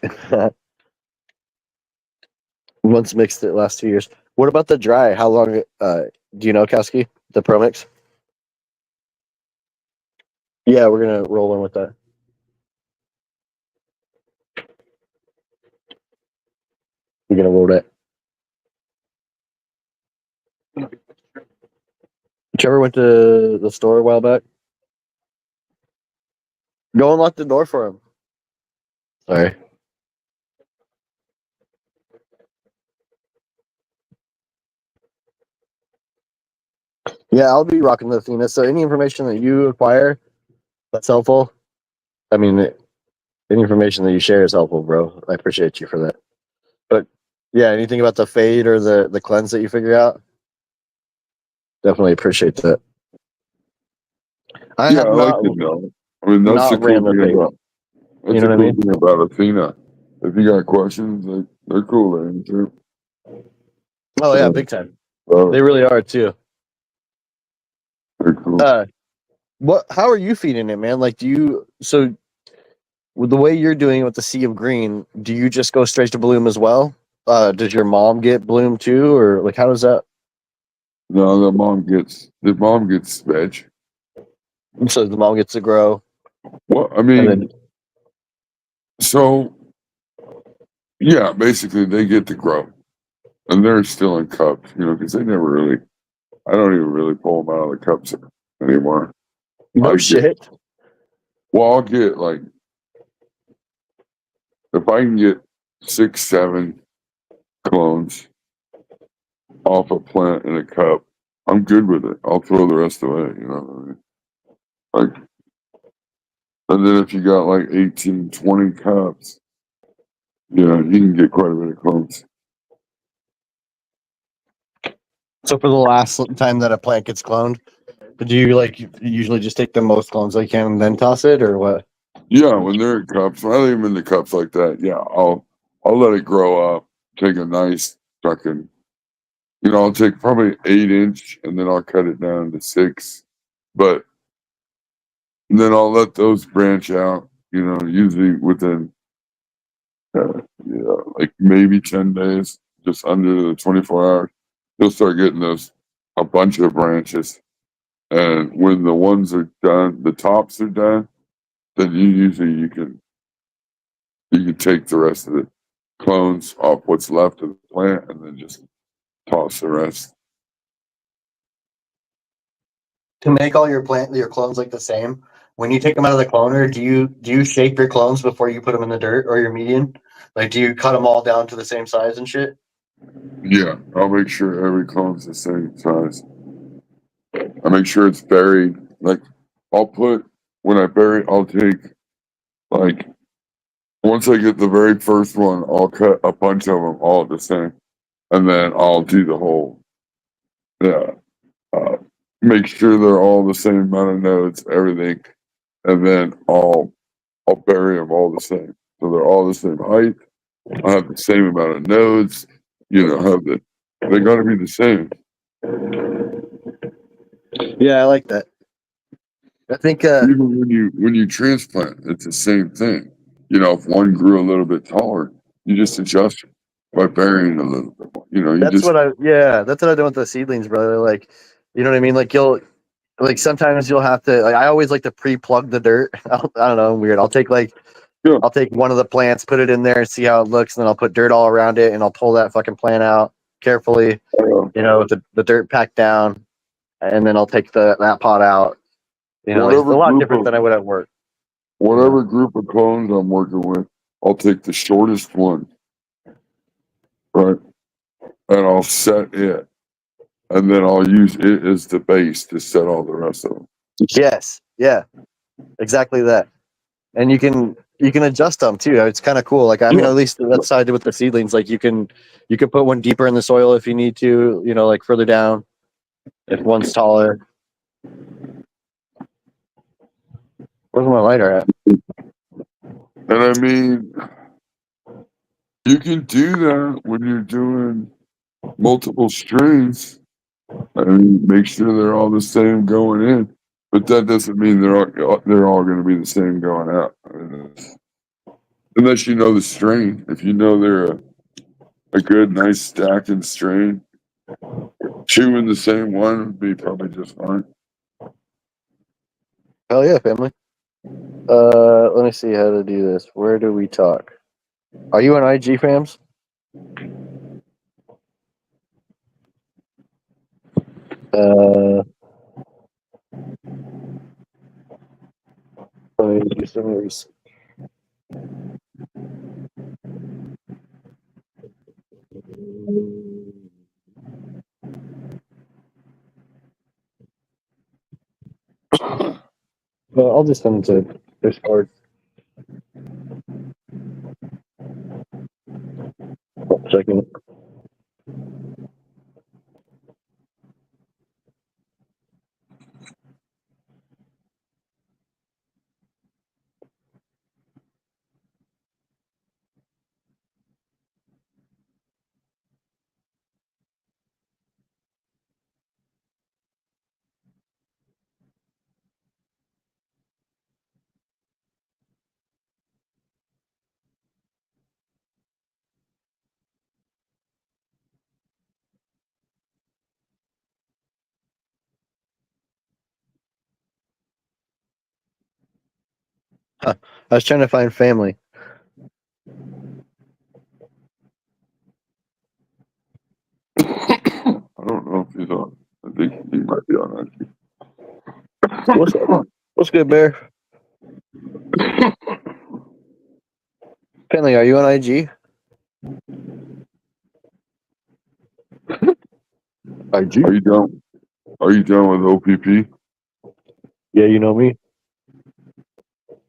Once mixed it last 2 years. What about the dry? How long do you know, Kowski? The Pro Mix? Yeah, we're gonna roll in with that. We're gonna roll that. Trevor went to the store a while back. Go unlock the door for him. Sorry. Yeah, I'll be rocking the Athena. So any information that you acquire that's helpful. I mean, any information that you share is helpful, bro. I appreciate you for that. But yeah, anything about the fade or the cleanse that you figure out, definitely appreciate that. I Yeah, have I like not, to know. I mean, that's the not cool ran the thing fade. about. That's You know the what I cool mean? thing about Athena. If you got questions, they're cool. They answer. Oh yeah, So, big time. uh, They really are too. they're cool. How are you feeding it, man? Like, so with the way you're doing it with the Sea of Green, do you just go straight to bloom as well? Does your mom get bloom too, or like how does that? No, the mom gets veg. So the mom gets to grow, Well, I and mean, then so yeah, basically they get to grow, and they're still in cups, because they never really. I don't even really pull them out of the cups anymore. no I get- shit. Well, I'll get like if I can get 6, 7 clones off a plant in a cup, I'm good with it. I'll throw the rest away. You know what I mean? Like, and then if you got like 18, 20 cups, you can get quite a bit of clones. So for the last time that a plant gets cloned, do you like usually just take the most clones that you can and then toss it, or what? Yeah, when they're in cups, when I leave them in the cups like that, yeah, I'll let it grow up, take a nice fucking, I'll take probably 8-inch and then I'll cut it down to 6, but then I'll let those branch out, usually within, like maybe 10 days, just under the 24 hours, you'll start getting a bunch of branches. And when the ones are done, the tops are done, then you can take the rest of the clones off what's left of the plant and then just toss the rest. To make all your clones like the same, when you take them out of the cloner, do you shape your clones before you put them in the dirt or your median? Like, do you cut them all down to the same size and shit? Yeah, I'll make sure every clone's the same size. I make sure it's buried. Like when I bury, I'll take like once I get the very first one, I'll cut a bunch of them all the same, and then I'll do the whole. Yeah, uh, make sure they're all the same amount of nodes, everything, and then I'll bury them all the same, so they're all the same height. I have the same amount of nodes. They got to be the same. Yeah, I like that. I think Even when you transplant, it's the same thing. If one grew a little bit taller, you just adjust it by burying a little bit more. that's what I do with the seedlings, brother. Like, you know what I mean? Like sometimes you'll have to. Like, I always like to pre-plug the dirt. I don't know, weird. I'll take Yeah. I'll take one of the plants, put it in there, see how it looks, and then I'll put dirt all around it, and I'll pull that fucking plant out carefully. With the dirt packed down, and then I'll take that pot out. It's Whatever a lot group different of than I would at work. whatever group of clones I'm working with, I'll take the shortest one, right, and I'll set it, and then I'll use it as the base to set all the rest of them. Yes, yeah, exactly that. And you can adjust them too. It's kind of cool. Like, I mean, Yeah. at least that's how I did with the seedlings. Like, you can put one deeper in the soil if you need to. Like further down if one's taller. Where's my lighter at? And I mean, you can do that when you're doing multiple strains. I mean, make sure they're all the same going in, but that doesn't mean they're all going to be the same going out. I mean, unless you know the strain. If you know they're a good, nice stacking strain, chewing the same one would be probably just fine. Hell yeah, family. Let me see how to do this. Where do we talk? Are you on IG, fams? Let me do some research. Well, I'll just send it to Discord. One second. I was trying to find family. I don't know if he's on. I think he might be on that. What's good, Bear? Family, are you on IG? IG? Are you done? Are you done with OPP? Yeah, you know me.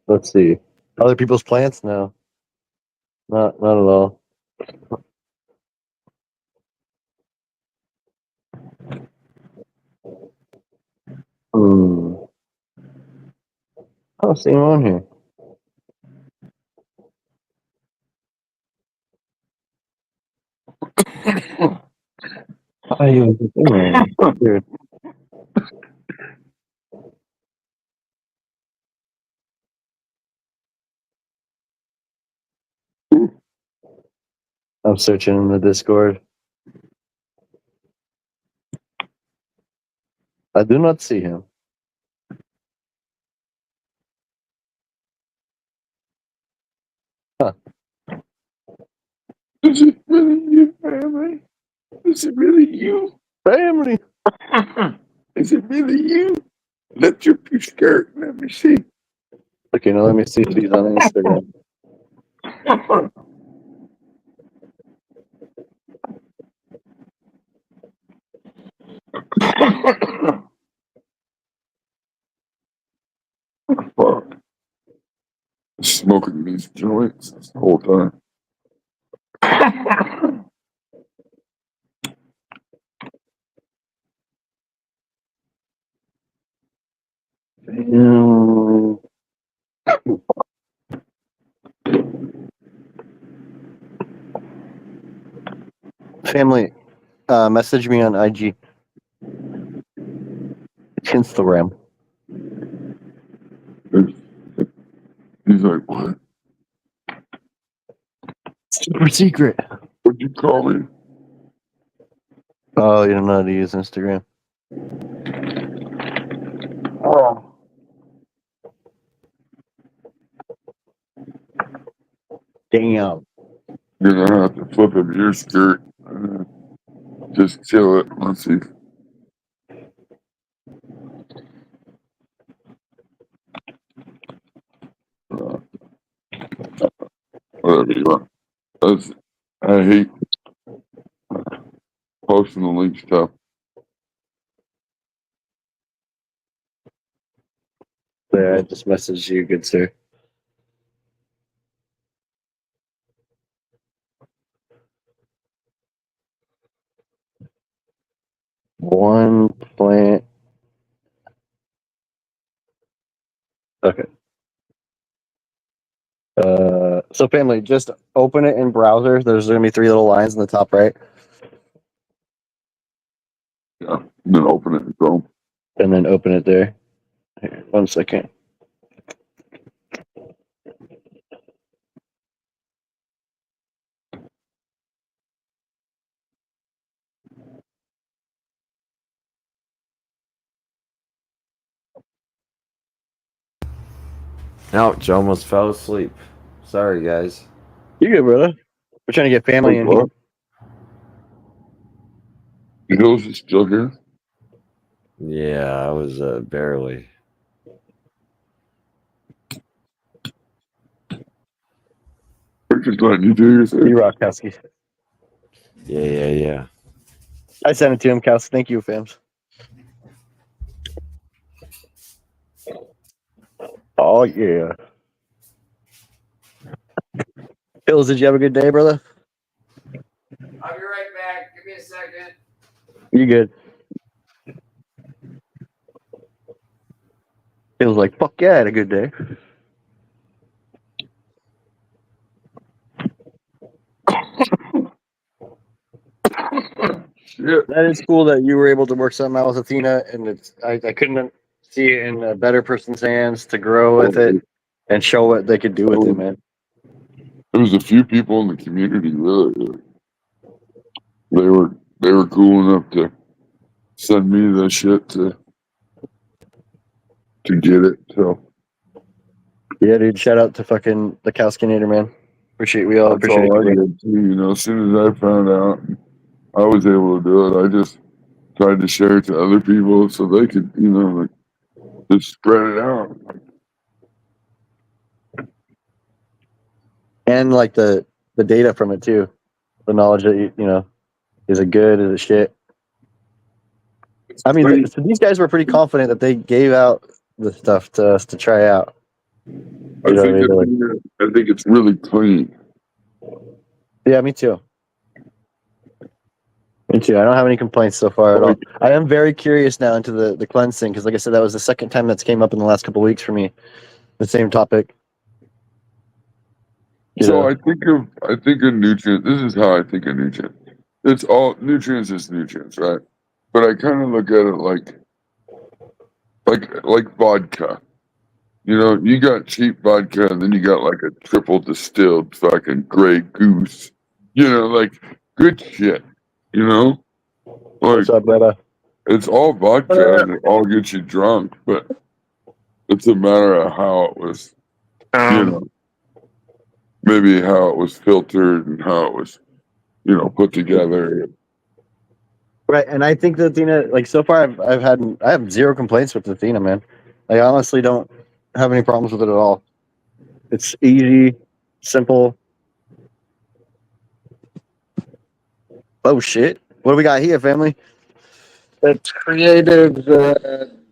Let's see. Other people's plants? No. Not at all. I don't see him on here. Dude. I'm searching in the Discord. I do not see him. Is it really you, family? Is it really you? Family. Is it really you? Lift your skirt. Let me see. Okay, now let me see if he's on Instagram. these joints this whole time. Mm. Family, message me on IG. Instagram. He's like, what? Super secret. What'd you call me? Oh, you don't know how to use Instagram. Oh. Damn. You're gonna have to flip him your skirt. Just chill it. Let's see. Whatever you want. I hate posting the link stuff. There, I just messaged you, good sir. One plant. Okay. So family, just open it in browser. There's gonna be 3 little lines in the top right, Yeah. And then open it in Chrome. and then open it there. Here, 1 second. Ouch, almost fell asleep. Sorry, guys. You good, brother? We're trying to get family in here. What? Hills is still here? Yeah, I was barely. We're just letting you do your thing. D-Rock Kowski. Yeah. I sent it to him, Kowski. Thank you, fams. Oh yeah. Hills, did you have a good day, brother? I'll be right back. Give me a second. You good? Hills like, fuck yeah, I had a good day. Shit. That is cool that you were able to work something out with Athena, and it's I couldn't see it in a better person's hands to grow with it and show what they could do with it, man. There was a few people in the community really. They were cool enough to send me the shit to get it. So Yeah, dude. Shout out to fucking the Kowskinator, man. We all that's appreciate all I it. did too. You know, as soon as I found out I was able to do it, I just tried to share it to other people so they could, you know, like just spread it out. And like the data from it too, the knowledge that you know, is it good, is it shit? I mean, so these guys were pretty confident that they gave out the stuff to us to try out. I think it's really clean. Yeah, me too. Me too. I don't have any complaints so far at all. I am very curious now into the cleansing because, like I said, that was the second time that's came up in the last couple of weeks for me. The same topic. So I think of nutrients. This is how I think of nutrients. It's all nutrients is nutrients, right? But I kind of look at it like vodka. You know, you got cheap vodka, and then you got like a triple distilled fucking Grey Goose. You know, like good shit. You know, like What's up, brother? it's all vodka and it all gets you drunk, but it's a matter of how it was. You know, maybe how it was filtered and how it was, you know, put together. Right, and I think that Athena, like so far, I have zero complaints with Athena, man. I honestly don't have any problems with it at all. It's easy, simple. Oh shit! What do we got here, family? It's creative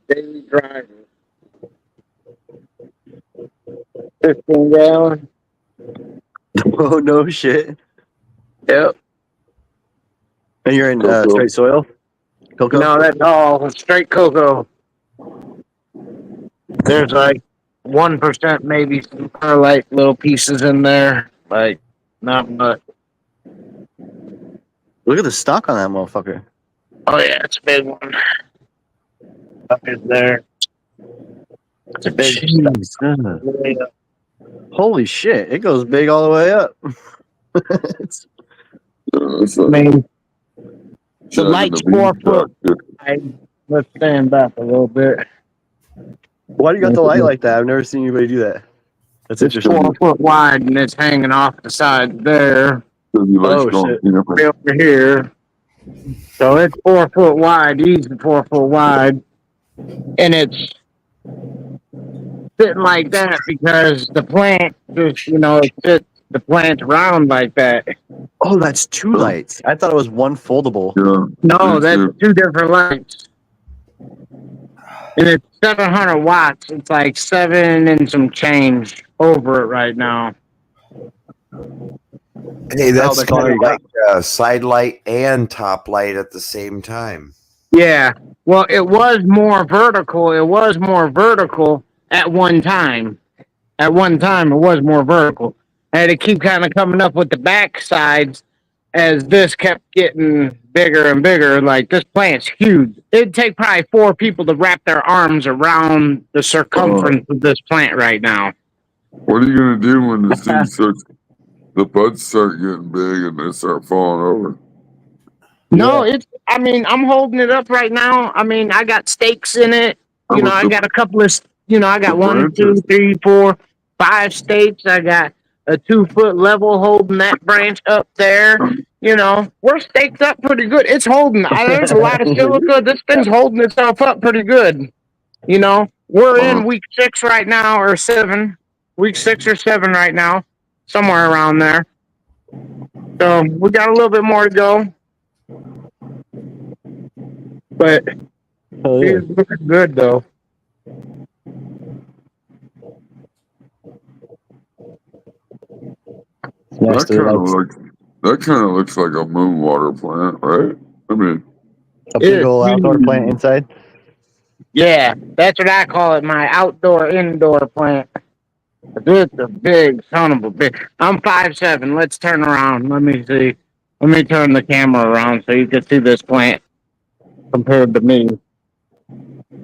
daily driver. 15 gallon. Oh no shit. Yep. And you're in Cocoa. straight soil? Cocoa? No, that's all straight cocoa. There's like 1% maybe some perlite little pieces in there. Like not much. Look at the stock on that motherfucker. Oh yeah, it's a big one. Up in there. It's a big Jeez. way up. Holy shit. It goes big all the way up. It's- It's I like mean, the chugging light's the 4 bean foot stock. wide. Let's stand back a little bit. Why do you got the light like that? I've never seen anybody do that. That's It's interesting. 4 foot wide and it's hanging off the side there. Because he likes Oh, going shit. camping. Way over here. So it's 4 foot wide, easy 4 foot wide. And it's sitting like that because the plant just, the plant's round like that. Oh, that's two lights. I thought it was one foldable. Yeah. No, Me that's too. 2 different lights. And it's 700 watts. It's like 7 and some change over it right now. Hey, that's that's kind all of you got. like side light and top light at the same time. Yeah. Well, it was more vertical. It was more vertical at one time. At one time, it was more vertical. I had to keep kind of coming up with the back sides as this kept getting bigger and bigger. Like, this plant's huge. It'd take probably 4 people to wrap their arms around the circumference of this plant right now. What are you gonna do when the seeds start, the buds start getting big and they start falling over? No, I'm holding it up right now. I mean, I got stakes in it. How about I the- got a couple of, I got the 1, 2, branches? 3, 4, 5 stakes. I got a 2 foot level holding that branch up there. We're staked up pretty good. It's holding. There's a lot of silica. This thing's holding itself up pretty good. We're in week 6 right now, or 7. Week 6 or 7 right now, somewhere around there. So we got a little bit more to go. But Oh, yeah. it's looking good though. It's nice That to, kind of looks like a moon water plant, right? I mean, a big old outdoor plant inside. Yeah, that's what I call it, my outdoor indoor plant. It's a big son of a bitch. I'm 5'7". Let's turn around. Let me see. Let me turn the camera around so you can see this plant compared to me.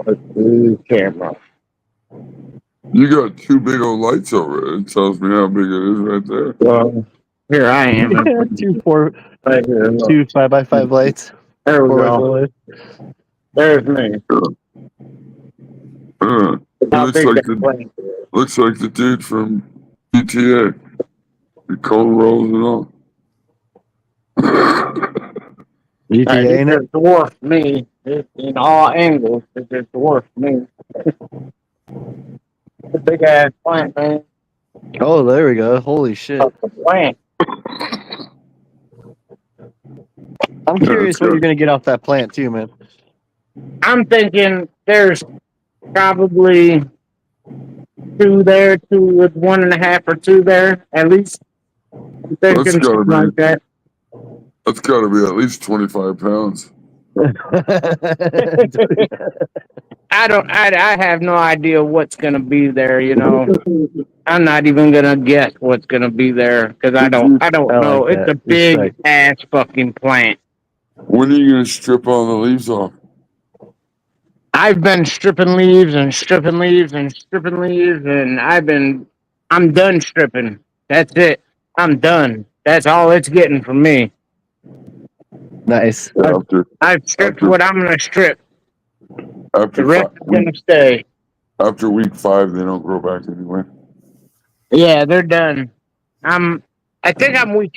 Let's see camera. you got 2 big old lights over it. It tells me how big it is right there. Well, here I am. Two 4 Right here, look. 2 5x5 lights. There we 4x4 go. lights. There's me. How Looks big like that plant is. Looks like the dude from GTA. The cold rolls and all. GTA in it. It dwarfed me in all angles. It just dwarfed me. It's a big ass plant, man. Oh, there we go. Holy shit. It's a plant. I'm curious what you're going to get off that plant, too, man. I'm thinking there's probably 2 there, 2 with 1.5 or 2 there, at least. I'm thinking That's gotta something be- like that. That's got to be at least 25 pounds. I have no idea what's gonna be there, I'm not even gonna guess what's gonna be there because I don't I know. like It's that. a big Respect. ass fucking plant. When are you going to strip all the leaves off? I've been stripping leaves and stripping leaves and stripping leaves, and I'm done stripping. That's it. I'm done. That's all it's getting from me. Nice. I've stripped what I'm gonna strip. The After rest is week, gonna stay. after week 5, they don't grow back anyway. Yeah, they're done. I think I'm week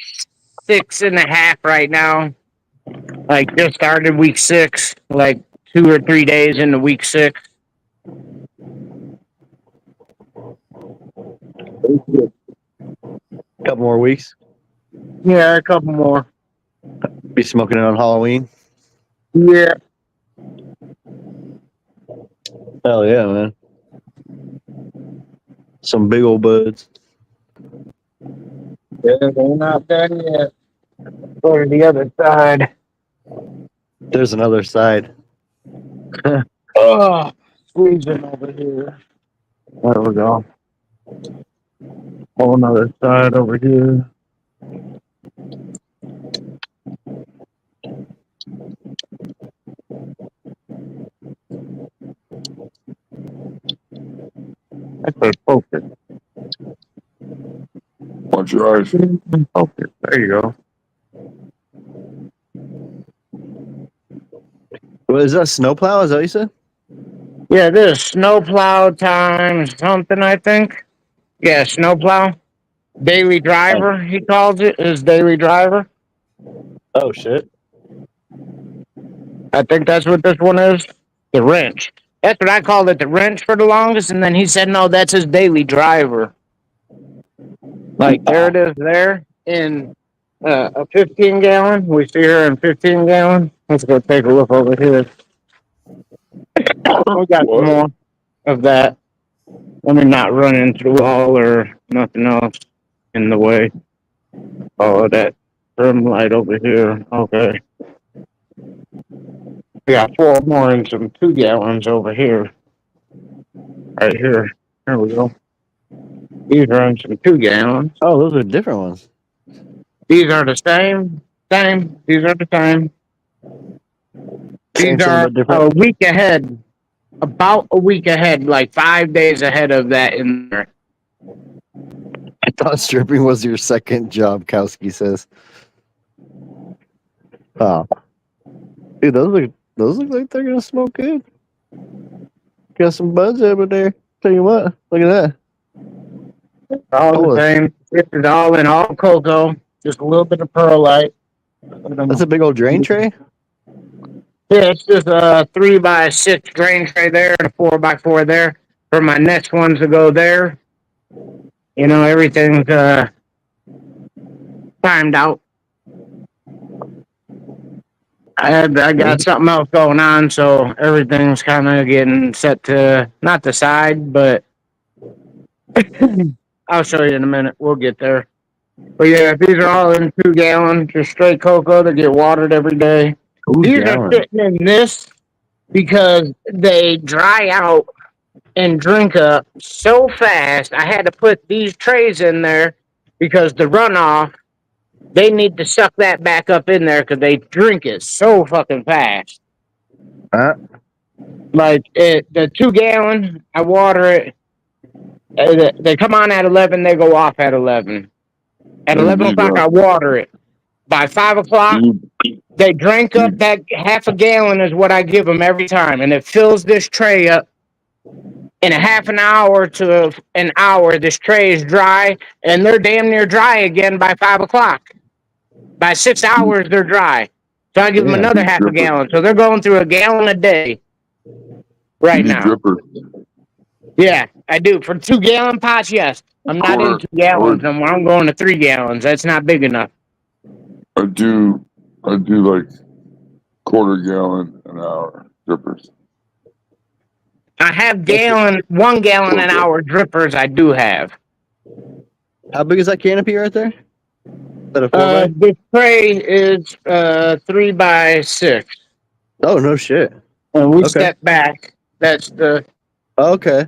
6.5 right now. Like just started week 6, like 2 or 3 days into week 6. Couple more weeks. Yeah, a couple more. Be smoking it on Halloween. Yeah. Hell yeah, man. Some big old buds. Yeah, they're not done yet. Go to the other side. There's another side. Oh, squeezing over here. There we go. Whole another side over here. That's a focus. Watch your eyes. Focus. There you go. What is that? Snowplow? Is that what you said? Yeah, this snowplow time something, I think. Yeah, snowplow. Daily driver, he calls it, his daily driver. Oh shit. I think that's what this one is. The wrench. That's what I called it, the wrench for the longest, and then he said, no, that's his daily driver. Like, there it is there in a 15 gallon. We see her in 15 gallon. Let's go take a look over here. We got some more of that. Let me not run into the wall or nothing else in the way. Oh, that trim light over here. Okay. We got 4 more and some 2 gallons over here. Right here. There we go. These are in some 2 gallons. Oh, those are different ones. These are the same. These are the same. Same, These are but different. a week ahead. About a week ahead, like 5 days ahead of that in there. I thought stripping was your second job, Kowski says. Oh. Dude, those look like they're gonna smoke good. Got some buds over there. Tell you what, look at that. All the same. It's all in all cocoa. Just a little bit of perlite. That's a big old drain tray. Yeah, it's just a 3x6 drain tray there and a 4x4 there for my next ones to go there. You know, everything's timed out. I got something else going on, so everything's kind of getting set to not the side, but I'll show you in a minute. We'll get there. But yeah, these are all in 2 gallons, just straight cocoa that get watered every day. These are sitting in this because they dry out and drink up so fast. I had to put these trays in there because the runoff, they need to suck that back up in there because they drink it so fucking fast. Like the 2 gallon, I water it. They come on at 11, they go off at 11. At 11 o'clock, I water it. By 5 o'clock, they drink up that half a gallon is what I give them every time. And it fills this tray up. In a half an hour to an hour, this tray is dry, and they're damn near dry again by 5 o'clock. By 6 hours, they're dry. So I give them another half a gallon. So they're going through a gallon a day right now. Dripper. Yeah, I do. For 2 gallon pots, yes. I'm not in 2 gallons anymore. I'm going to 3 gallons. That's not big enough. I do like quarter gallon an hour drippers. I have 1 gallon an hour drippers. I do have. How big is that canopy right there? Is that a 4x? This tray is 3x6. Oh no shit. And we step back. That's the Okay.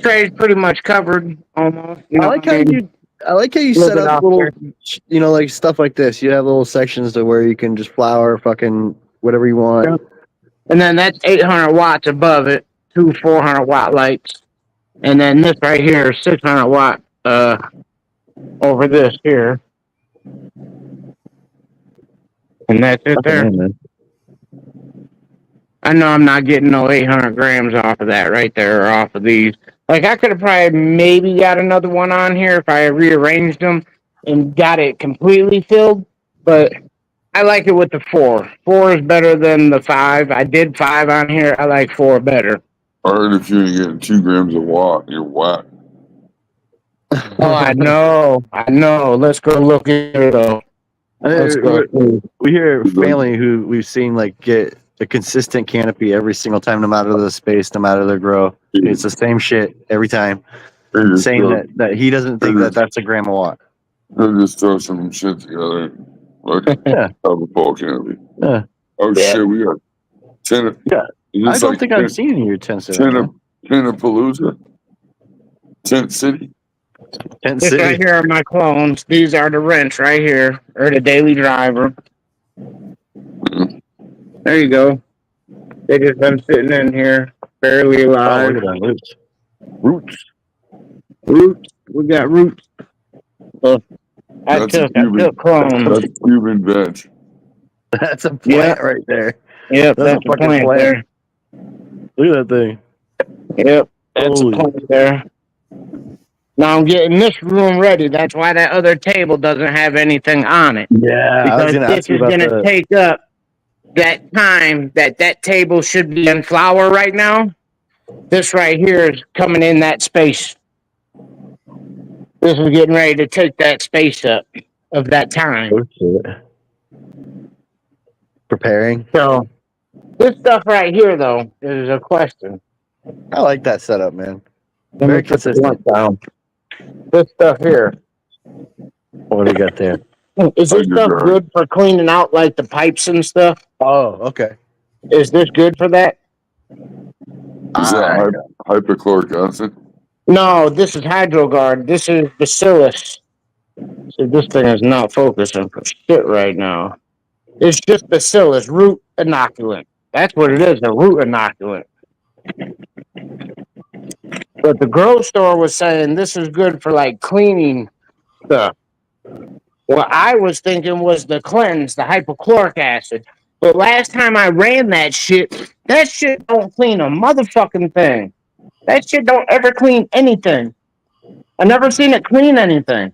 tray's pretty much covered almost. I like how you set up little, you know, like stuff like this. You have little sections to where you can just flour fucking whatever you want. Yep. And then that's 800 watts above it, 2 400-watt lights. And then this right here is 600 watt over this here. And that's it there. I know I'm not getting no 800 grams off of that right there, or off of these. Like, I could have probably maybe got another one on here if I rearranged them and got it completely filled, but I like it with the 4. 4 is better than the 5. I did 5 on here. I like 4 better. I heard if you ain't getting 2 grams a watt, you're whack. Oh, I know. Let's go look here, though. We hear family who we've seen like get a consistent canopy every single time, no matter the space, no matter the grow. It's the same shit every time. Saying that he doesn't think that that's a gram a watt. They'll just throw some shit together. Like, Yeah. have a pole canopy. Yeah. Oh Yeah. shit, we got tent. Yeah. Is I this don't like think I've seen any of your tents there. Tentapalooza? Tent City? Tent This right City. here are my clones. These are the wrench right here, or the daily driver. There you go. They just been sitting in here, barely Oh, alive. look at that. Roots. Roots. Roots. We got roots. So I That's a took clones. That's Cuban veg. That's a plant Yeah. right there. Yep, That's a that's a fucking plant plant. there. Look at that thing. Yep, that's Holy. a plant there. Now I'm getting this room ready. That's why that other table doesn't have anything on it. Yeah, I was Because gonna this ask you is about going to that. take up that time that table should be in flour right now. This right here is coming in that space. This is getting ready to take that space up of that time. Oh, shit. Preparing. So this stuff right here, though, is a question. I like that setup, man. Let me Very put the consistent. blunt down. This stuff here. What do you got there? Is this stuff good for cleaning out like the pipes and stuff? Oh, okay. Is this good for that? Is that hypochloric acid? No, this is HydroGuard. This is Bacillus. So this thing is not focusing for shit right now. It's just Bacillus root inoculant. That's what it is, a root inoculant. But the grocery store was saying this is good for like cleaning stuff. What I was thinking was the cleanse, the hypochloric acid. But last time I ran that shit don't clean a motherfucking thing. That shit don't ever clean anything. I never seen it clean anything.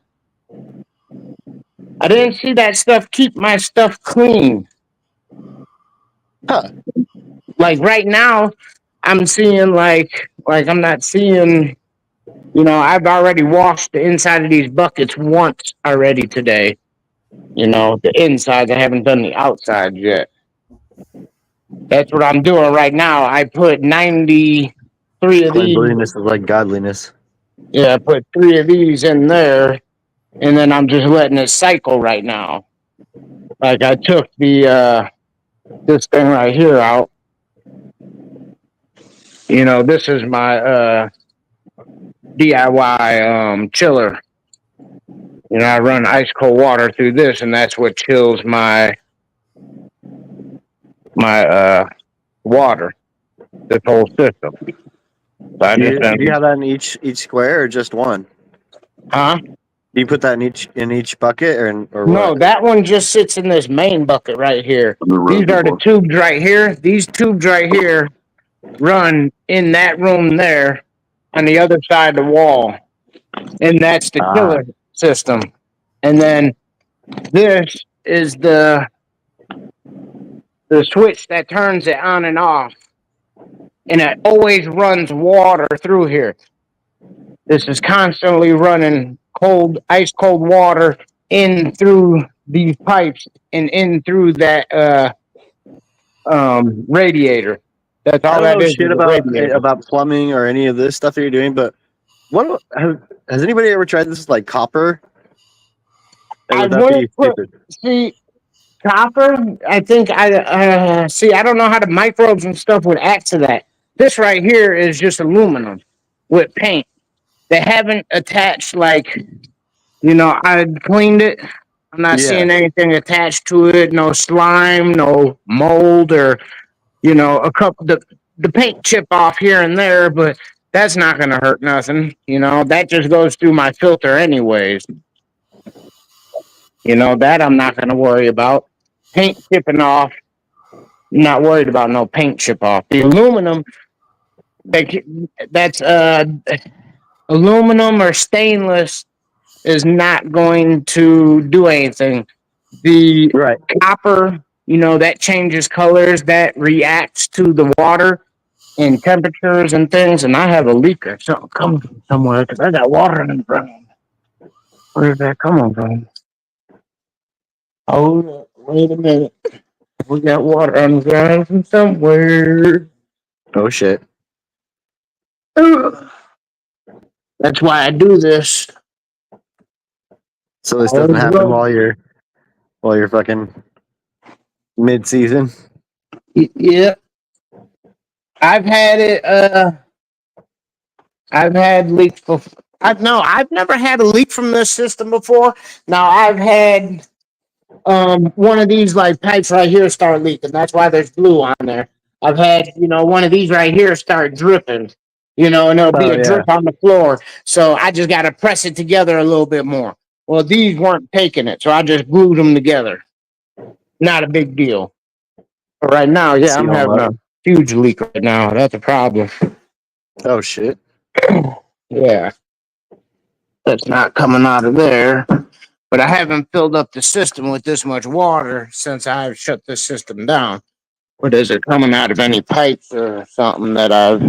I didn't see that stuff keep my stuff clean. Huh. Like right now, I'm seeing like I'm not seeing, I've already washed the inside of these buckets once already today. The inside, I haven't done the outside yet. That's what I'm doing right now. I put 93 of these. Cleanliness is like godliness. Yeah, I put 3 of these in there, and then I'm just letting it cycle right now. Like I took the this thing right here out. This is my DIY chiller. I run ice cold water through this, and that's what chills my water. This whole system. So Do you have that in each square or just one? Huh? Do you put that in each bucket or No, what? that one just sits in this main bucket right here. The These are the reservoir. tubes right here. These tubes right here run in that room there on the other side of the wall. And that's the chiller system. And then this is the switch that turns it on and off. And it always runs water through here. This is constantly running ice cold water in through these pipes and in through that radiator. That's all I that don't know is. shit is a radiator. about plumbing or any of this stuff that you're doing, but has anybody ever tried this with like copper? Or would that be stupid? See, copper, I think I don't know how the microbes and stuff would act to that. This right here is just aluminum with paint. They haven't attached I cleaned it. I'm not seeing anything attached to it. No slime, no mold, or a couple the paint chip off here and there, but that's not gonna hurt nothing. That just goes through my filter anyways. That I'm not gonna worry about. Paint chipping off. I'm not worried about no paint chip off. The aluminum, that's aluminum or stainless is not going to do anything. The copper, that changes colors, that reacts to the water and temperatures and things. And I have a leak or something coming from somewhere because I got water in the ground. Where's that coming from? Oh, wait a minute. We got water on the ground from somewhere. Oh shit. That's why I do this. So this doesn't happen while you're fucking mid-season. Yeah. I've had it. I've had leaks before. I've never had a leak from this system before. Now I've had one of these like pipes right here start leaking. That's why there's glue on there. I've had one of these right here start dripping. And there'll be a drip on the floor. So I just got to press it together a little bit more. Well, these weren't taking it, so I just glued them together. Not a big deal. But right now, yeah, I'm having a huge leak right now. That's a problem. Oh shit. Yeah. That's not coming out of there. But I haven't filled up the system with this much water since I've shut this system down. But is it coming out of any pipes or something that I've,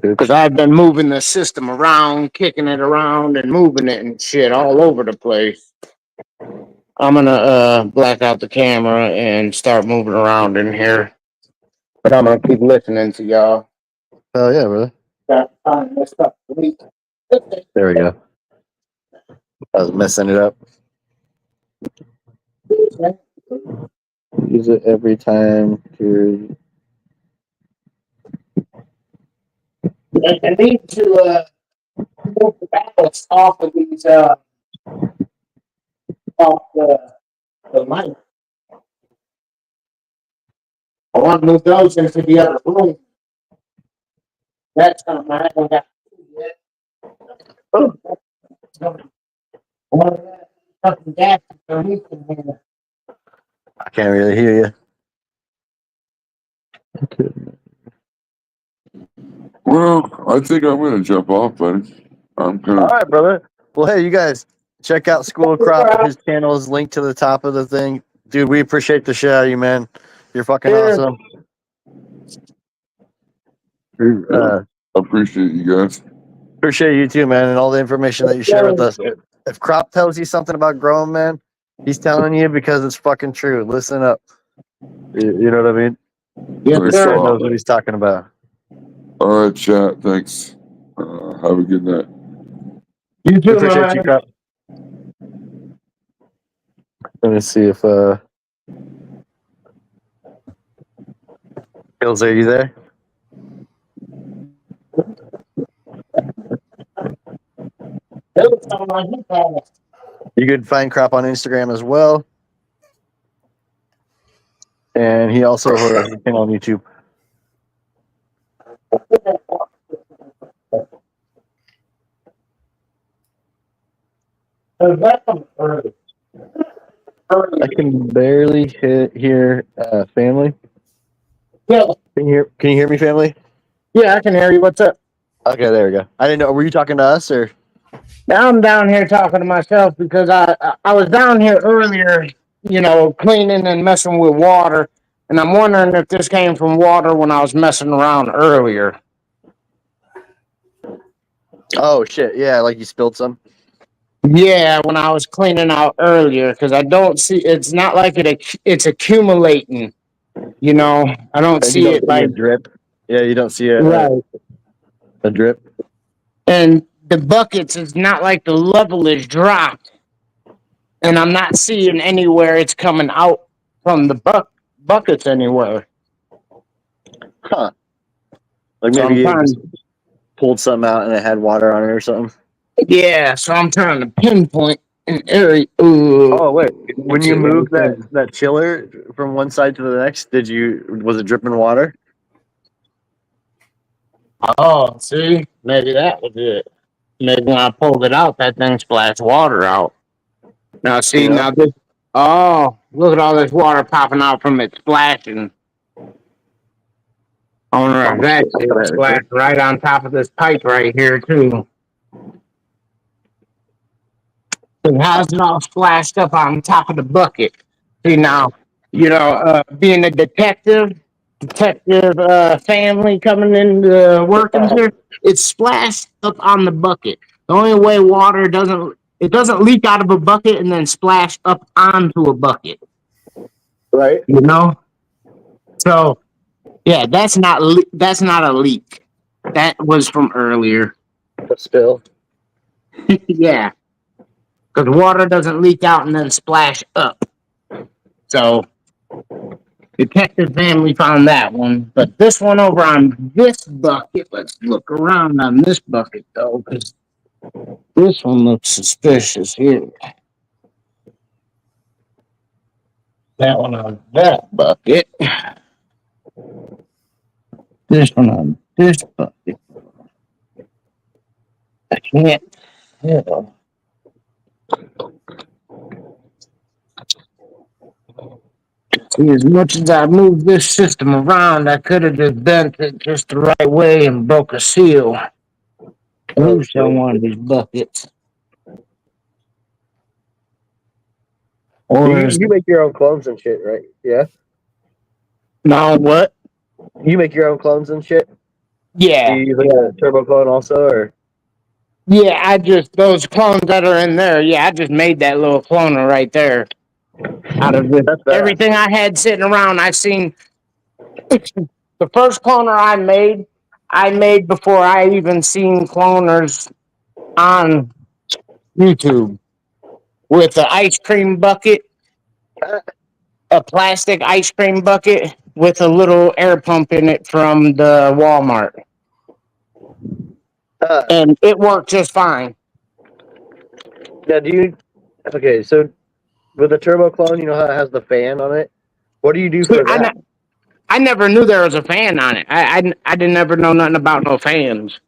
Because I've been moving the system around, kicking it around and moving it and shit all over the place. I'm gonna black out the camera and start moving around in here. But I'm gonna keep listening to y'all. Oh yeah, brother. There we go. I was messing it up. Use it every time to. I need to move the ballast off of these off the mic. I want to move those into the other room. That's something I haven't got to do yet. I can't really hear you. Well, I think I'm gonna jump off, buddy. I'm gonna. All right, brother. Well, hey, you guys, check out School of Crop. His channel is linked to the top of the thing. Dude, we appreciate the shit out of you, man. You're fucking awesome. Appreciate you guys. Appreciate you too, man, and all the information that you share with us. If Crop tells you something about growing, man, he's telling you because it's fucking true. Listen up. You know what I mean? Yes, Thanks sir. a He lot. knows what he's talking about. All right, chat. Thanks. Have a good night. You too, Appreciate man. you, Crop. Let me see if Hills, are you there? You could find Crop on Instagram as well. And he also has a channel on YouTube. I can barely hear family. Yeah. Can you hear me, family? Yeah, I can hear you. What's up? Okay, there we go. I didn't know. Were you talking to us or? Now I'm down here talking to myself because I was down here earlier, cleaning and messing with water, and I'm wondering if this came from water when I was messing around earlier. Oh shit! Yeah, like you spilled some. Yeah, when I was cleaning out earlier, because I don't see. It's not like it's accumulating. I don't And see you don't it see like a drip. Yeah, you don't see right. a drip. And the buckets is not like the level is dropped, and I'm not seeing anywhere it's coming out from the buckets anywhere. Huh? Like So maybe you just pulled something out and it had water on it or something. yeah, so I'm trying to pinpoint an area. Ooh. Oh wait, when you moved that chiller from one side to the next, was it dripping water? Oh, see, maybe that was it. Maybe when I pulled it out, that thing splashed water out. Now, see, Yeah. now this. Oh, look at all this water popping out from it splashing. I wonder if that splashed right on top of this pipe right here too. And how's it all splashed up on top of the bucket? See now, being a detective family coming in working here, it's splashed up on the bucket. The only way water doesn't leak out of a bucket and then splash up onto a bucket. Right. So yeah, that's not a leak. That was from earlier. spill. Yeah, because water doesn't leak out and then splash up. So Detective family found that one, but this one over on this bucket. Let's look around on this bucket though, because this one looks suspicious here. That one on that bucket. This one on this bucket. I can't tell. See, as much as I moved this system around, I could have just bent it just the right way and broke a seal. Loose on one of these buckets. Or You make your own clones and shit, right? Yeah. no, what? You make your own clones and shit. Yeah, Do you use like a turbo clone also, or? yeah. I just those clones that are in there. Yeah, I just made that little cloner right there out of this. That's bad. Everything I had sitting around. I seen the first cloner I made before I even seen cloners on YouTube with an ice cream bucket, a plastic ice cream bucket with a little air pump in it from the Walmart. And it worked just fine. Now, okay, so with the turbo clone, you know how it has the fan on it? What do you do for that? I never knew there was a fan on it. I didn't ever know nothing about no fans.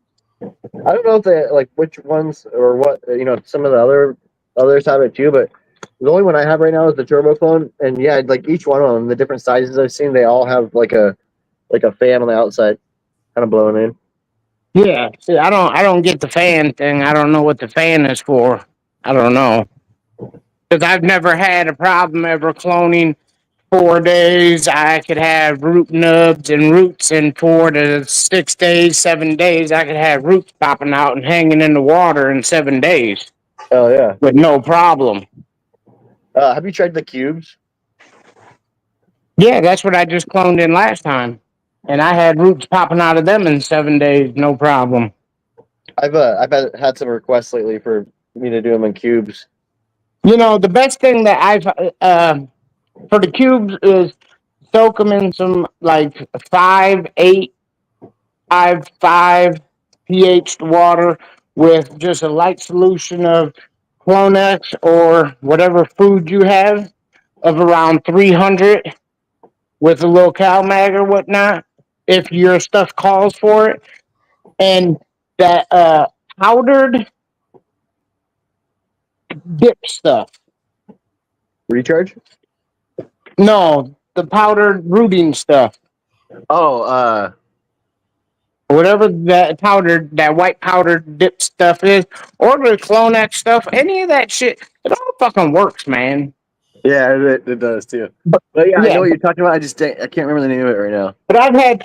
I don't know if they like which ones or what, some of the others have it too, but the only one I have right now is the turbo clone, and yeah, like each one of them, the different sizes I've seen, they all have like a fan on the outside, kind of blowing in. Yeah, see, I don't get the fan thing. I don't know what the fan is for. I don't know, because I've never had a problem ever cloning 4 days. I could have root nubs and roots in 4 to 6 days, 7 days. I could have roots popping out and hanging in the water in 7 days Oh yeah. with no problem. Have you tried the cubes? Yeah, that's what I just cloned in last time, and I had roots popping out of them in 7 days, no problem. I've had some requests lately for me to do them in cubes. You know, the best thing that I've for the cubes is soak them in some like 5 pH water with just a light solution of Clonex or whatever food you have of around 300 with a little CalMag or whatnot, if your stuff calls for it. And that powdered dip stuff. Recharge? No, the powdered rooting stuff. Oh, Whatever that white powdered dip stuff is, or the Clonex stuff, any of that shit, it all fucking works, man. yeah, it does too. But yeah, I know what you're talking about. I can't remember the name of it right now. But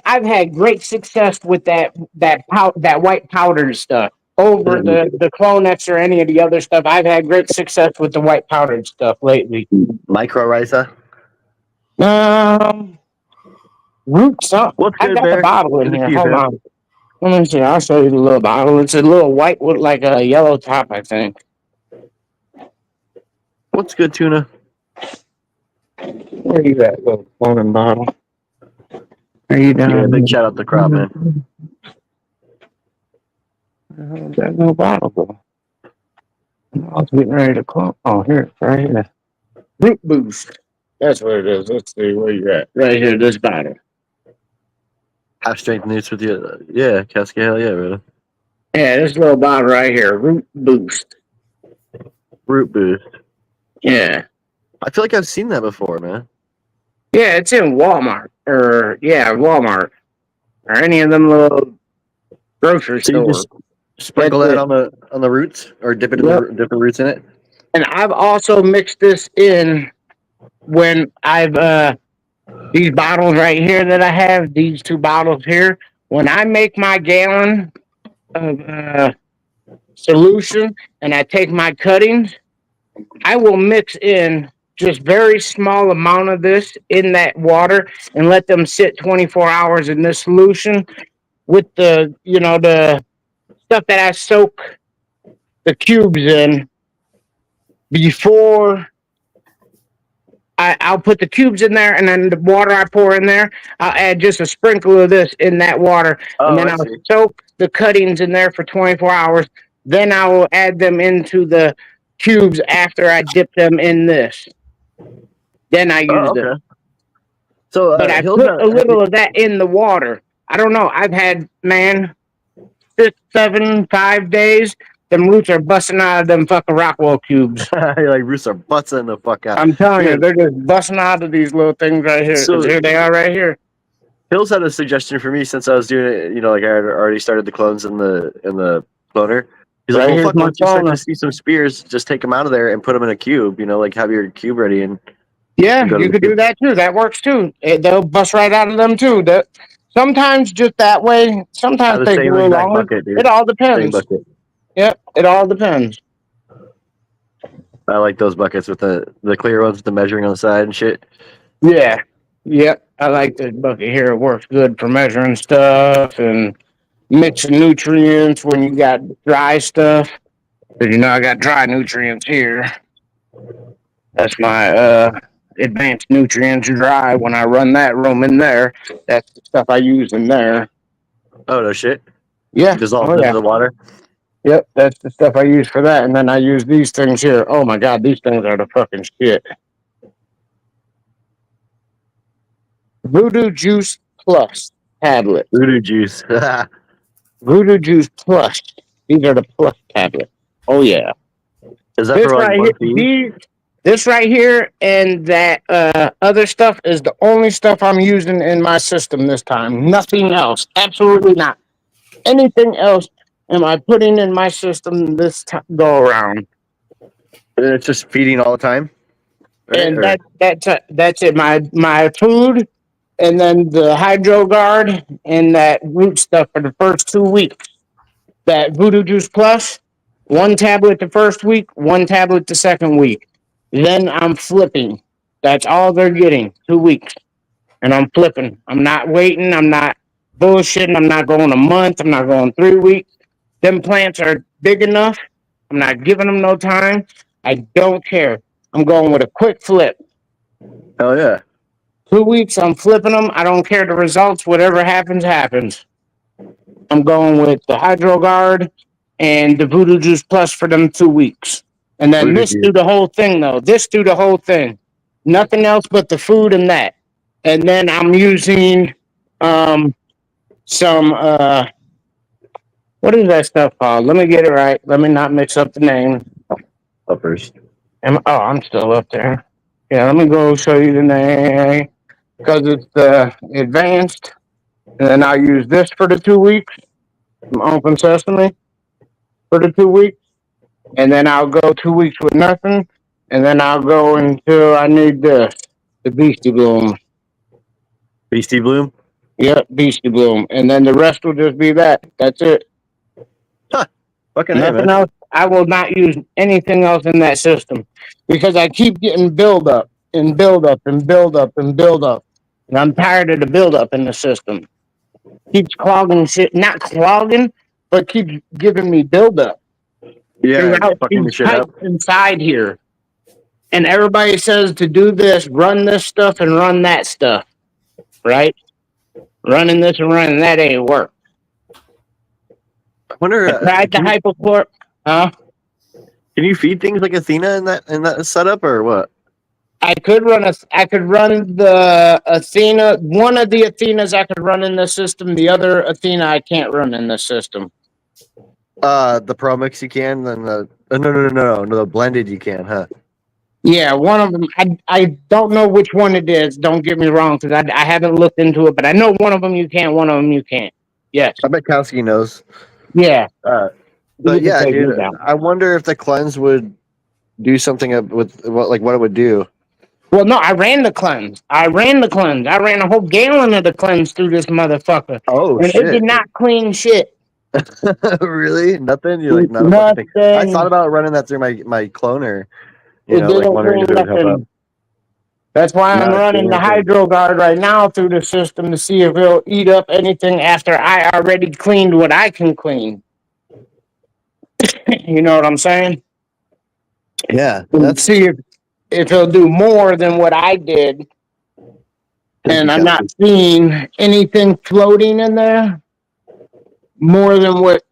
I've had great success with that white powdered stuff over the Clonex or any of the other stuff. I've had great success with the white powdered stuff lately. Mycorrhiza. Roots up. What's I good, got Bear? the bottle in Good to here. see you, Hold man. on. Let me see. I'll show you the little bottle. It's a little white with like a yellow top, I think. What's good, tuna? Where you at, little cloning bottle? Are you down? Yeah, big shout out to Crop, man. That little bottle go? I was getting ready to clone. Oh, here, it's right here. Root Boost. That's what it is. Let's see where you're at. Right here, this bottle. Half strength news with you. Yeah, Cascade, hell yeah, brother. Yeah, this little bottle right here, Root Boost. Root boost. Yeah. I feel like I've seen that before, man. Yeah, it's in Walmart. Walmart. Or any of them little grocery So you stores. just sprinkle That's that on the roots, or dip the roots in it. And I've also mixed this in when I've these bottles right here that I have, these 2 bottles here. When I make my gallon of solution and I take my cuttings, I will mix in just very small amount of this in that water and let them sit 24 hours in this solution with the stuff that I soak the cubes in before I'll put the cubes in there, and then the water I pour in there, I'll add just a sprinkle of this in that water, and then I I'll see. soak the cuttings in there for 24 hours. Then I will add them into the cubes after I dip them in this. Then I use Oh, it. okay. So But I Hills, put a little of that in the water. I don't know. I've had, man, 6, 7, 5 days. Them roots are busting out of them fucking Rockwell cubes. you're like roots are butting the fuck out. I'm telling Yeah. you, they're just busting out of these little things right here. So- Here they are right here. Hills had a suggestion for me since I was doing it. You know, like I had already started the clones in the cloner. He's Right like, well, here's fuck, my once you start cloner. to see some spears, just take them out of there and put them in a cube. You know, like have your cube ready and Yeah, Go to you the could do cube. that too. That works too. They'll bust right out of them too. Sometimes just that way. Sometimes the takes a same little exact longer. bucket, dude. It all Same depends. bucket. Yep, it all depends. I like those buckets with the clear ones with the measuring on the side and shit. Yeah, yep. I like this bucket here. It works good for measuring stuff and mixing nutrients when you got dry stuff. 'Cause you know I got dry nutrients here. That's my advanced nutrients dry. When I run that room in there, that's the stuff I use in there. Oh no shit! Yeah. Dissolved Oh, into yeah. the water. Yep, that's the stuff I use for that. And then I use these things here. Oh my god, these things are the fucking shit. Voodoo Juice Plus tablet. Voodoo juice. Voodoo Juice Plus. These are the plus tablets. Oh yeah. Is that This for like right one here, feed? this right here and that other stuff is the only stuff I'm using in my system this time. Nothing else. Absolutely not. Anything else am I putting in my system this go around? And it's just feeding all the time. Right? And Or- that's it. My food, and then the Hydro Guard and that root stuff for the first 2 weeks. That Voodoo Juice Plus, 1 tablet the first week, 1 tablet the second week. Then I'm flipping. That's all they're getting, 2 weeks, and I'm flipping. I'm not waiting. I'm not bullshitting. I'm not going a month. I'm not going 3 weeks. Them plants are big enough. I'm not giving them no time. I don't care. I'm going with a quick flip. Hell yeah. 2 weeks, I'm flipping them. I don't care the results. Whatever happens, happens. I'm going with the Hydro Guard and the Voodoo Juice Plus for them 2 weeks. And then Voodoo this Juice. do the whole thing, though. This do the whole thing. Nothing else but the food and that. And then I'm using some, what is that stuff called? Let me get it right. Let me not mix up the name. Uppers. I'm still up there. Yeah, let me go show you the name because it's advanced. And then I'll use this for the 2 weeks from Open Sesame for the 2 weeks. And then I'll go 2 weeks with nothing. And then I'll go until I need this, the Beastie Bloom. Beastie Bloom. Yep, Beastie Bloom. And then the rest will just be that. That's it. Fucking hey, Nothing man. else. I will not use anything else in that system because I keep getting build up and build up and build up and build up. And I'm tired of the build up in the system. Keeps clogging shit, not clogging, but keeps giving me build up. Yeah, Throughout fucking these shit up. pipes inside here. And everybody says to do this, run this stuff and run that stuff. Right? Running this and running that ain't work. I wonder. I tried the hypochlor. Huh? Can you feed things like Athena in that setup or what? I could run the Athena. One of the Athenas I could run in the system. The other Athena I can't run in the system. The Pro Mix you can, then the no, the blended you can, huh? Yeah, one of them. I don't know which one it is. Don't get me wrong, because I haven't looked into it, but I know one of them you can, one of them you can't. Yes. I bet Kowski knows. Yeah. But You can yeah, take dude, me down. I wonder if the cleanse would do something with what it would do. Well, no, I ran the cleanse. I ran a whole gallon of the cleanse through this motherfucker, Oh and it did not clean shit. Really? Nothing? You're like not a fucking thing. I Nothing. thought about running that through my cloner. You It know, like didn't wondering if it clean would help out. nothing. That's why I'm Not running the clean nothing. Hydro Guard right now through the system to see if it'll eat up anything after I already cleaned what I can clean. You know what I'm saying? Yeah, Let's that's see if he'll do more than what I did. And I'm not seeing anything floating in there more than what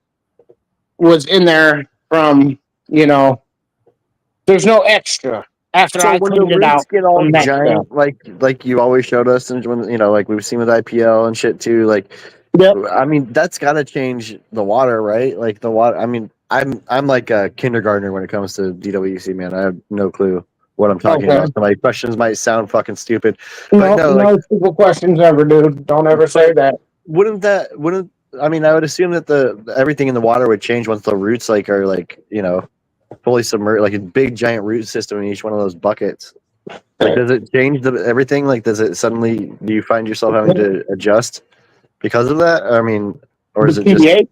was in there from, there's no extra after so I when the cleaned it roots out get all from that giant, stuff. like you always showed us, and when like we've seen with IPL and shit too. Like, Yep. I mean, that's got to change the water, right? Like the water. I mean, I'm like a kindergartner when it comes to DWC, man. I have no clue what I'm talking Okay. about. So my questions might sound fucking stupid, but no, like No stupid questions ever, dude. Don't ever say that. wouldn't I mean, I would assume that everything in the water would change once the roots are fully submerged, like a big giant root system in each one of those buckets. Like, does it change everything? Like, do you find yourself having to adjust because of that? I mean, or is The it just pH?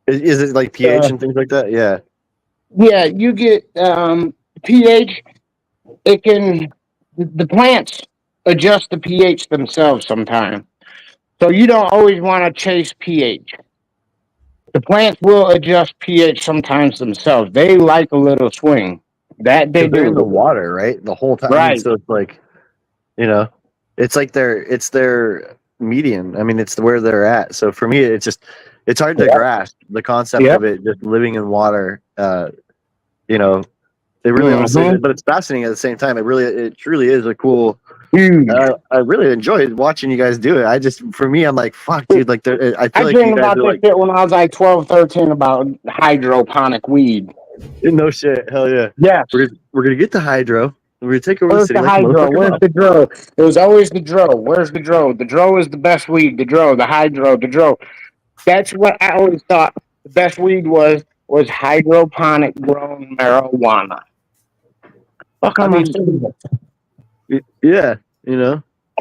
is it like pH and things like that? Yeah. Yeah, you get pH. The plants adjust the pH themselves sometimes. So you don't always want to chase pH. The plants will adjust pH sometimes themselves. They like a little swing. That they They're in the do. water, right? The whole time. I mean, Right. so it's like, it's like their median. I mean, it's where they're at. So for me, it's hard to grasp the concept Yep. of it just living in water. They really Mhm. but it's fascinating at the same time. It truly is a cool. Huge. I really enjoyed watching you guys do it. For me, I'm like, fuck, dude. Like, I feel I like you dreamed guys about are this like, shit when I was like 12, 13 about hydroponic weed. no shit, hell yeah. Yes. We're gonna get the hydro. We're gonna take over the Where's city the like hydro? motherfucking Where's Bob. the dro? It was always the dro. Where's the dro? The dro is the best weed. The dro, the hydro, the dro. That's what I always thought the best weed was hydroponic grown marijuana. Fuck, I am I mean, saying? yeah,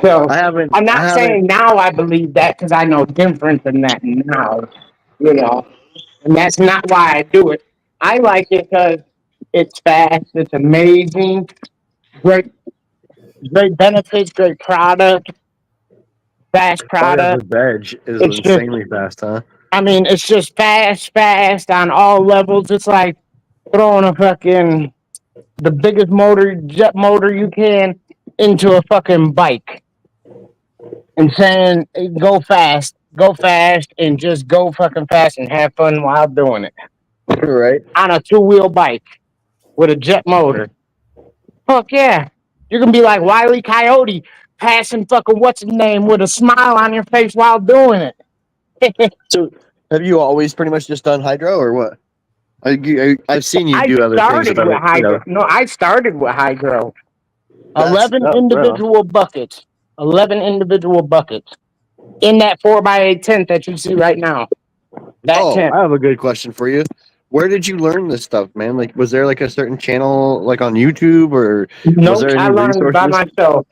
So I haven't. I'm not saying now I believe that because I know different than that now, and that's not why I do it. I like it because it's fast, it's amazing, great, great benefits, great product, fast Oh yeah, product. the veg is It's just, insanely fast, huh? I mean, it's just fast on all levels. It's like throwing the biggest jet motor you can into a fucking bike and saying, "Hey, go fast, and just go fucking fast and have fun while doing it Right. on a 2-wheel bike with a jet motor." Fuck yeah. You're going to be like Wile E. Coyote passing fucking what's his name with a smile on your face while doing it. So, have you always pretty much just done hydro, or what? I've seen you I do other things started about with it. hydro. No, I started with hydro. 11 bro. individual buckets. 11 individual buckets in that 4x8 tent that you see right now. That tent. I have a good question for you. Where did you learn this stuff, man? Like, was there like a certain channel, like on YouTube, or was Nope, there any I learned by resources? myself.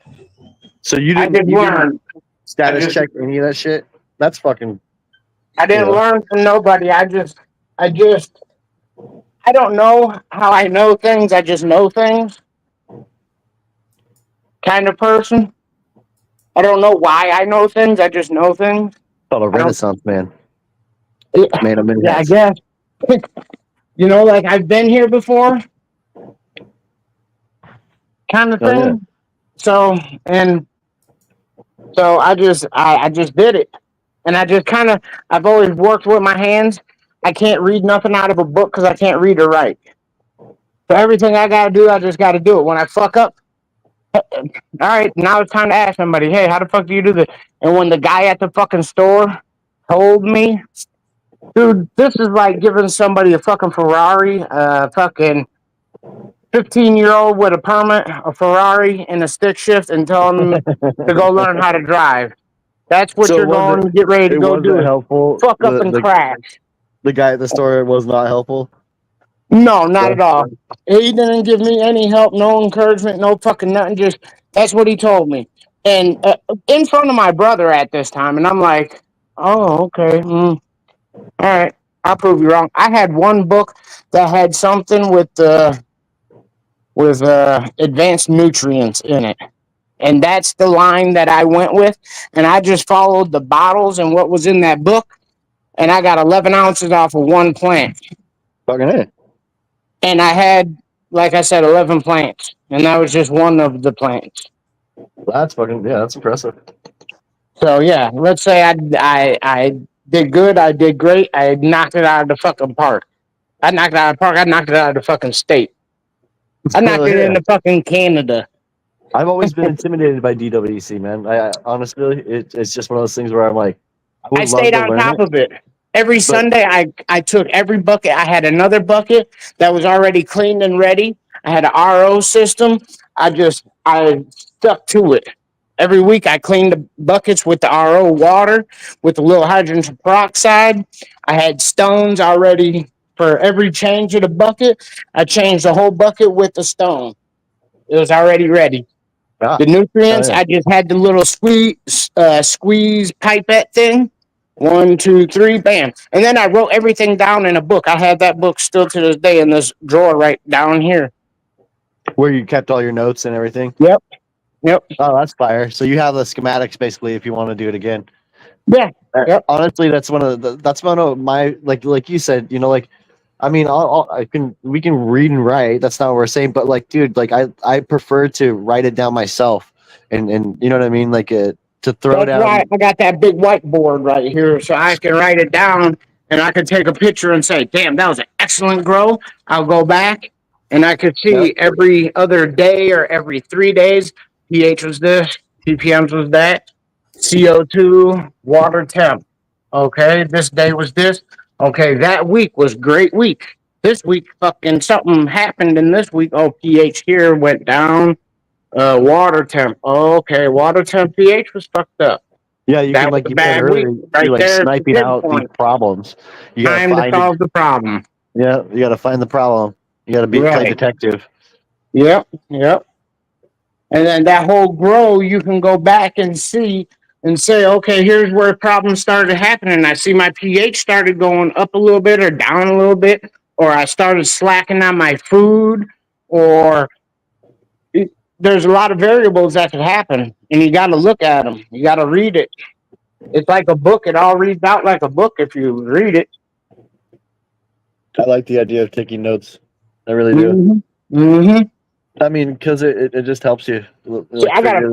So you I didn't did learn. status check any of that shit? That's fucking. I didn't learn from nobody. I don't know how I know things. I just know things. Kind of person. I don't know why I know things. I just know things. Called a Renaissance man. Yeah, Man of many I hats. guess. Like I've been here before. Kind of thing. Oh, yeah. So I just did it. And I've always worked with my hands. I can't read nothing out of a book because I can't read or write. So everything I got to do, I just got to do it. When I fuck up, all right, now it's time to ask somebody, hey, how the fuck do you do this? And when the guy at the fucking store told me, dude, this is like giving somebody a fucking Ferrari, fucking 15-year-old with a permit, a Ferrari, and a stick shift and telling them to go learn how to drive. That's what you're going to get ready to go do. Helpful. Fuck up and crash. The guy at the store was not helpful. No, not at all. He didn't give me any help, no encouragement, no fucking nothing. Just that's what he told me, and in front of my brother at this time. And I'm like, oh, okay, all right, I'll prove you wrong. I had one book that had something with advanced nutrients in it, and that's the line that I went with. And I just followed the bottles and what was in that book, and I got 11 ounces off of one plant. Fucking A. And I had, like I said, 11 plants, and that was just one of the plants. That's fucking, yeah, that's impressive. So yeah, let's say I did good, I did great, I knocked it out of the fucking park. I knocked it out of the park, I knocked it out of the fucking state. I knocked Hell it yeah. into fucking Canada. I've always been intimidated by DWC, man. I honestly, it's just one of those things where I'm like, I would I love stayed to on learn top it. of it. Every Sunday, I took every bucket. I had another bucket that was already cleaned and ready. I had an RO system. I stuck to it. Every week, I cleaned the buckets with the RO water, with a little hydrogen peroxide. I had stones already for every change of the bucket. I changed the whole bucket with the stone. It was already ready. Ah, The nutrients, yeah. I just had the little squeeze pipette thing. 1, 2, 3, bam. And then I wrote everything down in a book. I have that book still to this day in this drawer right down here. Where you kept all your notes and everything. Yep. Oh, that's fire. So you have the schematics basically if you want to do it again. Yeah. Yep. Honestly, that's one of my like you said, you know, like I mean, we can read and write. That's not what we're saying, but like, dude, like I prefer to write it down myself, and you know what I mean, like to throw That's down. why I got that big whiteboard right here so I can write it down and I can take a picture and say, damn, that was an excellent grow. I'll go back and I could see every other day or every 3 days, pH was this, ppms was that, CO2, water temp. Okay, this day was this. Okay, that week was great week. This week, fucking something happened in this week. Oh, pH here went down. Water temp. Okay, water temp pH was fucked up. Yeah, you That can, was like a you said bad earlier, week right you're like there. sniping out these Pinpoint. problems. You gotta Time to find it. solve the problem. Yeah, you gotta find the problem. You gotta play Right. detective. Yep. And then that whole grow, you can go back and see and say, okay, here's where problems started happening. I see my pH started going up a little bit or down a little bit, or I started slacking on my food, or there's a lot of variables that could happen, and you got to look at them. You got to read it. It's like a book. It all reads out like a book if you read it. I like the idea of taking notes. I really do. I mean, because it just helps you. See, I got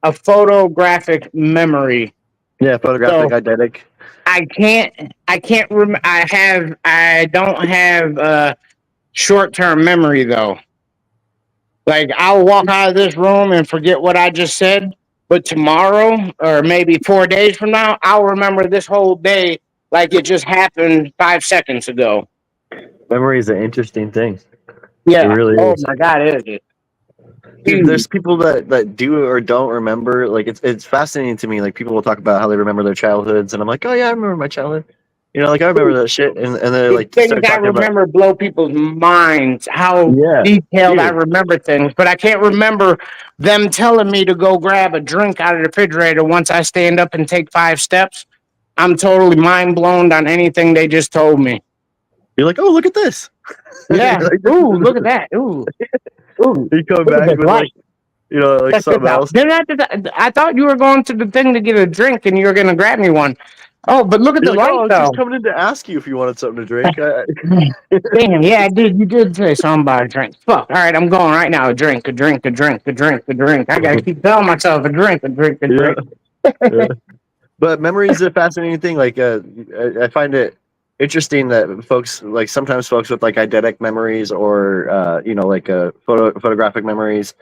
a photographic memory. Yeah, photographic eidetic. I can't remember. I don't have short-term memory though. Like I'll walk out of this room and forget what I just said, but tomorrow or maybe 4 days from now, I'll remember this whole day like it just happened 5 seconds ago. Memory is an interesting thing. Yeah. It really Oh is. my God, it is. Dude, there's people that do or don't remember. Like it's fascinating to me. Like people will talk about how they remember their childhoods, and I'm like, oh yeah, I remember my childhood. You know, like I remember that shit, and they're The like things start I talking about. remember blow people's minds how Yeah, detailed I dude. remember things, but I can't remember them telling me to go grab a drink out of the refrigerator once I stand up and take 5 steps. I'm totally mind blown on anything they just told me. You're like, oh, look at this. Yeah. You're like, Ooh, look at that. Ooh. Ooh. You come Look at back this with light. like, you know, like Check something this out. else. I thought you were going to the thing to get a drink and you were going to grab me one. Oh, but look at You're the like, oh, I light was though. just coming in to ask you if you wanted something to drink. Damn, yeah, dude, you did say something about a drink. Fuck. All right, I'm going right now. A drink, a drink, a drink, a drink, a drink. I gotta keep telling myself a drink, a drink, a drink. Yeah. But memory is a fascinating thing. Like, I find it interesting that folks, like sometimes folks with like eidetic memories or, you know, like photographic memories,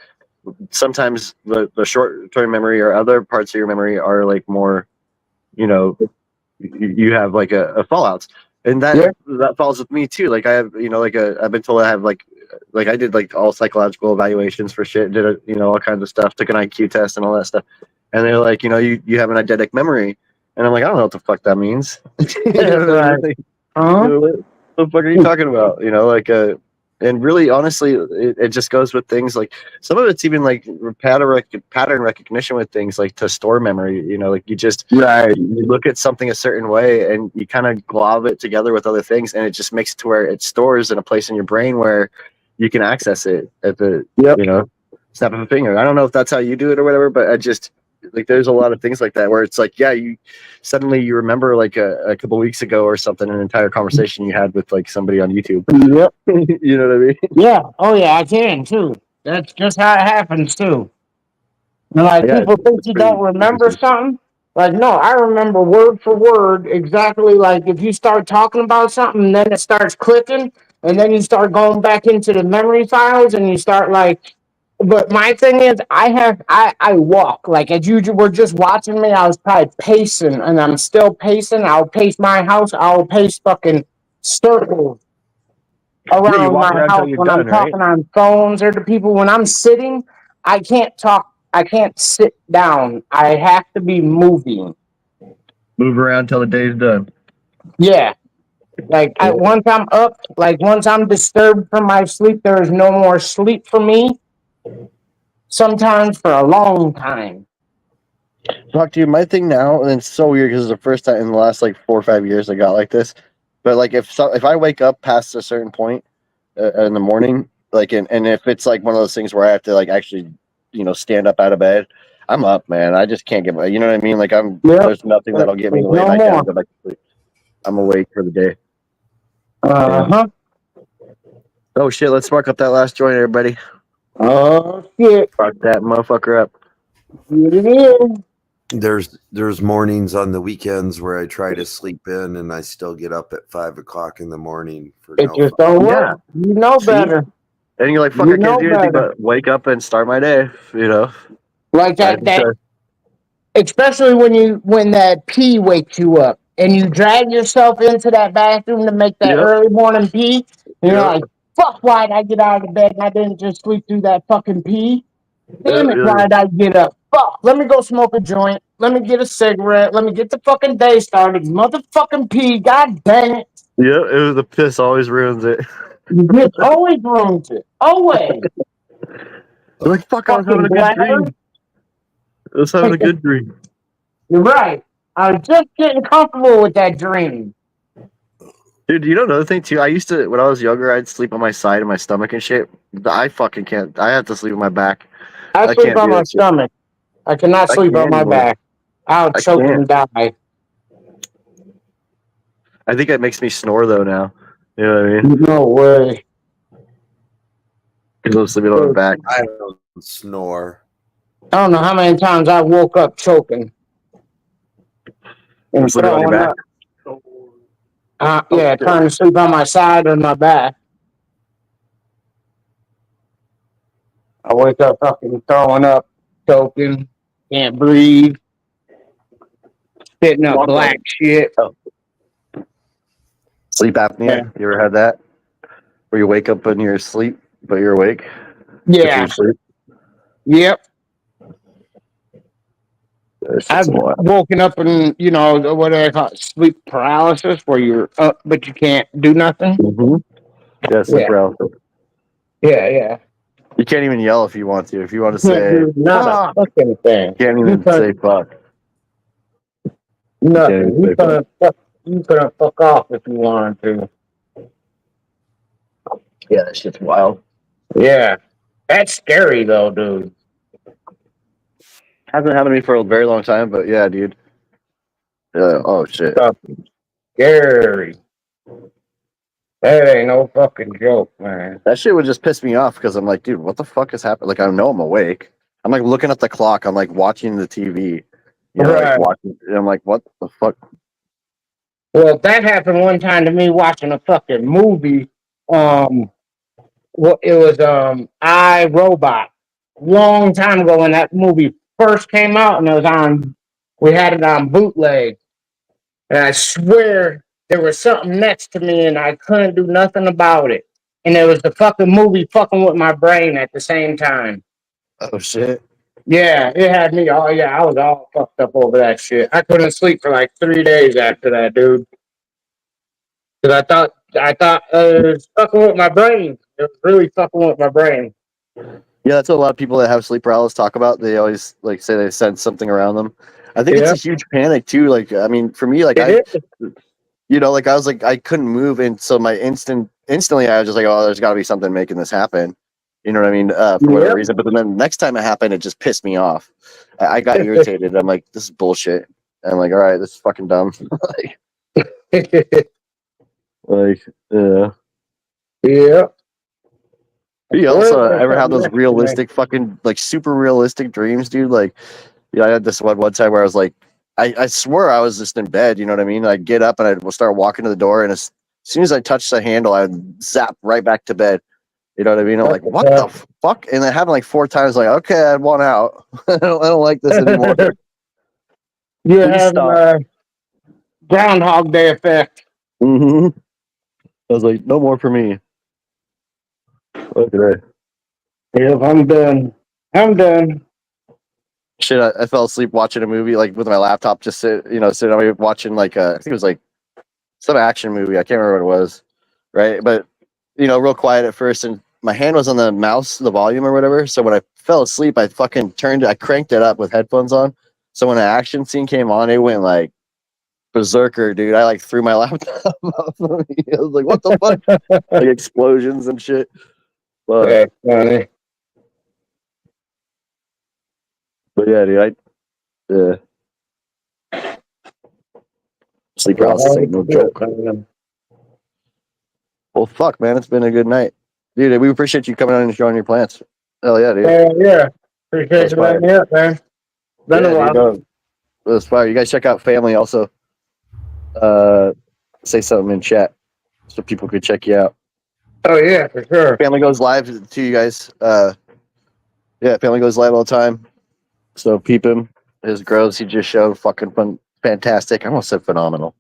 sometimes the short-term memory or other parts of your memory are like more, you know, you have like a fallouts. And that falls with me too. Like I have, you know, like I've been told I have like I did like all psychological evaluations for shit, did you know, all kinds of stuff, took an IQ test and all that stuff. And they're like, you know, you have an eidetic memory. And I'm like, I don't know what the fuck that means. Right. What the fuck are you talking about? You know, like and really honestly, it just goes with things like some of it's even like pattern recognition with things like to store memory, you know, like you just you look at something a certain way and you kind of glob it together with other things and it just makes it to where it stores in a place in your brain where you can access it at the you know, snap of a finger. I don't know if that's how you do it or whatever, but like there's a lot of things like that where it's like, yeah, you suddenly you remember like a couple weeks ago or something, an entire conversation you had with like somebody on YouTube. Yep. You know what I mean? Yeah. Oh yeah, I can too. That's just how it happens too. And like Yeah, people think it's you pretty don't remember interesting. something. Like no, I remember word for word exactly. Like if you start talking about something, and then it starts clicking, and then you start going back into the memory files, and you start like. But my thing is, I walk like as you were just watching me. I was probably pacing, and I'm still pacing. I'll pace my house. I'll pace fucking circles Yeah, you around walk my around until house you're when I'm done, right? talking on phones or to people. When I'm sitting, I can't talk. I can't sit down. I have to be moving. Move around till the day's done. Yeah. Like once I'm up, like once I'm disturbed from my sleep, there is no more sleep for me. Sometimes for a long time. Talk to you. My thing now, and it's so weird because it's the first time in the last like 4 or 5 years I got like this. But like if I wake up past a certain point in the morning, like and if it's like one of those things where I have to like actually, stand up out of bed, I'm up, man. I just can't get my, you know what I mean? Like there's nothing that'll get me to lay No night down more. and go back to sleep. I'm awake for the day. Uh-huh. Oh shit! Let's spark up that last joint, everybody. Oh shit. Spark that motherfucker up. Here it is. There's mornings on the weekends where I try to sleep in and I still get up at 5 o'clock in the morning for It no just fun. don't Yeah. work. You know See? better. And you're like, fuck, You I can't know do anything better. but wake up and start my day. Like that especially when that pee wakes you up and you drag yourself into that bathroom to make that Yep. early morning pee, and you're Yep. like, fuck, why did I get out of the bed and I didn't just sleep through that fucking pee? Damn it, why did I get up? Fuck, let me go smoke a joint. Let me get a cigarette. Let me get the fucking day started. Motherfucking pee, god dang it. Yep, it was the piss always ruins it. It always ruins it. Always. You're like, fuck, I was having Fucking a good bladder. dream. I was having a good dream. You're right. I was just getting comfortable with that dream. Dude, you know another thing too? I used to, when I was younger, I'd sleep on my side and my stomach and shit. I fucking can't. I have to sleep on my back. I I sleep can't on do my that shit. stomach. I cannot I sleep on can't my anymore. back. I'll I choke can't. and die. I think it makes me snore though now. You know what I mean? No way. Because I'm sleeping on my back. I don't snore. I don't know how many times I woke up choking I'm and sleeping on your throwing back. up. Yeah, shit. trying to sleep on my side or my back. I wake up fucking throwing up, choking, can't breathe, spitting up black shit. Sleep apnea. Yeah. You ever had that? Where you wake up in your sleep, but you're awake? But Yeah. you're asleep? Yep. That shit's I've wild. woken up and, what do they call it? Sleep paralysis, where you're up but you can't do nothing. Mm-hmm. Yeah, sleep Yeah. paralysis. Yeah. You can't even yell if you want to. If you want to Can't say, do not a fuck, fucking thing. can't even say fuck. Nothing. You couldn't fuck off if you wanted to. Yeah, that shit's wild. Yeah. That's scary though, dude. Hasn't happened to me for a very long time, but yeah, dude. Oh shit. Fucking scary. That ain't no fucking joke, man. That shit would just piss me off because I'm like, dude, what the fuck is happening? Like, I know I'm awake. I'm like looking at the clock. I'm like watching the TV. Right. Like watching. And I'm like, what the fuck? Well, that happened one time to me watching a fucking movie. Well, it was I, Robot. Long time ago when that movie first came out, and it was on. We had it on bootleg, and I swear there was something next to me, and I couldn't do nothing about it. And it was the fucking movie fucking with my brain at the same time. Oh shit. Yeah, it had me all. Yeah, I was all fucked up over that shit. I couldn't sleep for like 3 days after that, dude. Because I thought it was fucking with my brain. It was really fucking with my brain. Yeah, that's what a lot of people that have sleep paralysis talk about. They always like say they sense something around them. I think it's a huge panic too. Like, I mean, for me, like like I was like I couldn't move, and so my instantly I was just like, oh, there's got to be something making this happen. You know what I mean? For whatever Yep. reason. But then the next time it happened, it just pissed me off. I got irritated. I'm like, this is bullshit. And I'm like, all right, this is fucking dumb. Yeah. Yeah. You also What is ever have that those next realistic fucking like super realistic dreams, dude? Like, I had this one time where I was like, I swear I was just in bed. You know what I mean? I'd get up and I'd start walking to the door, and as soon as I touched the handle, I'd zap right back to bed. You know what I mean? I'm like, what the fuck? And it happened like 4 times. Like, okay, I want out. I don't like this anymore. You're Please having stop. Groundhog Day effect. I was like, no more for me. Look at that. Yep, I'm done. I'm done. Shit, I fell asleep watching a movie like with my laptop, just sitting on watching like I think it was like some action movie. I can't remember what it was, right? But real quiet at first, and my hand was on the mouse, the volume or whatever. So when I fell asleep, I fucking I cranked it up with headphones on. So when an action scene came on, it went like berserker, dude. I like threw my laptop off of me. I was like, what the fuck? Like explosions and shit. But Funny. yeah, dude, sleep paralysis ain't no joke. Well, fuck, man, it's been a good night, dude. We appreciate you coming on and showing your plants. Hell yeah, dude. Yeah. Appreciate you letting me up, man. Been a while. Dude, that's fire. You guys check out Family also. Say something in chat so people could check you out. Oh yeah, for sure. Family goes live to you guys. Family goes live all the time. So peep him. His grows he just showed fucking fantastic. I almost said phenomenal.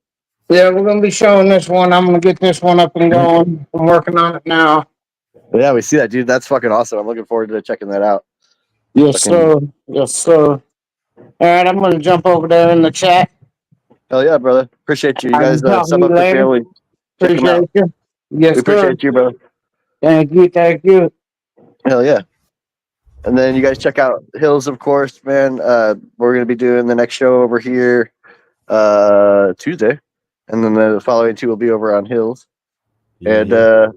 Yeah, we're gonna be showing this one. I'm gonna get this one up and going. I'm working on it now. But yeah, we see that, dude. That's fucking awesome. I'm looking forward to checking that out. Yes, sir. Yes, sir. All right, I'm gonna jump over there in the chat. Hell yeah, brother. Appreciate you. You guys I'll sub talk up to the you later. family. Check them out. Appreciate you. Yes, We appreciate you, brother. Thank you. Thank you. Hell yeah. And then you guys check out Hills, of course, man. We're gonna be doing the next show over here Tuesday. And then the following 2 will be over on Hills. And a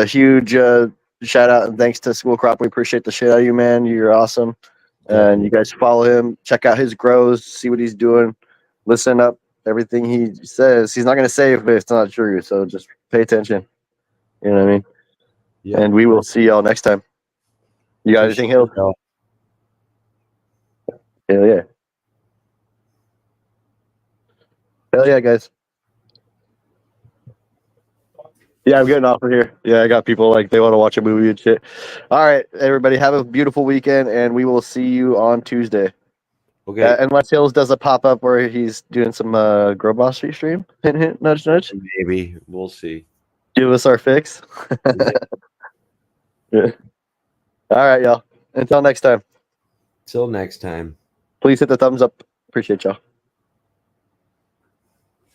huge shout out and thanks to School Crop. We appreciate the shit out of you, man. You're awesome. And you guys follow him, check out his grows, see what he's doing, listen up everything he says. He's not going to say if it's not true, so just pay attention. You know what I mean? Yeah. And we will see y'all next time. You got anything, Hill? No. Hell yeah. Hell yeah, guys. Yeah, I'm getting off of here. Yeah, I got people like they want to watch a movie and shit. All right, everybody, have a beautiful weekend, and we will see you on Tuesday. Okay. Unless Hills does a pop up where he's doing some Grow Boss Street stream. Hint, hint, nudge, nudge. Maybe we'll see. Give us our fix. Yeah. All right, y'all. Until next time. Till next time. Please hit the thumbs up. Appreciate y'all.